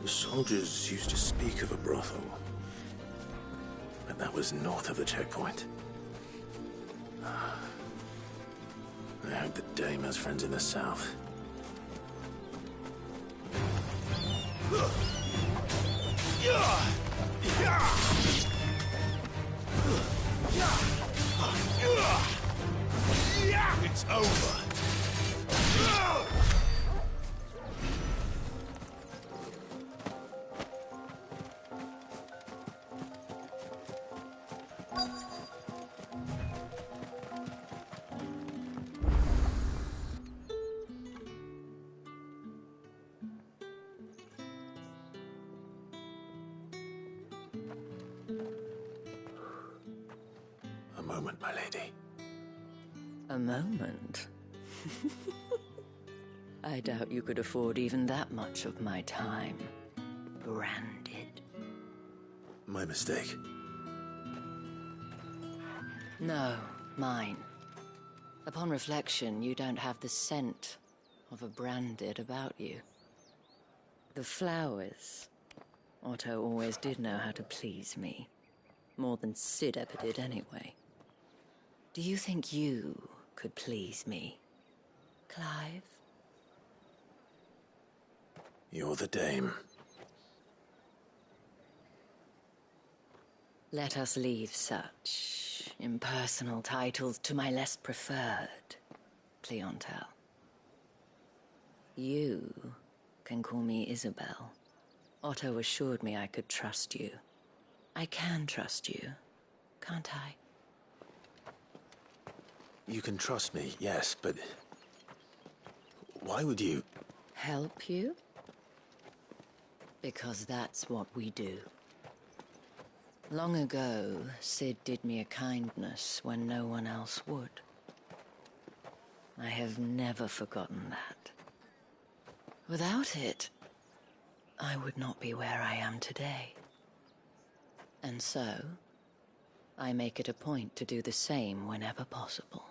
The soldiers used to speak of a brothel, but that was north of the checkpoint. I hope the dame has friends in the south. It's over. moment, my lady. A moment? I doubt you could afford even that much of my time. Branded. My mistake. No, mine. Upon reflection, you don't have the scent of a branded about you. The flowers. Otto always did know how to please me. More than Sid ever did anyway. Do you think you could please me, Clive? You're the dame. Let us leave such impersonal titles to my less preferred clientele. You can call me Isabel. Otto assured me I could trust you. I can trust you, can't I? You can trust me, yes, but... why would you... Help you? Because that's what we do. Long ago, Sid did me a kindness when no one else would. I have never forgotten that. Without it, I would not be where I am today. And so, I make it a point to do the same whenever possible.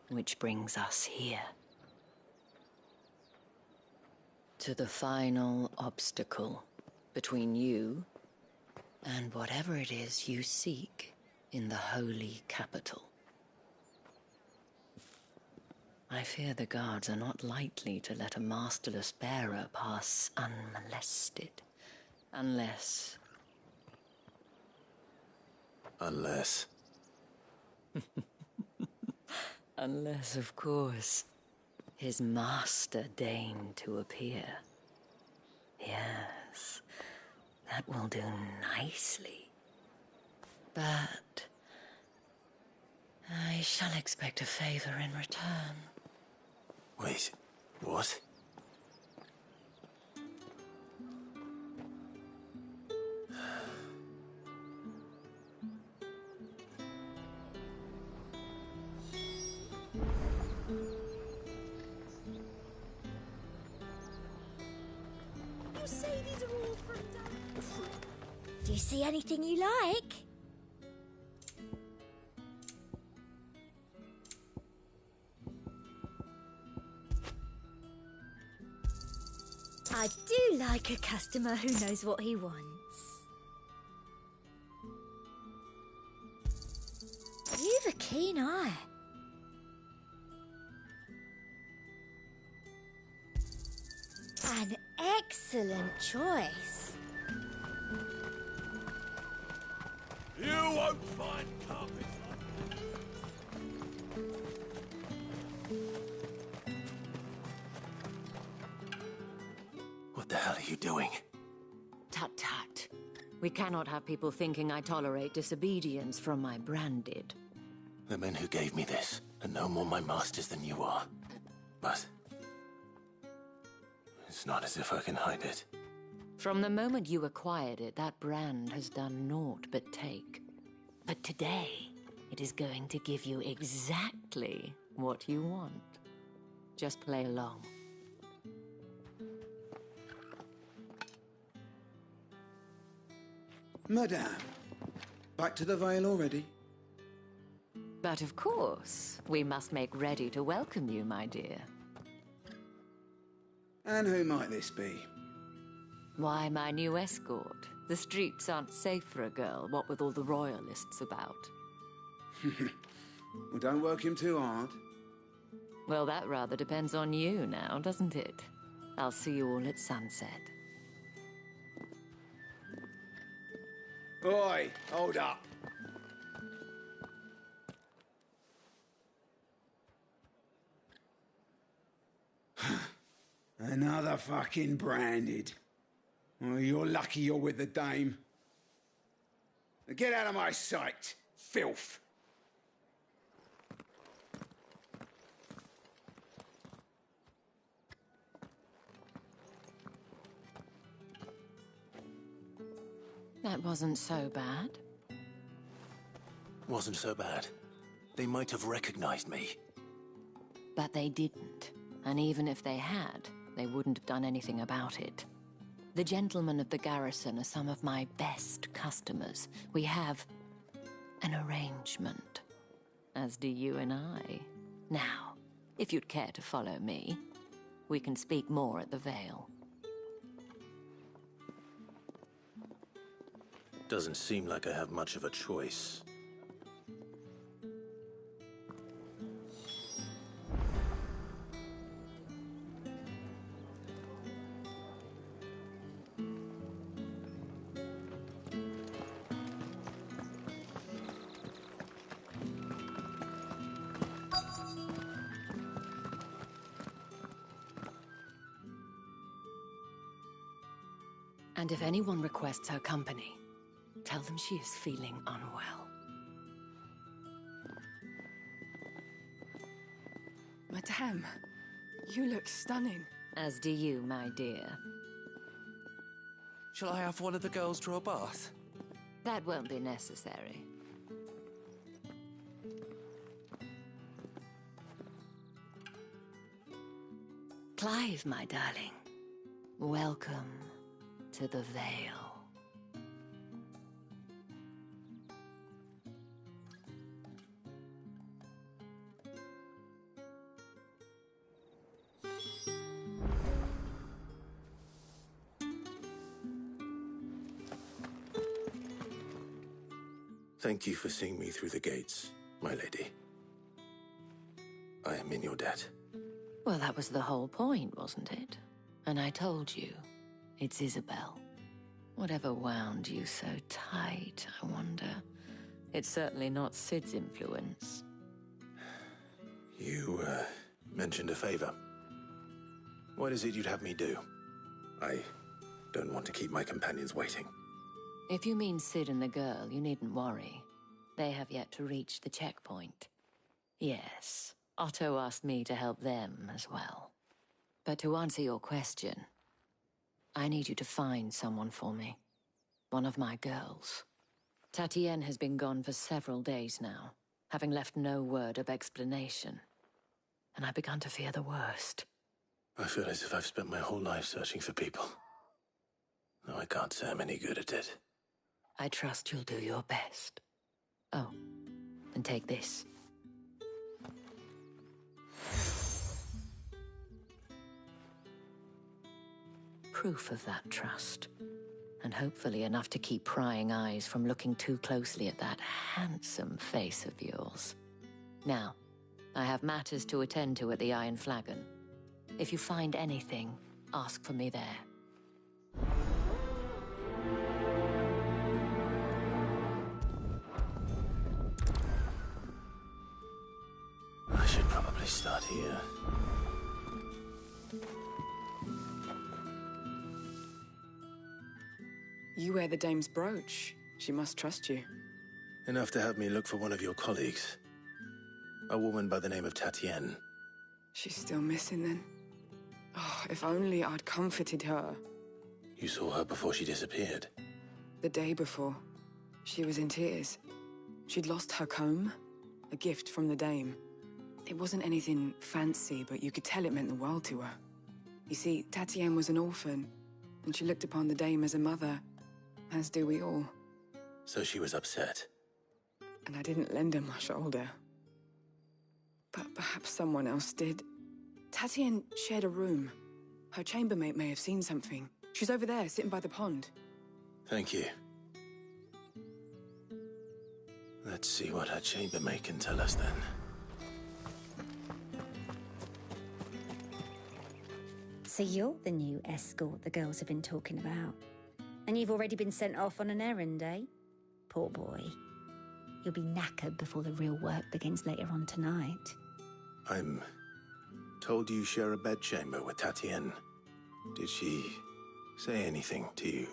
Which brings us here. To the final obstacle between you and whatever it is you seek in the holy capital. I fear the guards are not likely to let a masterless bearer pass unmolested. Unless... Unless... Unless, of course, his master deigned to appear. Yes, that will do nicely. But... I shall expect a favor in return. Wait, what? You say these are all from down... Do you see anything you like? I do like a customer who knows what he wants. You've a keen eye. An excellent choice. You won't find carpets What the hell are you doing? Tut-tut. We cannot have people thinking I tolerate disobedience from my branded. The men who gave me this are no more my masters than you are. But... it's not as if I can hide it. From the moment you acquired it, that brand has done naught but take. But today, it is going to give you exactly what you want. Just play along. Madame, back to the Vale already? But of course, we must make ready to welcome you, my dear. And who might this be? Why, my new escort. The streets aren't safe for a girl, what with all the royalists about. Well, don't work him too hard. Well, that rather depends on you now, doesn't it? I'll see you all at sunset. Oi, hold up. Another fucking branded. Oh, you're lucky you're with the dame. Get out of my sight, filth. That wasn't so bad. wasn't so bad. They might have recognized me. But they didn't. And even if they had, they wouldn't have done anything about it. The gentlemen of the garrison are some of my best customers. We have an arrangement, as do you and I. Now, if you'd care to follow me, we can speak more at the Vale. Doesn't seem like I have much of a choice. And if anyone requests her company, tell them she is feeling unwell. Madame, you look stunning. As do you, my dear. Shall I have one of the girls draw a bath? That won't be necessary. Clive, my darling. Welcome to the Vale. Thank you for seeing me through the gates, my lady. I am in your debt. Well, that was the whole point, wasn't it? And I told you, it's Isabel. Whatever wound you so tight, I wonder. It's certainly not Sid's influence. You, mentioned a favor. What is it you'd have me do? I don't want to keep my companions waiting. If you mean Sid and the girl, you needn't worry. They have yet to reach the checkpoint. Yes, Otto asked me to help them as well. But to answer your question, I need you to find someone for me. One of my girls. Tatienne has been gone for several days now, having left no word of explanation. And I've begun to fear the worst. I feel as if I've spent my whole life searching for people. Though I can't say I'm any good at it. I trust you'll do your best. Oh, and take this. Proof of that trust. And hopefully enough to keep prying eyes from looking too closely at that handsome face of yours. Now, I have matters to attend to at the Iron Flagon. If you find anything, ask for me there. I should probably start here. You wear the dame's brooch. She must trust you. Enough to have me look for one of your colleagues. A woman by the name of Tatienne. She's still missing then. Oh, if only I'd comforted her. You saw her before she disappeared? The day before. She was in tears. She'd lost her comb, a gift from the dame. It wasn't anything fancy, but you could tell it meant the world to her. You see, Tatienne was an orphan, and she looked upon the dame as a mother, as do we all. So she was upset. And I didn't lend her my shoulder. But perhaps someone else did. Tatienne shared a room. Her chambermaid may have seen something. She's over there, sitting by the pond. Thank you. Let's see what her chambermaid can tell us then. So you're the new escort the girls have been talking about. And you've already been sent off on an errand, eh? Poor boy. You'll be knackered before the real work begins later on tonight. I'm told you share a bedchamber with Tatienne. Did she say anything to you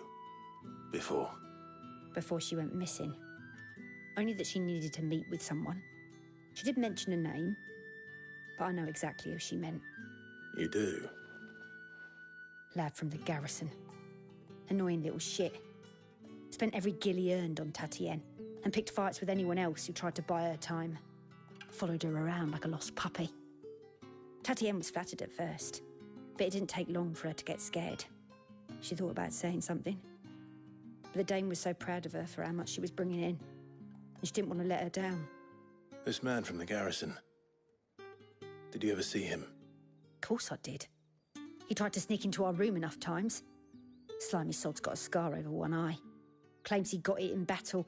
before? Before she went missing. Only that she needed to meet with someone. She did mention a name, but I know exactly who she meant. You do? Lad from the garrison. Annoying little shit. Spent every guil he earned on Tatienne. and picked fights with anyone else who tried to buy her time. Followed her around like a lost puppy. Tatienne was flattered at first, but it didn't take long for her to get scared. She thought about saying something, but the Dame was so proud of her for how much she was bringing in, and she didn't want to let her down. This man from the garrison. Did you ever see him? Of course I did. He tried to sneak into our room enough times. Slimy sod's got a scar over one eye. Claims he got it in battle.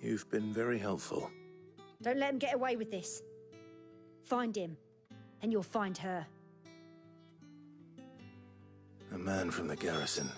You've been very helpful. Don't let him get away with this. Find him, and you'll find her. A man from the garrison.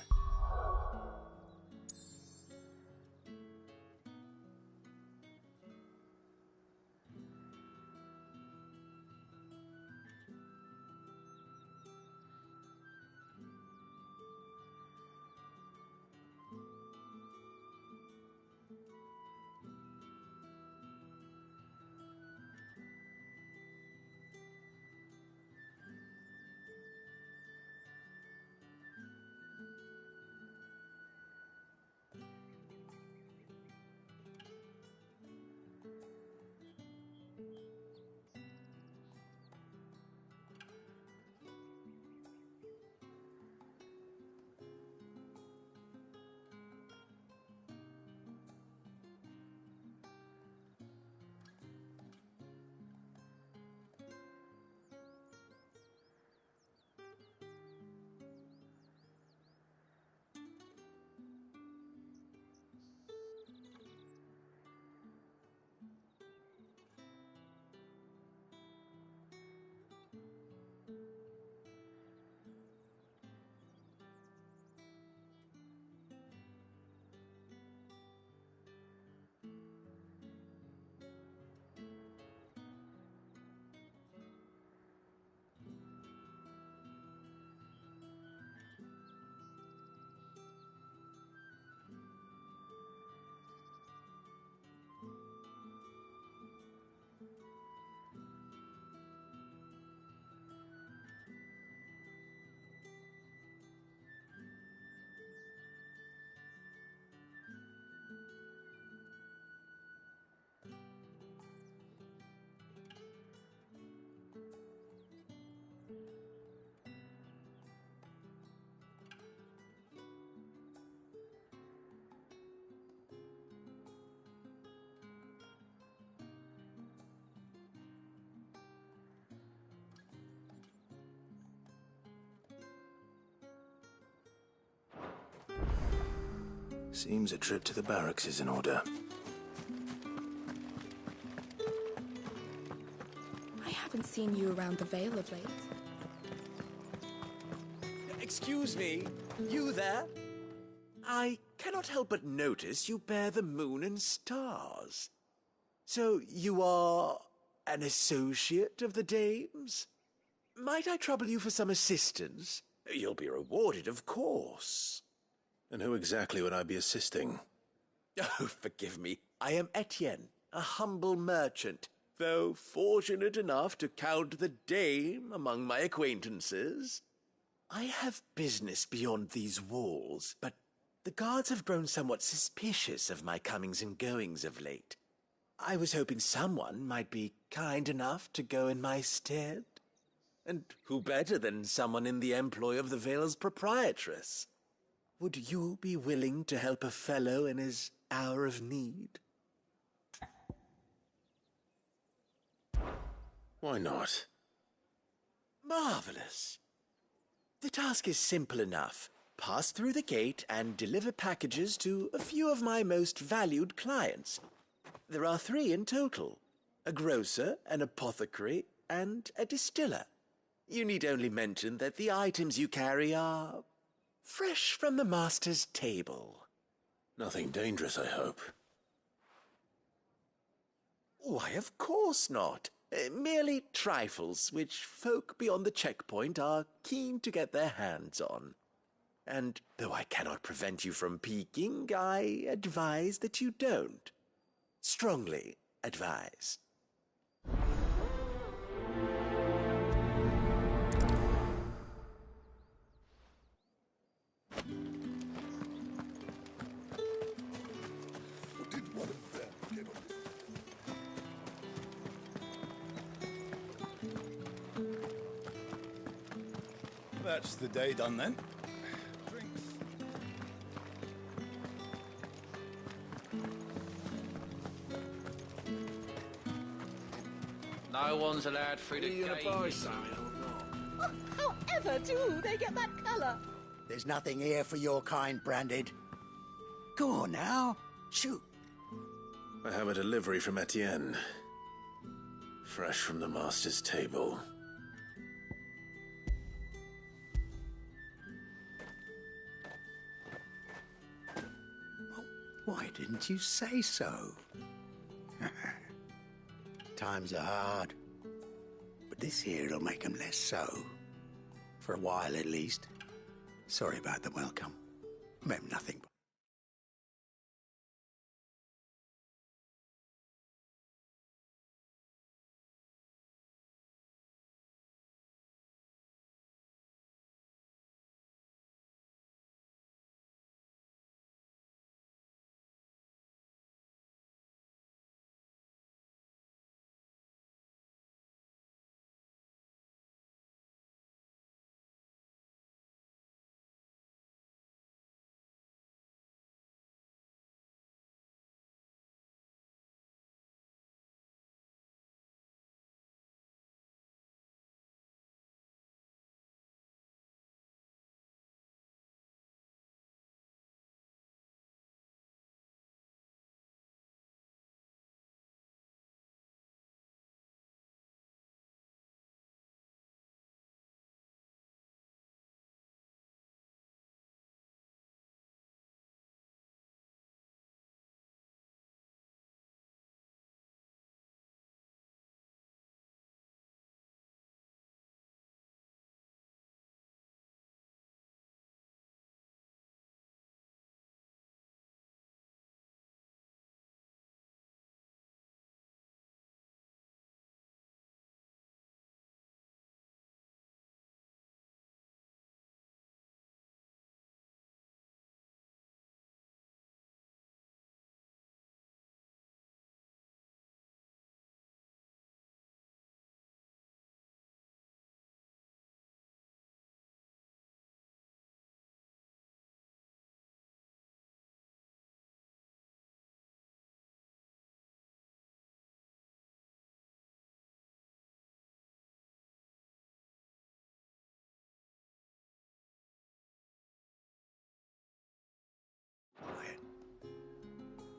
Seems a trip to the barracks is in order. I haven't seen you around the Vale of late. Excuse me, you there? I cannot help but notice you bear the moon and stars. So you are an associate of the Dame's? Might I trouble you for some assistance? You'll be rewarded, of course. And who exactly would I be assisting? Oh, forgive me. I am Etienne, a humble merchant, though fortunate enough to count the Dame among my acquaintances. I have business beyond these walls, but the guards have grown somewhat suspicious of my comings and goings of late. I was hoping someone might be kind enough to go in my stead. And who better than someone in the employ of the Vale's proprietress? Would you be willing to help a fellow in his hour of need? Why not? Marvelous. The task is simple enough. Pass through the gate and deliver packages to a few of my most valued clients. There are 3 in total: a grocer, an apothecary, and a distiller. You need only mention that the items you carry are fresh from the master's table. Nothing dangerous, I hope. Why, of course not. Merely trifles which folk beyond the checkpoint are keen to get their hands on. And though I cannot prevent you from peeking, I advise that you don't. Strongly advise. That's the day done then. Drinks. No one's allowed through the gate. However do they get that colour? There's nothing here for your kind, Branded. Go on now. Shoot. I have a delivery from Etienne. Fresh from the master's table. Why didn't you say so? Times are hard. But this here'll make 'em less so. For a while, at least. Sorry about the welcome. Meant nothing.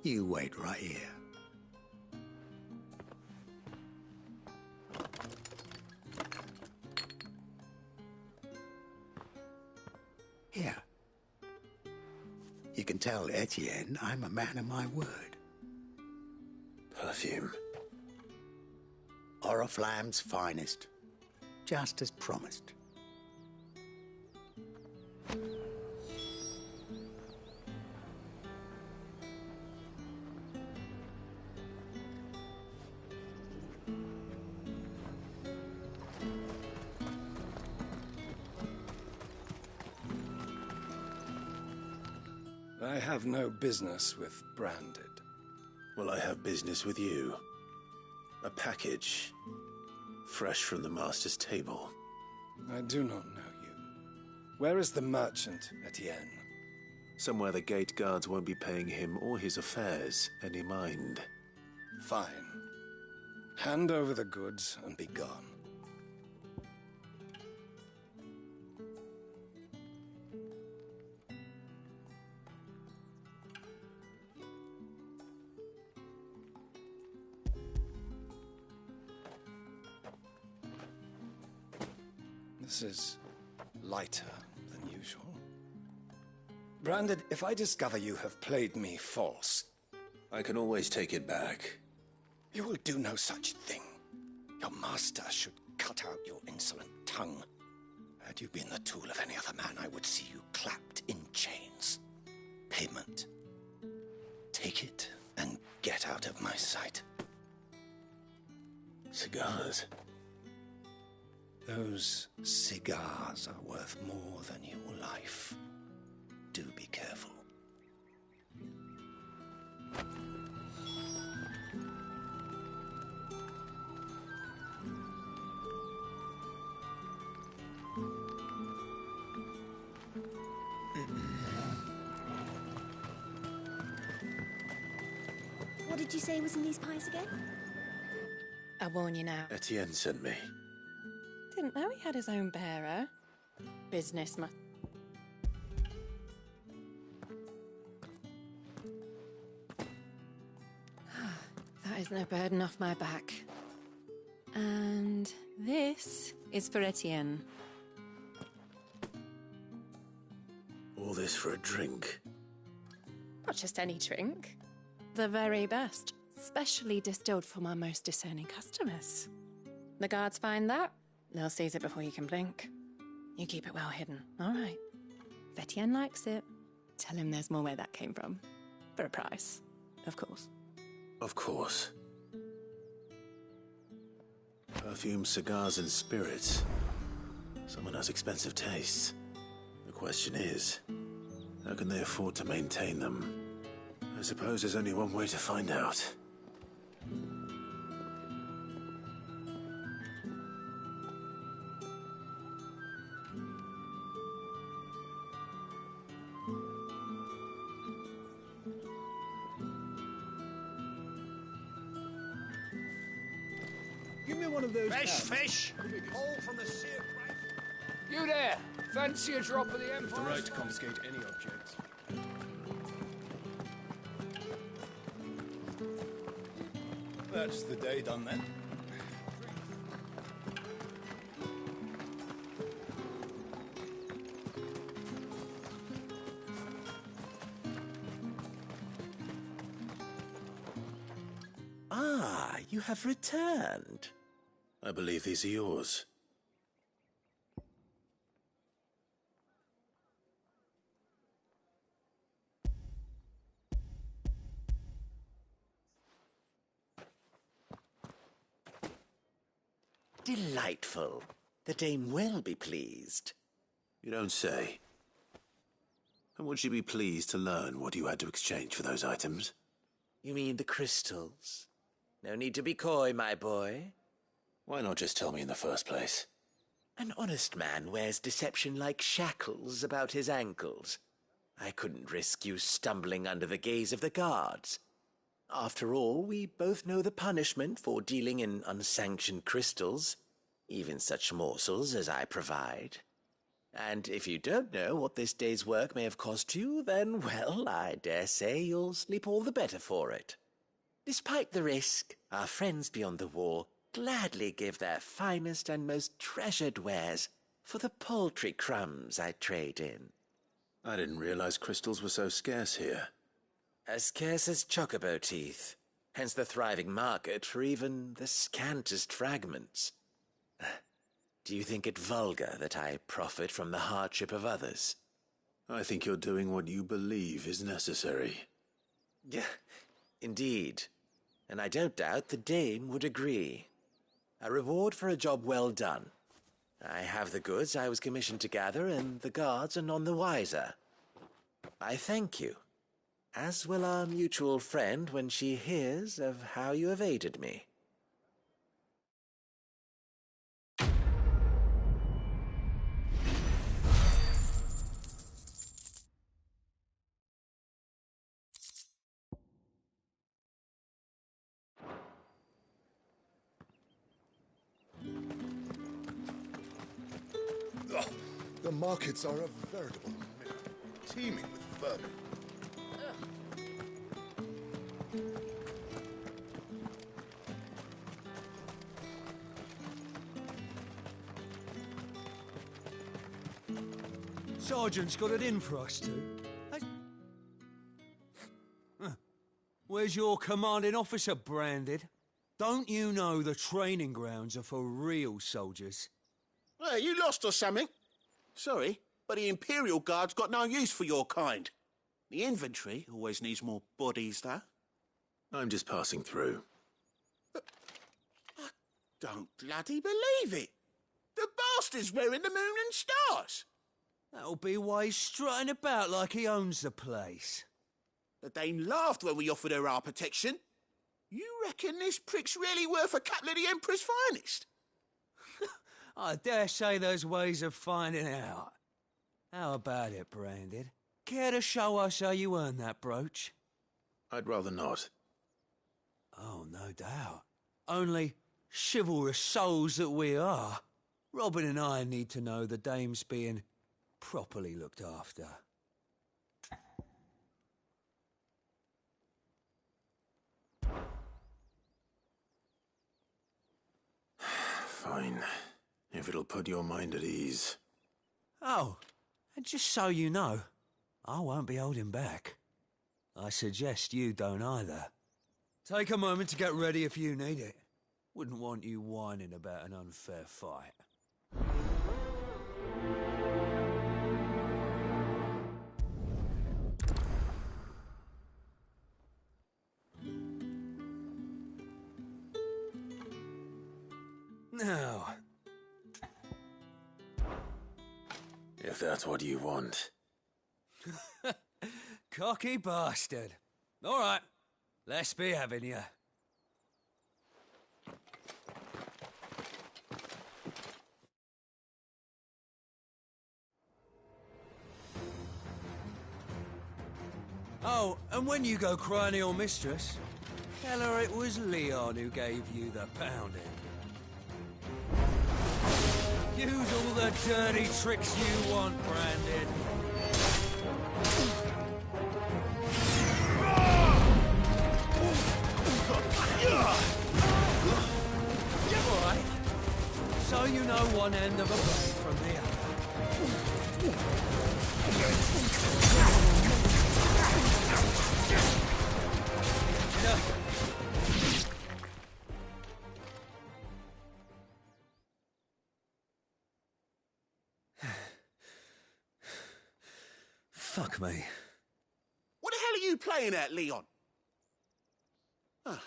You wait right here. Here. You can tell Etienne I'm a man of my word. Perfume. Oriflamme's finest. Just as promised. I have no business with Branded. Well, I have business with you. A package. Fresh from the master's table. I do not know you. Where is the merchant, Etienne? Somewhere the gate guards won't be paying him or his affairs any mind. Fine. Hand over the goods and be gone. This is lighter than usual. Branded, if I discover you have played me false... I can always take it back. You will do no such thing. Your master should cut out your insolent tongue. Had you been the tool of any other man, I would see you clapped in chains. Payment. Take it and get out of my sight. Cigars. Those cigars are worth more than your life. Do be careful. What did you say was in these pies again? I warn you now. Etienne sent me. Didn't know he had his own bearer. Businessman. That is no burden off my back. And this is for Etienne. All this for a drink? Not just any drink. The very best. Specially distilled for my most discerning customers. The guards find that, they'll seize it before you can blink. You keep it well hidden, all right? If Etienne likes it, tell him there's more where that came from. For a price, of course. Of course. Perfume, cigars, and spirits. Someone has expensive tastes. The question is, how can they afford to maintain them? I suppose there's only one way to find out. Give me one of those. Fish! All from the sea of Christ. You there! Fancy a drop of the Empire? The right to confiscate any objects. That's the day done then. Ah, you have returned. I believe these are yours. Delightful. The dame will be pleased. You don't say. And would she be pleased to learn what you had to exchange for those items? You mean the crystals? No need to be coy, my boy. Why not just tell me in the first place? An honest man wears deception like shackles about his ankles. I couldn't risk you stumbling under the gaze of the guards. After all, we both know the punishment for dealing in unsanctioned crystals, even such morsels as I provide. And if you don't know what this day's work may have cost you, then, well, I dare say you'll sleep all the better for it. Despite the risk, our friends beyond the wall gladly give their finest and most treasured wares for the paltry crumbs I trade in. I didn't realize crystals were so scarce here. As scarce as chocobo teeth, hence the thriving market for even the scantest fragments. Do you think it vulgar that I profit from the hardship of others? I think you're doing what you believe is necessary. Yeah, indeed. And I don't doubt the dame would agree. A reward for a job well done. I have the goods I was commissioned to gather, and the guards are none the wiser. I thank you, as will our mutual friend when she hears of how you have aided me. The markets are a veritable mirror, teeming with vermin. Sergeant's got it in for us two. Where's your commanding officer, Branded? Don't you know the training grounds are for real soldiers? Hey, you lost or something? Sorry, but the Imperial Guard's got no use for your kind. The infantry always needs more bodies, though. I'm just passing through. I don't bloody believe it. The bastard's wearing the moon and stars. That'll be why he's strutting about like he owns the place. The dame laughed when we offered her our protection. You reckon this prick's really worth a couple of the Emperor's finest? I dare say there's ways of finding out. How about it, Branded? Care to show us how you earned that brooch? I'd rather not. Oh, no doubt. Only, chivalrous souls that we are, Robin and I need to know the dame's being properly looked after. Fine. If it'll put your mind at ease. Oh, and just so you know, I won't be holding back. I suggest you don't either. Take a moment to get ready if you need it. Wouldn't want you whining about an unfair fight. Now, If that's what you want. cocky bastard. All right, let's be having you. Oh, and when you go crying to your mistress, tell her it was Leon who gave you the pounding. Use all the dirty tricks you want, Brandon. All right. So you know one end of a blade from the other. Fuck me. What the hell are you playing at, Leon? Ah,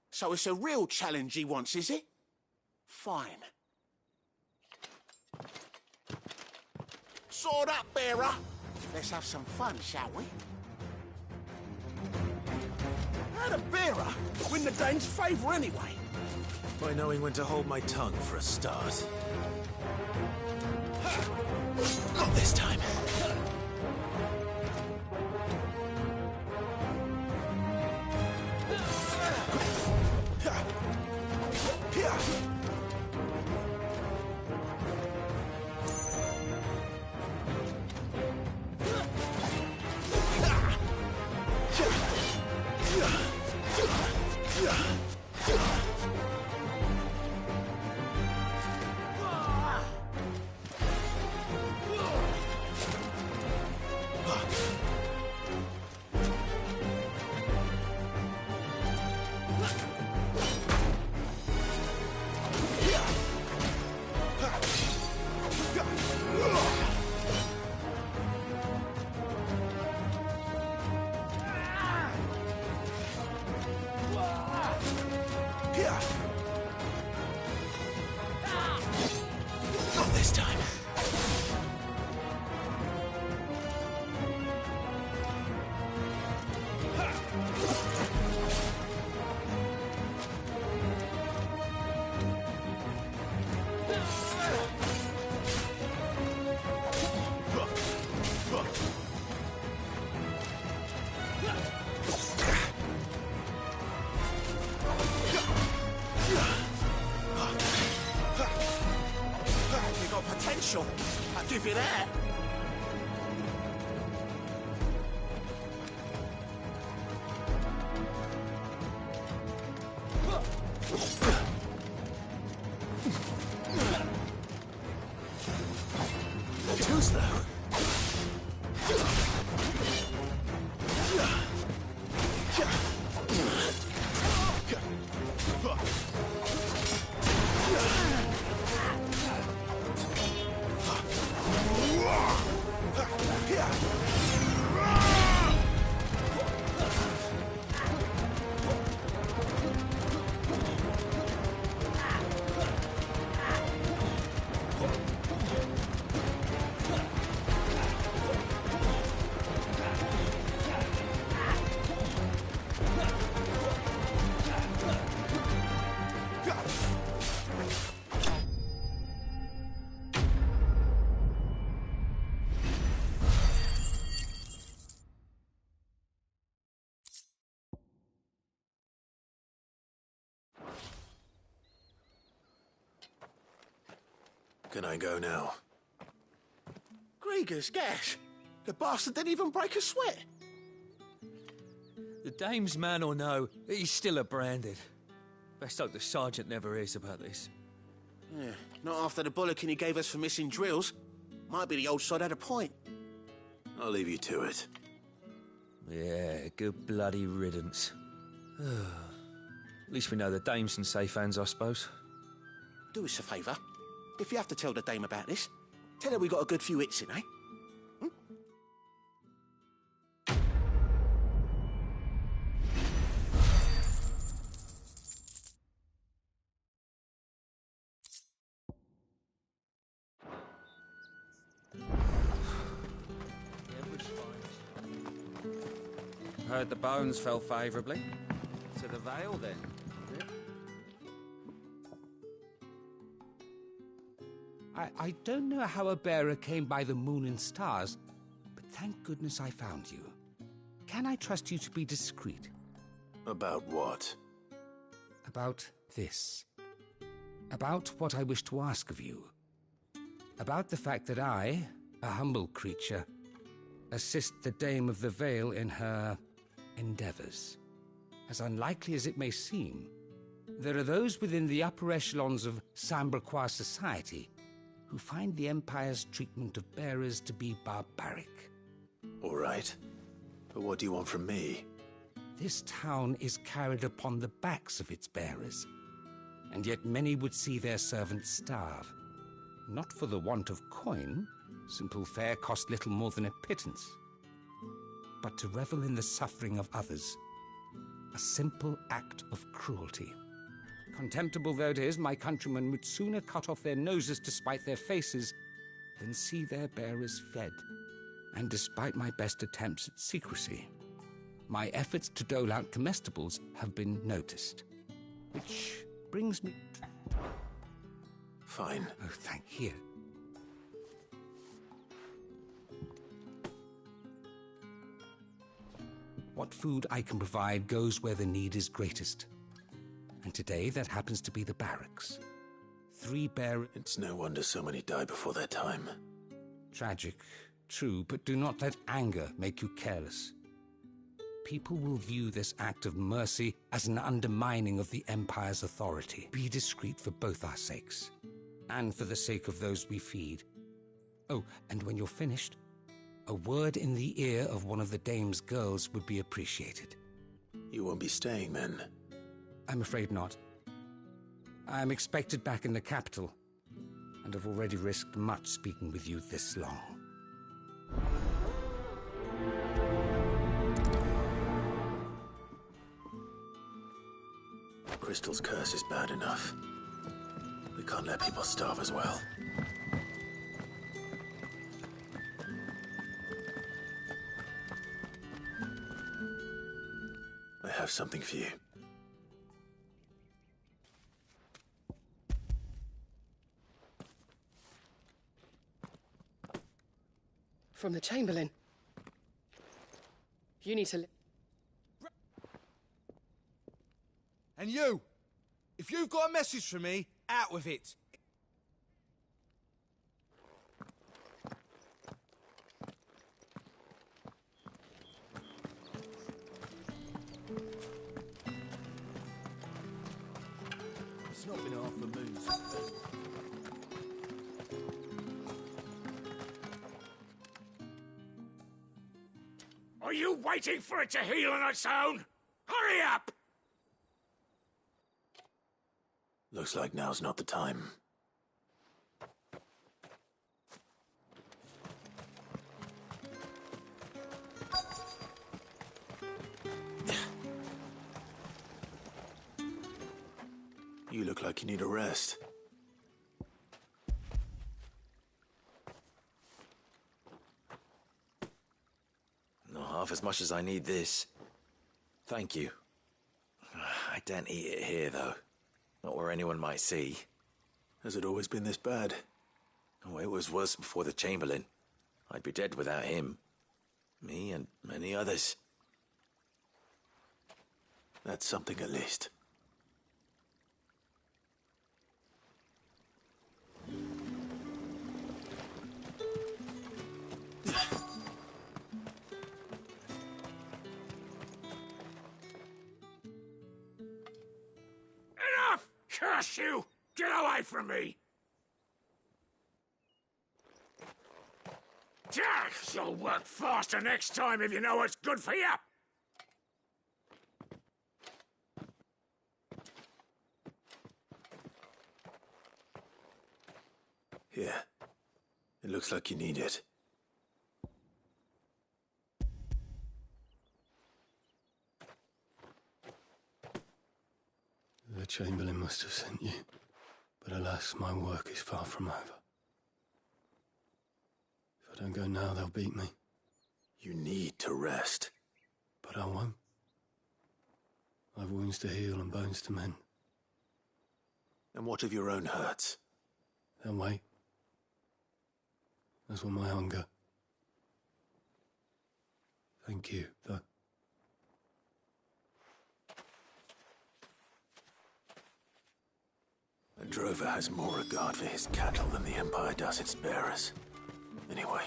so it's a real challenge he wants, is it? Fine. Sword up, bearer. Let's have some fun, shall we? How'd a bearer win the Dane's favour anyway? By knowing when to hold my tongue for a start. Not this time. Not this time. You got potential. I'll give you that. Too slow. Can I go now? Grieger's gas. The bastard didn't even break a sweat. The dame's man or no, he's still a branded. Best hope the sergeant never hears about this. Yeah, not after the bollocking he gave us for missing drills. Might be the old sod had a point. I'll leave you to it. Yeah, good bloody riddance. At least we know the dame's in safe hands, I suppose. Do us a favour. If you have to tell the dame about this, tell her we got a good few hits in, eh? Heard the bones fell favourably. To the Vale, then. I don't know how a bearer came by the moon and stars, but thank goodness I found you. Can I trust you to be discreet? About what? About this. About what I wish to ask of you. About the fact that I, a humble creature, assist the Dame of the Vale in her endeavours. As unlikely as it may seem, there are those within the upper echelons of Samberquois society who find the Empire's treatment of bearers to be barbaric. All right. But what do you want from me? This town is carried upon the backs of its bearers, and yet many would see their servants starve. Not for the want of coin, simple fare cost little more than a pittance, but to revel in the suffering of others, a simple act of cruelty. Contemptible though it is, my countrymen would sooner cut off their noses to spite their faces than see their bearers fed. And despite my best attempts at secrecy, my efforts to dole out comestibles have been noticed. Which brings me... Fine. Oh, thank you. What food I can provide goes where the need is greatest. And today, that happens to be the barracks. 3 bearers... It's no wonder so many die before their time. Tragic, true, but do not let anger make you careless. People will view this act of mercy as an undermining of the Empire's authority. Be discreet for both our sakes, and for the sake of those we feed. Oh, and when you're finished, a word in the ear of one of the Dame's girls would be appreciated. You won't be staying, then? I'm afraid not. I'm expected back in the capital, and have already risked much speaking with you this long. Crystal's curse is bad enough. We can't let people starve as well. I have something for you. From the Chamberlain. You need to... And you! If you've got a message for me, out with it! It's not been half the moon. Are you waiting for it to heal on its own? Hurry up! Looks like now's not the time. You look like you need a rest. Not half as much as I need this. Thank you. I daren't eat it here, though. Not where anyone might see. Has it always been this bad? Oh, it was worse before the Chamberlain. I'd be dead without him. Me and many others. That's something at least. Curse you! Get away from me! You'll work faster next time if you know what's good for you! Here. It looks like you need it. The Chamberlain must have sent you, but alas, my work is far from over. If I don't go now, they'll beat me. You need to rest. But I won't. I've wounds to heal and bones to mend. And what of your own hurts? They'll wait. As will my hunger. Thank you, though. A drover has more regard for his cattle than the Empire does its bearers. Anyway,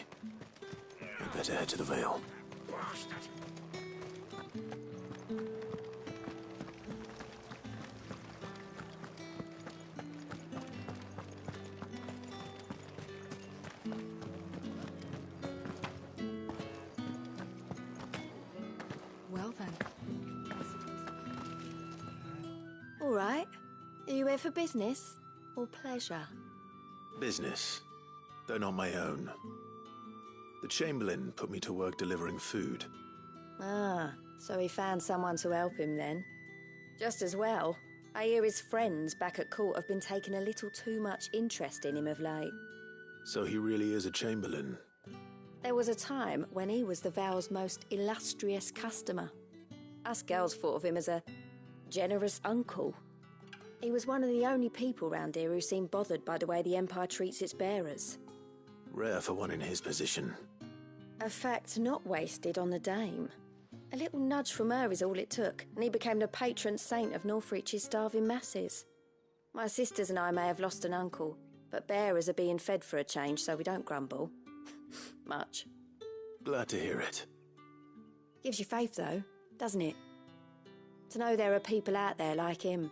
we'd better head to the Vale. Well then. All right. Are you here for business or pleasure? Business, though not my own. The Chamberlain put me to work delivering food. Ah, so he found someone to help him then. Just as well. I hear his friends back at court have been taking a little too much interest in him of late. So he really is a Chamberlain. There was a time when he was the Vale's most illustrious customer. Us girls thought of him as a generous uncle. He was one of the only people round here who seemed bothered by the way the Empire treats its bearers. Rare for one in his position. A fact not wasted on the Dame. A little nudge from her is all it took, and he became the patron saint of Northreach's starving masses. My sisters and I may have lost an uncle, but bearers are being fed for a change, so we don't grumble. Much. Glad to hear it. Gives you faith, though, doesn't it? To know there are people out there like him.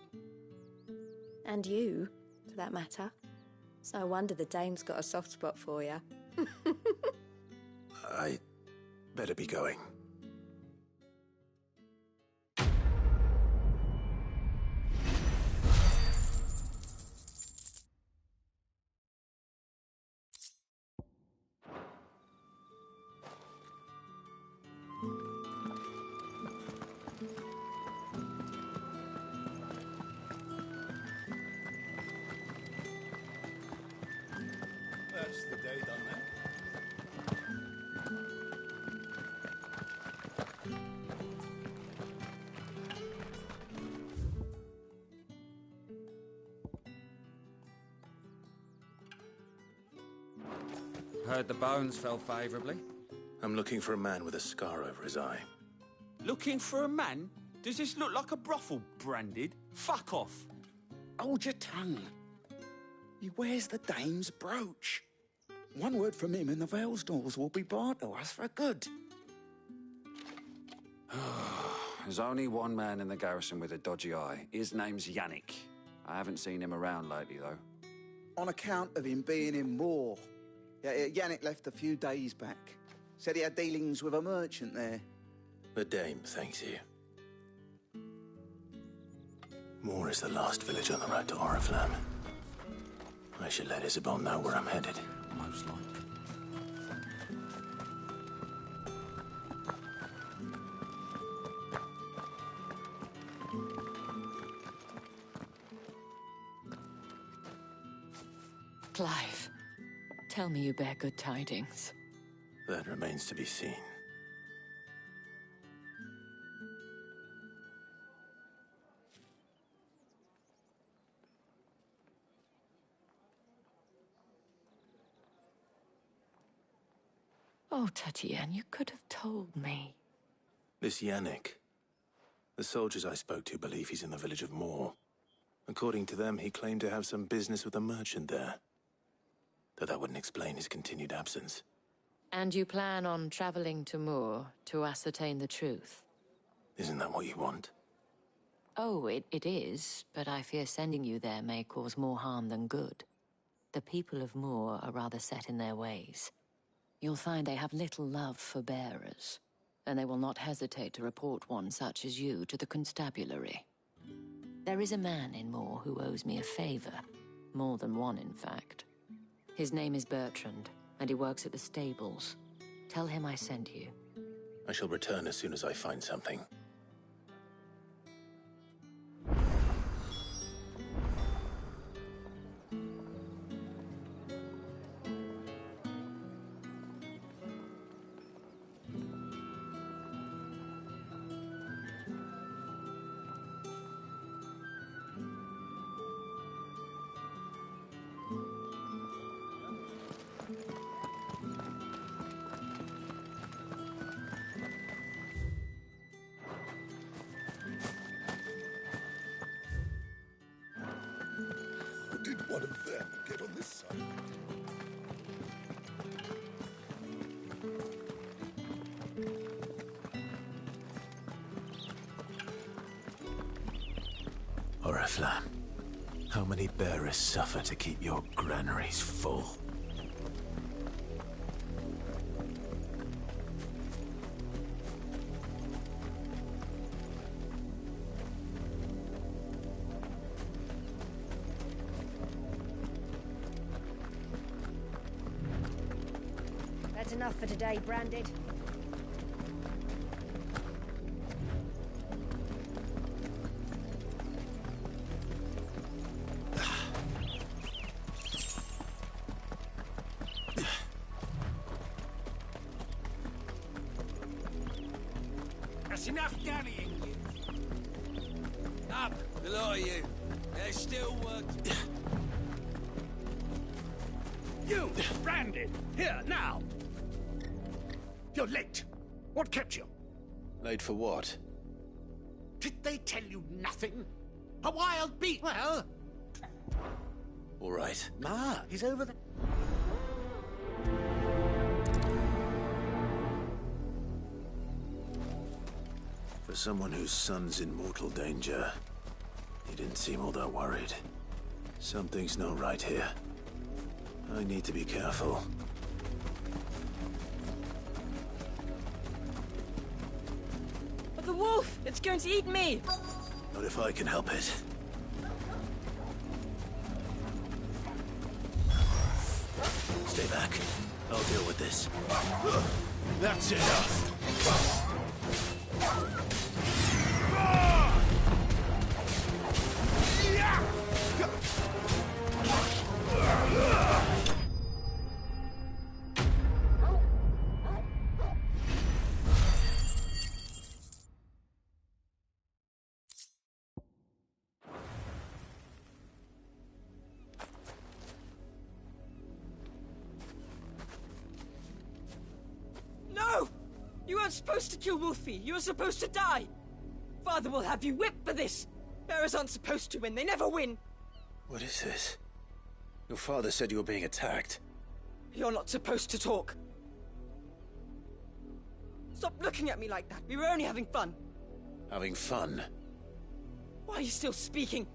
And you, for that matter. It's no wonder the Dame's got a soft spot for you. I better be going. That's the day done then. Heard the bones fell favourably. I'm looking for a man with a scar over his eye. Looking for a man? Does this look like a brothel, Branded? Fuck off. Hold your tongue. He wears the Dame's brooch. One word from him and the Vale's doors will be barred to us for good. There's only one man in the garrison with a dodgy eye. His name's Yannick. I haven't seen him around lately, though. On account of him being in war. Yeah, Yannick left a few days back. Said he had dealings with a merchant there. The Dame thanks you. Moor is the last village on the road to Oriflamme. I should let Isabel know where I'm headed. Most likely. Clive, tell me you bear good tidings. That remains to be seen. Oh, Tatienne, you could have told me. This Yannick. The soldiers I spoke to believe he's in the village of Moor. According to them, he claimed to have some business with a merchant there. Though that wouldn't explain his continued absence. And you plan on traveling to Moor to ascertain the truth? Isn't that what you want? Oh, it is, but I fear sending you there may cause more harm than good. The people of Moor are rather set in their ways. You'll find they have little love for bearers, and they will not hesitate to report one such as you to the constabulary. There is a man in Moor who owes me a favor. More than one, in fact. His name is Bertrand, and he works at the stables. Tell him I sent you. I shall return as soon as I find something. Did one of them get on this side? Oriflamme, how many bearers suffer to keep your granaries full? That's enough for today, Branded. That's enough dallying, you. Up, the lot of you. There's still work to do. You, Branded, here, now. You're late. What kept you? Late for what? Did they tell you nothing? A wild beast. Well, All right. he's over there. For someone whose son's in mortal danger, he didn't seem all that worried. Something's not right here. I need to be careful. But the wolf! It's going to eat me! Not if I can help it. Stay back. I'll deal with this. That's enough. No! You weren't supposed to kill Wolfie. You were supposed to die. Father will have you whipped for this. Bearers aren't supposed to win. They never win. What is this? Your father said you were being attacked. You're not supposed to talk. Stop looking at me like that. We were only having fun. Having fun? Why are you still speaking?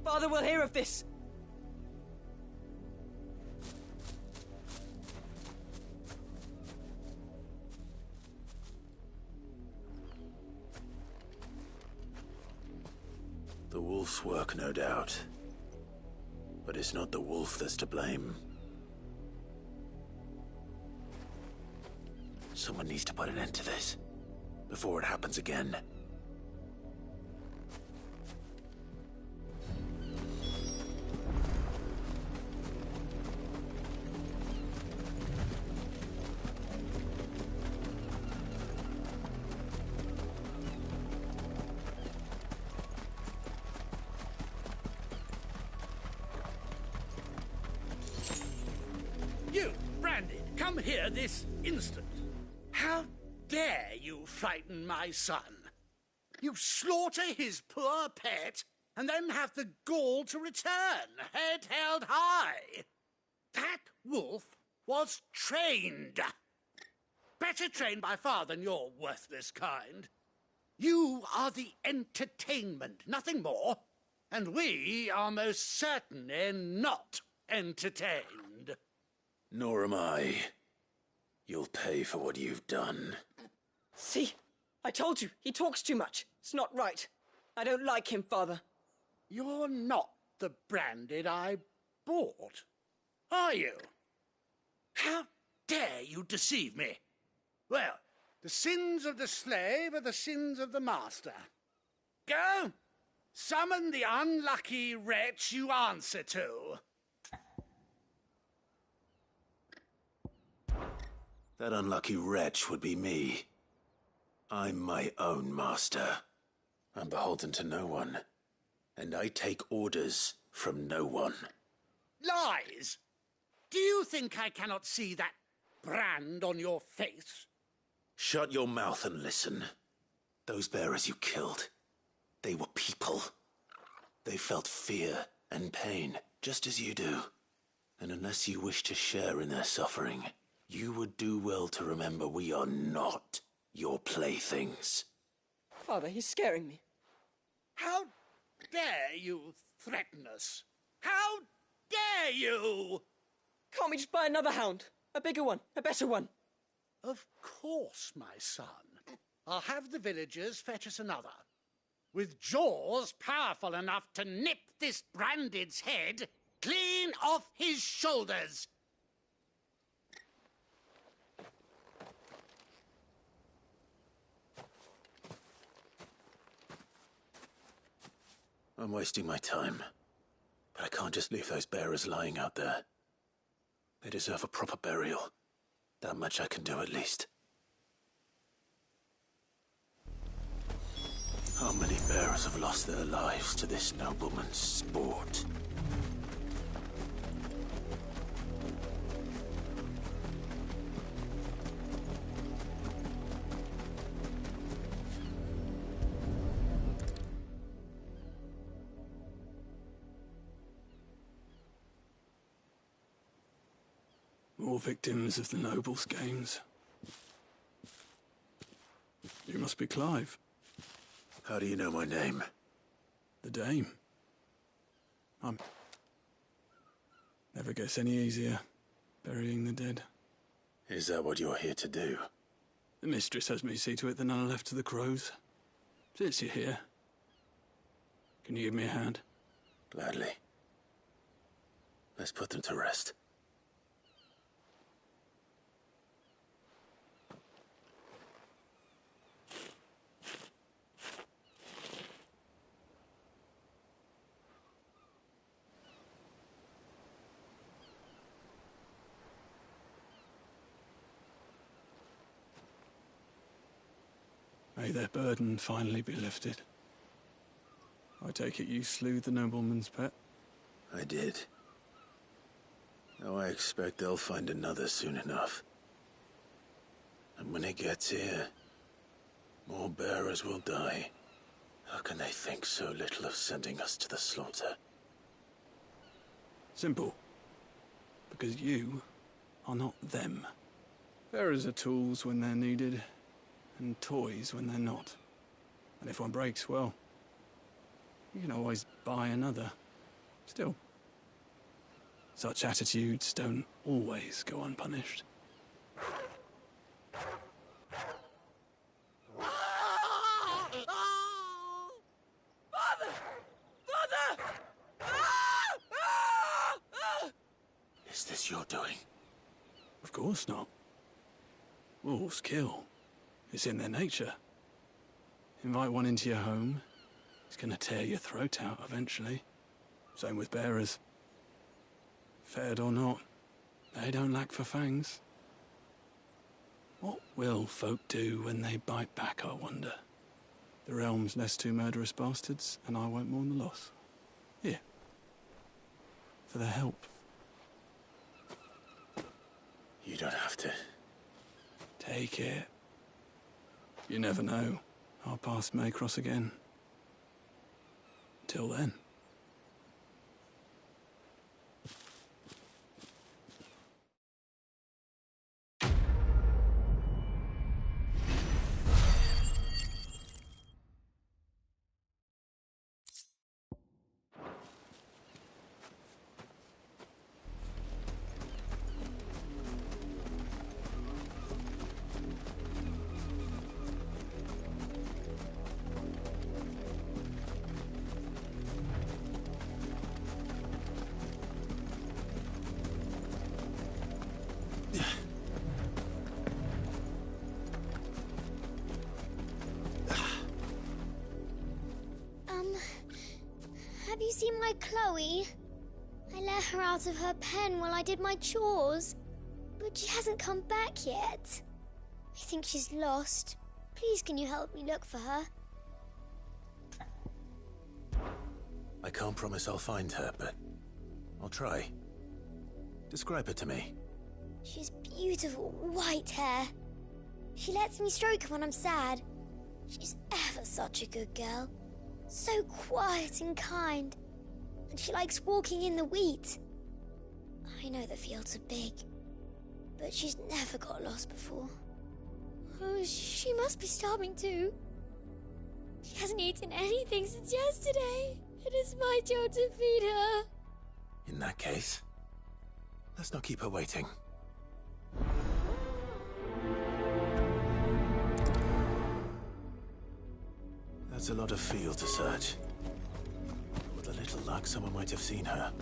Father will hear of this. The wolf's work, no doubt. But it's not the wolf that's to blame. Someone needs to put an end to this, before it happens again. You, Branded, come here this instant. How dare you frighten my son? You slaughter his poor pet, and then have the gall to return, head held high. That wolf was trained. Better trained by far than your worthless kind. You are the entertainment, nothing more. And we are most certainly not entertained. Nor am I. You'll pay for what you've done. See? I told you, he talks too much. It's not right. I don't like him, Father. You're not the Branded I bought, are you? How dare you deceive me? Well, the sins of the slave are the sins of the master. Go! Summon the unlucky wretch you answer to. That unlucky wretch would be me. I'm my own master. I'm beholden to no one. And I take orders from no one. Lies! Do you think I cannot see that brand on your face? Shut your mouth and listen. Those bearers you killed, they were people. They felt fear and pain, just as you do. And unless you wish to share in their suffering, you would do well to remember we are not your playthings. Father, he's scaring me. How dare you threaten us? How dare you? Can't we just buy another hound? A bigger one, a better one. Of course, my son. I'll have the villagers fetch us another. With jaws powerful enough to nip this Branded's head clean off his shoulders. I'm wasting my time. But I can't just leave those bearers lying out there. They deserve a proper burial. That much I can do at least. How many bearers have lost their lives to this nobleman's sport? More victims of the nobles' games. You must be Clive. How do you know my name? The Dame. Never gets any easier, burying the dead. Is that what you're here to do? The mistress has me see to it that none are left to the crows. Since you're here, can you give me a hand? Gladly. Let's put them to rest. May their burden finally be lifted. I take it you slew the nobleman's pet? I did. Now I expect they'll find another soon enough. And when it gets here, more bearers will die. How can they think so little of sending us to the slaughter? Simple. Because you are not them. Bearers are tools when they're needed, and toys when they're not. And if one breaks, well, you can always buy another. Still, such attitudes don't always go unpunished. Father! Father! Is this your doing? Of course not. Wolves kill. It's in their nature. Invite one into your home, he's gonna tear your throat out eventually. Same with bearers. Fed or not, they don't lack for fangs. What will folk do when they bite back, I wonder? The realm's less two murderous bastards, and I won't mourn the loss. Here. For their help. You don't have to. Take it. You never know. Our paths may cross again. Till then. you seen my Chloe? I let her out of her pen while I did my chores, but she hasn't come back yet. I think she's lost. Please, can you help me look for her? I can't promise I'll find her, but I'll try. Describe her to me. She's beautiful white hair. She lets me stroke her when I'm sad. She's ever such a good girl. So quiet and kind. And she likes walking in the wheat. I know the fields are big, but she's never got lost before. Oh, she must be starving too. She hasn't eaten anything since yesterday. It is my job to feed her. In that case, let's not keep her waiting. That's a lot of field to search. With a little luck, someone might have seen her.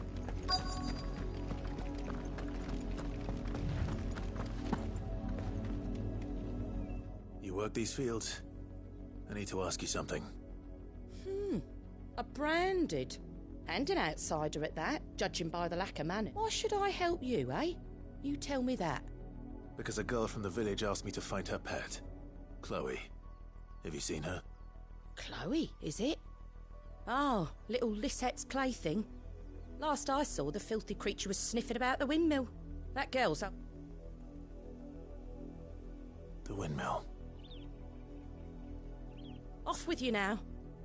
You work these fields? I need to ask you something. A branded. And an outsider at that, judging by the lack of manner. Why should I help you, eh? You tell me that. Because a girl from the village asked me to find her pet, Chloe. Have you seen her? Chloe, is it? Oh, little Lisette's plaything. Last I saw, the filthy creature was sniffing about the windmill. That girl's up. The windmill. Off with you now.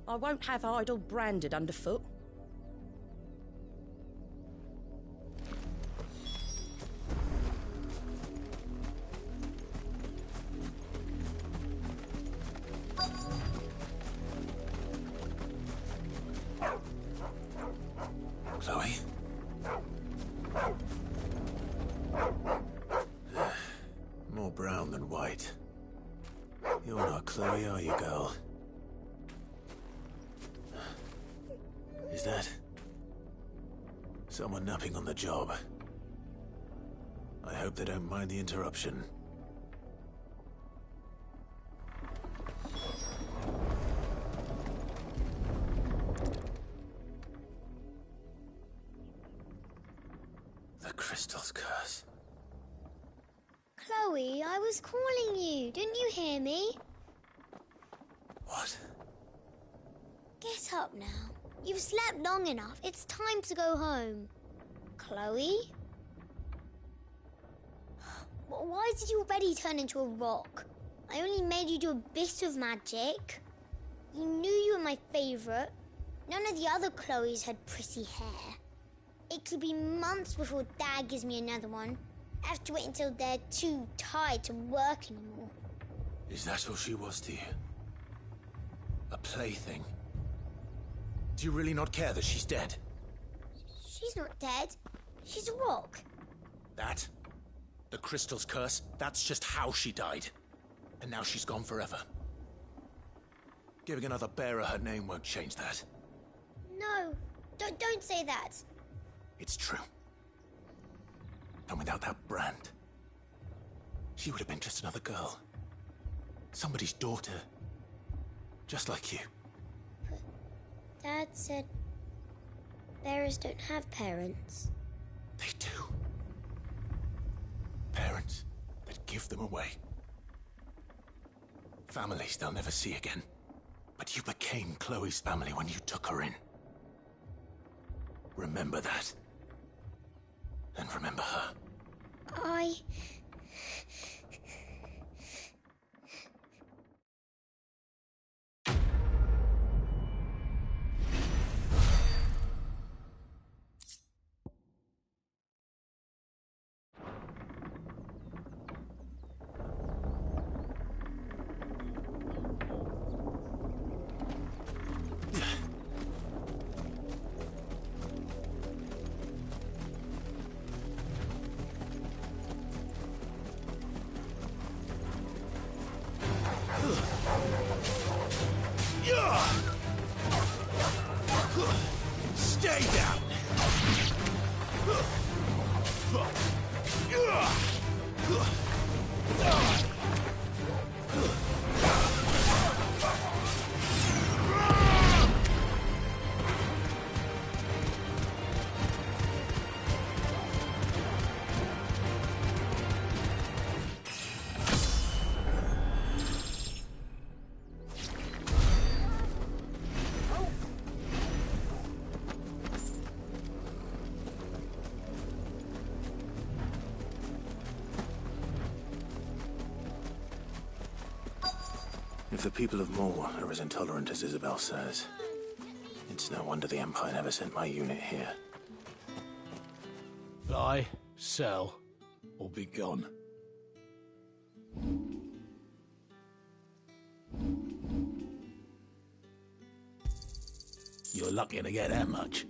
I won't have idle branded underfoot. Chloe? More brown than white. You're not Chloe, are you, girl? Is that someone napping on the job? I hope they don't mind the interruption. The crystal's curse. Chloe, I was calling you. Didn't you hear me? What? Get up now. You've slept long enough. It's time to go home. Chloe? Why did you already turn into a rock? I only made you do a bit of magic. You knew you were my favourite. None of the other Chloes had pretty hair. It could be months before Dad gives me another one. I have to wait until they're too tired to work anymore. Is that all she was to you? A plaything? Do you really not care that she's dead? She's not dead. She's a rock. That? The crystal's curse? That's just how she died. And now she's gone forever. Giving another bearer her name won't change that. No, don't say that. It's true. And without that brand, she would have been just another girl. Somebody's daughter. Just like you. Dad said bearers don't have parents. They do. Parents that give them away. Families they'll never see again. But you became Chloe's family when you took her in. Remember that. And remember her. Stay down! If the people of Moor are as intolerant as Isabel says, it's no wonder the Empire never sent my unit here. Buy, sell, or be gone. You're lucky to get that much.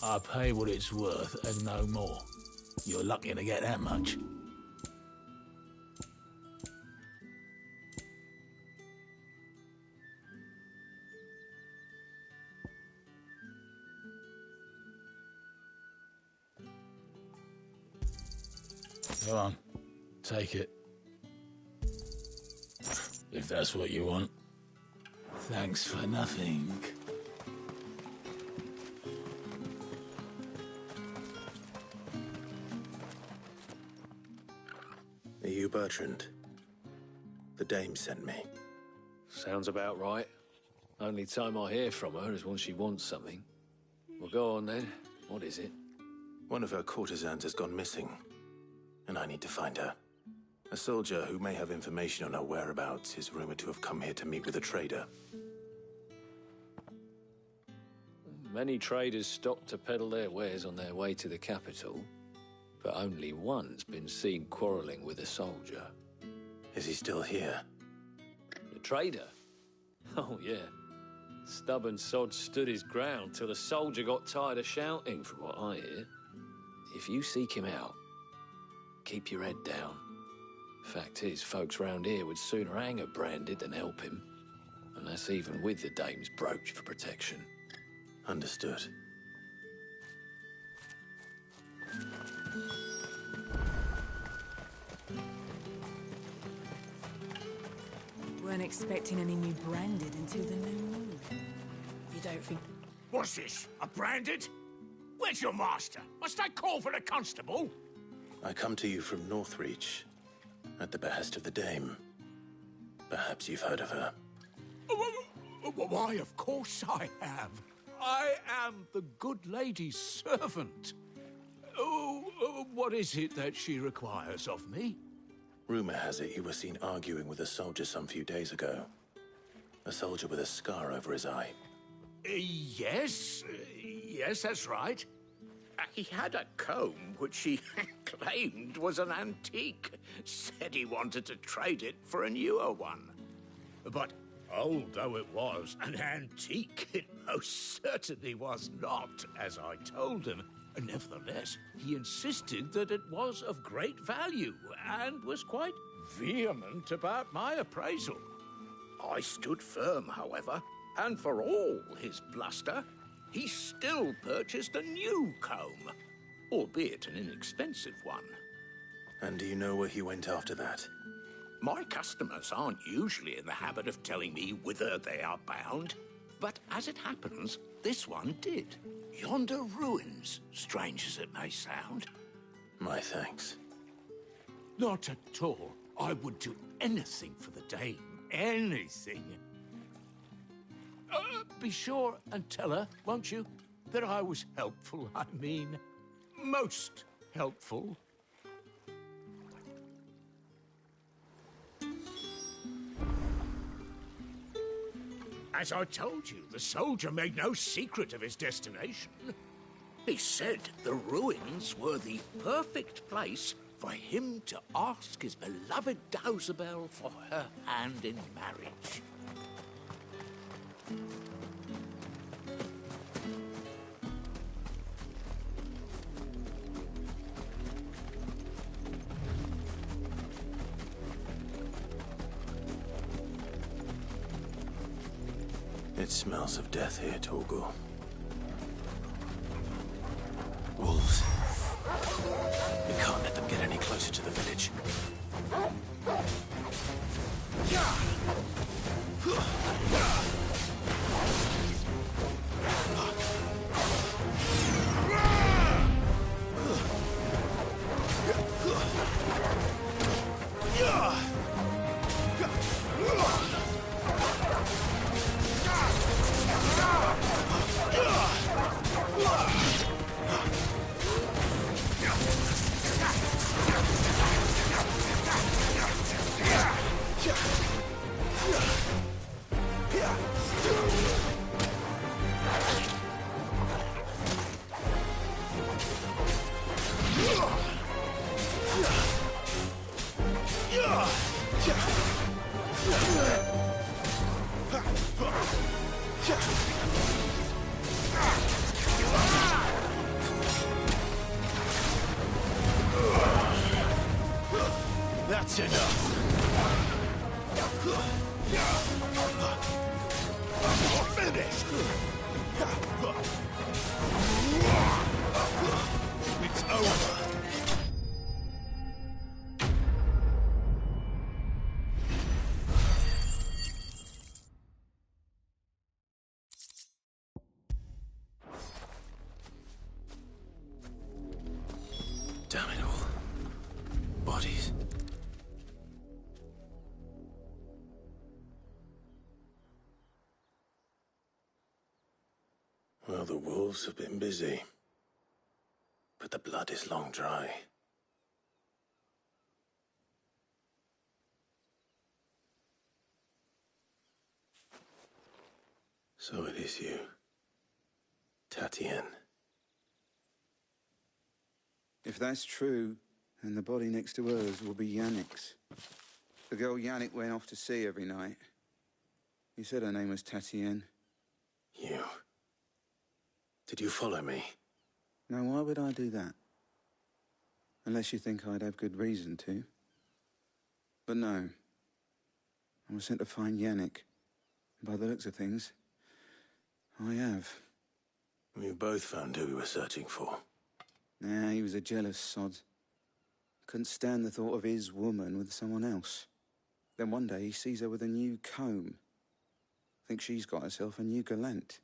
I pay what it's worth and no more. You're lucky to get that much. Go on, take it. If that's what you want. Thanks for nothing. Are you Bertrand? The dame sent me. Sounds about right. Only time I hear from her is when she wants something. Well, go on then. What is it? One of her courtesans has gone missing, and I need to find her. A soldier who may have information on her whereabouts is rumored to have come here to meet with a trader. Many traders stop to peddle their wares on their way to the capital, but only one's been seen quarrelling with a soldier. Is he still here? The trader? Oh, yeah. Stubborn sod stood his ground till the soldier got tired of shouting, from what I hear. If you seek him out, keep your head down. Fact is, folks round here would sooner hang a branded than help him. And that's even with the dame's brooch for protection. Understood. Weren't expecting any new branded until the new moon. You don't think... What's this? A branded? Where's your master? Must I call for the constable? I come to you from Northreach, at the behest of the dame. Perhaps you've heard of her. Why, of course I have. I am the good lady's servant. What is it that she requires of me? Rumor has it you were seen arguing with a soldier some few days ago. A soldier with a scar over his eye. Yes, that's right. He had a comb which he claimed was an antique. Said he wanted to trade it for a newer one. But old though it was, an antique it most certainly was not, as I told him. Nevertheless, he insisted that it was of great value and was quite vehement about my appraisal. I stood firm, however, and for all his bluster, he still purchased a new comb, albeit an inexpensive one. And do you know where he went after that? My customers aren't usually in the habit of telling me whither they are bound, but as it happens, this one did. Yonder ruins, strange as it may sound. My thanks. Not at all. I would do anything for the dame. Anything. Be sure and tell her, won't you, that I was helpful. I mean, most helpful. As I told you, the soldier made no secret of his destination. He said the ruins were the perfect place for him to ask his beloved Dausabel for her hand in marriage. It smells of death here, Torgal. Wolves. We can't let them get any closer to the village. Well, the wolves have been busy. But the blood is long dry. So it is you, Tatienne. If that's true, then the body next to hers will be Yannick's. The girl Yannick went off to see every night. He said her name was Tatienne. You... Did you follow me? Now, why would I do that? Unless you think I'd have good reason to. But no. I was sent to find Yannick. By the looks of things, I have. We both found who we were searching for. Nah, he was a jealous sod. Couldn't stand the thought of his woman with someone else. Then one day he sees her with a new comb. Thinks she's got herself a new gallant.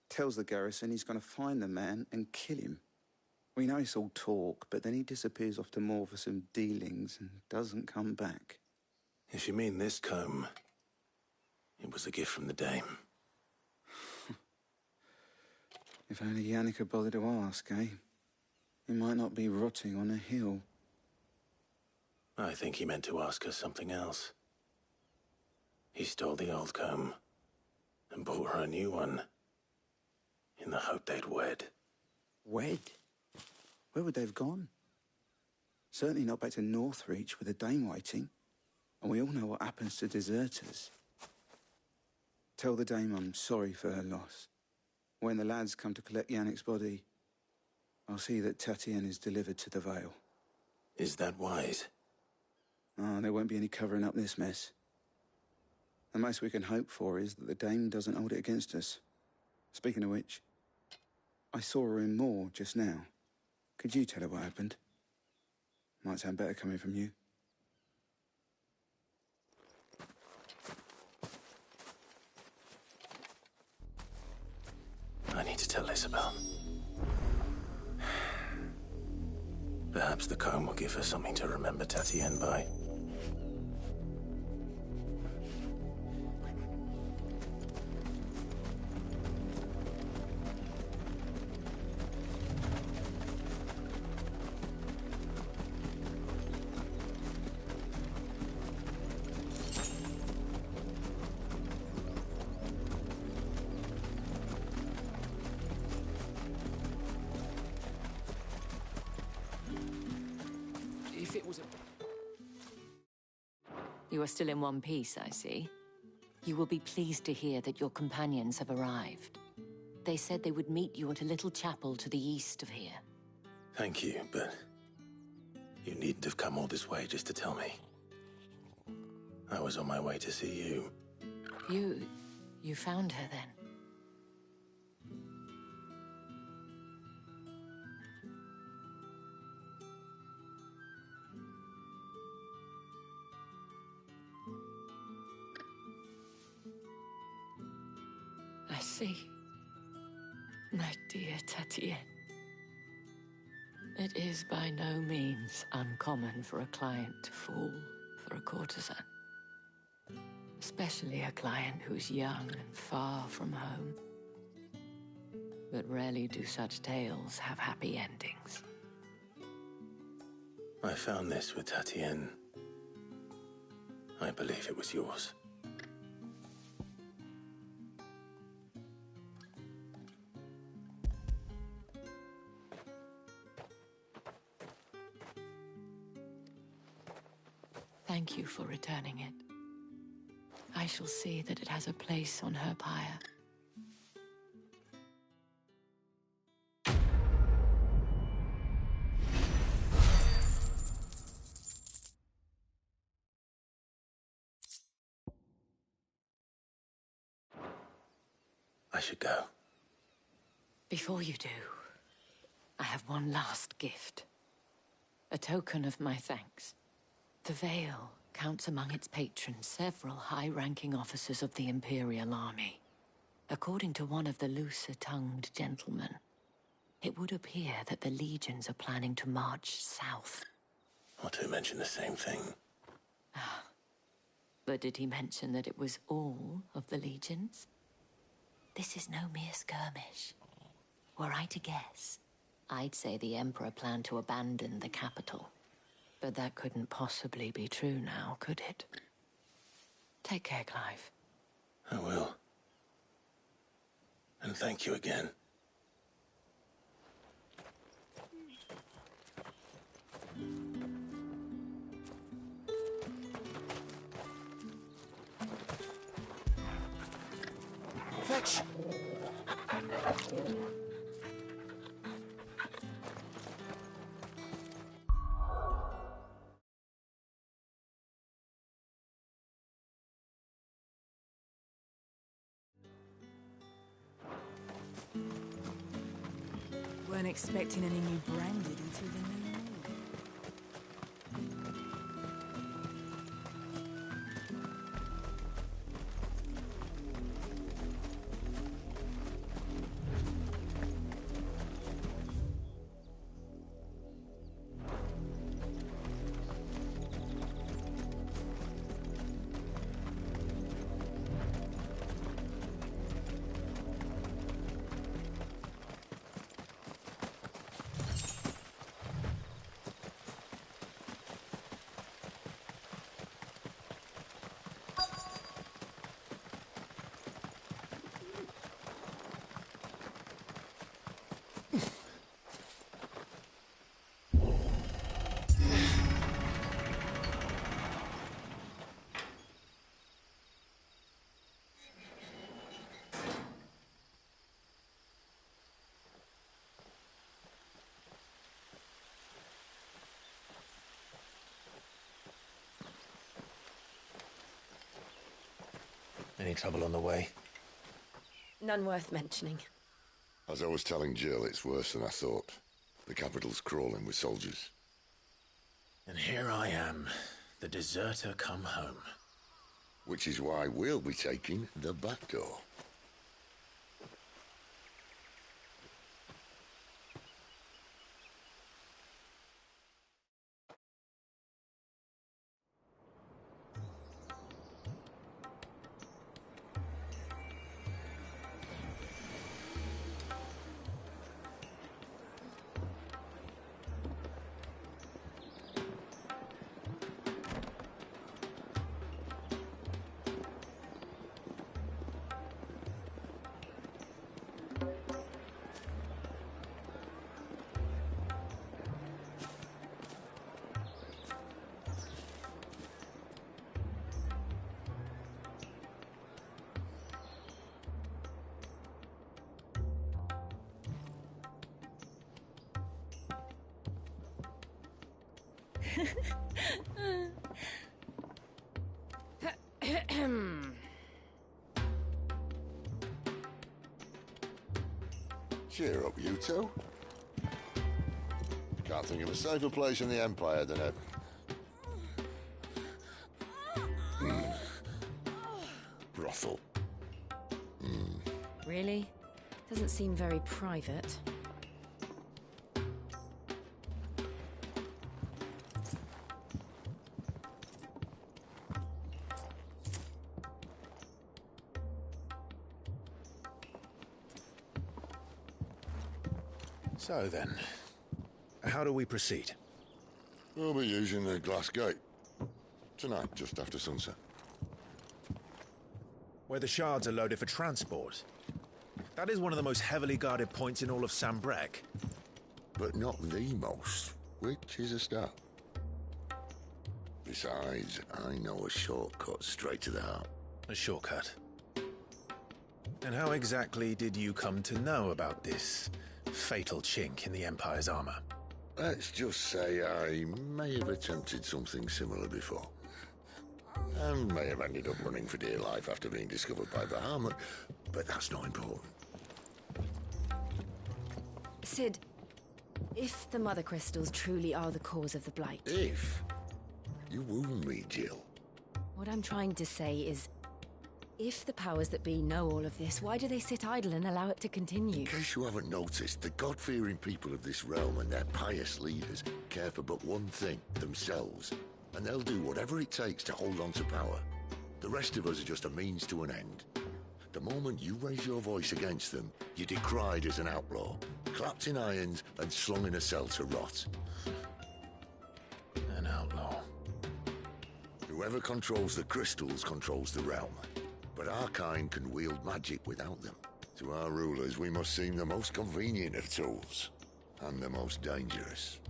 Tells the garrison he's going to find the man and kill him. We know it's all talk, but then he disappears off to Moor for some dealings and doesn't come back. If you mean this comb, it was a gift from the dame. If only Yannick had bothered to ask, eh? He might not be rotting on a hill. I think he meant to ask her something else. He stole the old comb and bought her a new one in the hope they'd wed. Wed? Where would they have gone? Certainly not back to Northreach with a dame waiting. And we all know what happens to deserters. Tell the dame I'm sorry for her loss. When the lads come to collect Yannick's body, I'll see that Tatienne is delivered to the Vale. Is that wise? Oh, there won't be any covering up this mess. The most we can hope for is that the dame doesn't hold it against us. Speaking of which, I saw her in Moor just now. Could you tell her what happened? Might sound better coming from you. I need to tell Isabel. Perhaps the comb will give her something to remember Tatienne by. If it was a... You are still in one piece, I see. You will be pleased to hear that your companions have arrived. They said they would meet you at a little chapel to the east of here. Thank you, but you needn't have come all this way just to tell me. I was on my way to see you. You found her then? I see. My dear Tatienne. It is by no means uncommon for a client to fall for a courtesan. Especially a client who's young and far from home. But rarely do such tales have happy endings. I found this with Tatienne. I believe it was yours. Thank you for returning it. I shall see that it has a place on her pyre. I should go. Before you do, I have one last gift. A token of my thanks. The Vale counts among its patrons several high-ranking officers of the Imperial Army. According to one of the looser-tongued gentlemen, it would appear that the legions are planning to march south. Or to mention the same thing. But did he mention that it was all of the legions? This is no mere skirmish. Were I to guess, I'd say the Emperor planned to abandon the capital. But that couldn't possibly be true now, could it? Take care, Clive. I will. And thank you again. Fetch! Weren't expecting any new branded until the new moon. Any trouble on the way? None worth mentioning. As I was telling Jill, it's worse than I thought. The capital's crawling with soldiers. And here I am, the deserter come home. Which is why we'll be taking the back door. Cheer up, you two. Can't think of a safer place in the Empire than a... brothel. Really? Doesn't seem very private. So then, how do we proceed? We'll be using the glass gate. Tonight, just after sunset. Where the shards are loaded for transport. That is one of the most heavily guarded points in all of Sambrek. But not the most, which is a start. Besides, I know a shortcut straight to the heart. A shortcut? And how exactly did you come to know about this fatal chink in the Empire's armor? Let's just say I may have attempted something similar before. And may have ended up running for dear life after being discovered by Bahamut, but that's not important. Sid, if the Mother Crystals truly are the cause of the Blight... If? You wound me, Jill. What I'm trying to say is, if the powers that be know all of this, why do they sit idle and allow it to continue? In case you haven't noticed, the God-fearing people of this realm and their pious leaders care for but one thing, themselves. And they'll do whatever it takes to hold on to power. The rest of us are just a means to an end. The moment you raise your voice against them, you're decried as an outlaw, clapped in irons and slung in a cell to rot. An outlaw. Whoever controls the crystals controls the realm. But our kind can wield magic without them. To our rulers, we must seem the most convenient of tools. And the most dangerous.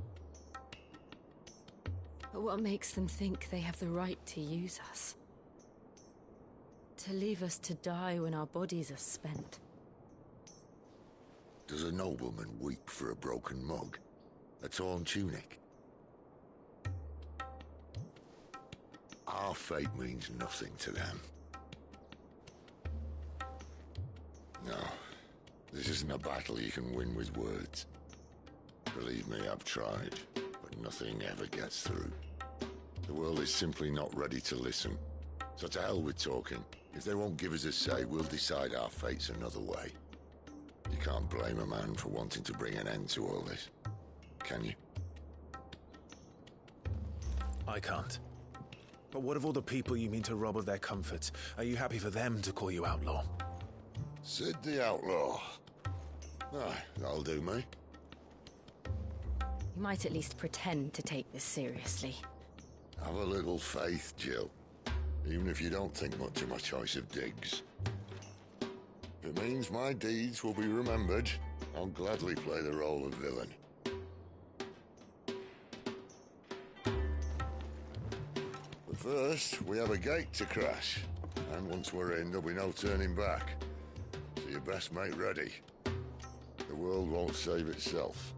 But what makes them think they have the right to use us? To leave us to die when our bodies are spent? Does a nobleman weep for a broken mug? A torn tunic? Our fate means nothing to them. No, this isn't a battle you can win with words. Believe me, I've tried, but nothing ever gets through. The world is simply not ready to listen. So to hell with talking. If they won't give us a say, we'll decide our fates another way. You can't blame a man for wanting to bring an end to all this, can you? I can't. But what of all the people you mean to rob of their comforts? Are you happy for them to call you outlaw? Sid the Outlaw. Aye, that'll do me. You might at least pretend to take this seriously. Have a little faith, Jill. Even if you don't think much of my choice of digs. If it means my deeds will be remembered, I'll gladly play the role of villain. But first, we have a gate to crash. And once we're in, there'll be no turning back. So you best make ready. The world won't save itself.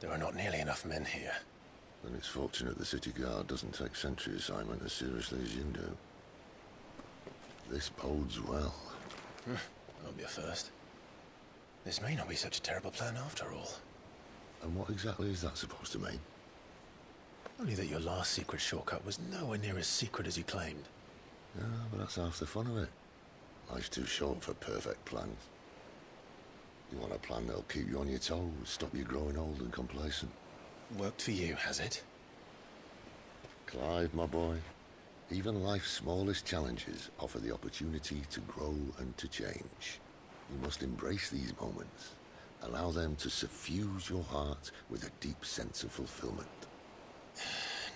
There are not nearly enough men here. Then it's fortunate the city guard doesn't take sentry assignment as seriously as you do. This bodes well. That'll be a first. This may not be such a terrible plan after all. And what exactly is that supposed to mean? Only that your last secret shortcut was nowhere near as secret as you claimed. Yeah, but that's half the fun of it. Life's too short for perfect plans. You want a plan that'll keep you on your toes, stop you growing old and complacent. Worked for you, has it? Clive, my boy, even life's smallest challenges offer the opportunity to grow and to change. You must embrace these moments. Allow them to suffuse your heart with a deep sense of fulfillment.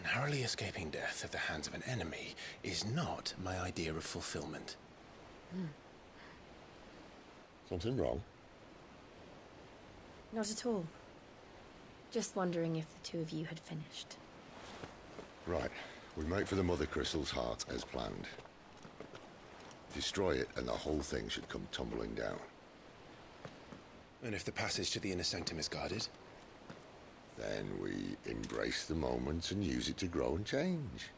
Narrowly escaping death at the hands of an enemy is not my idea of fulfillment. Something wrong? Not at all. Just wondering if the two of you had finished. Right. We make for the Mother Crystal's heart as planned. Destroy it and the whole thing should come tumbling down. And if the passage to the inner sanctum is guarded? Then we embrace the moment and use it to grow and change.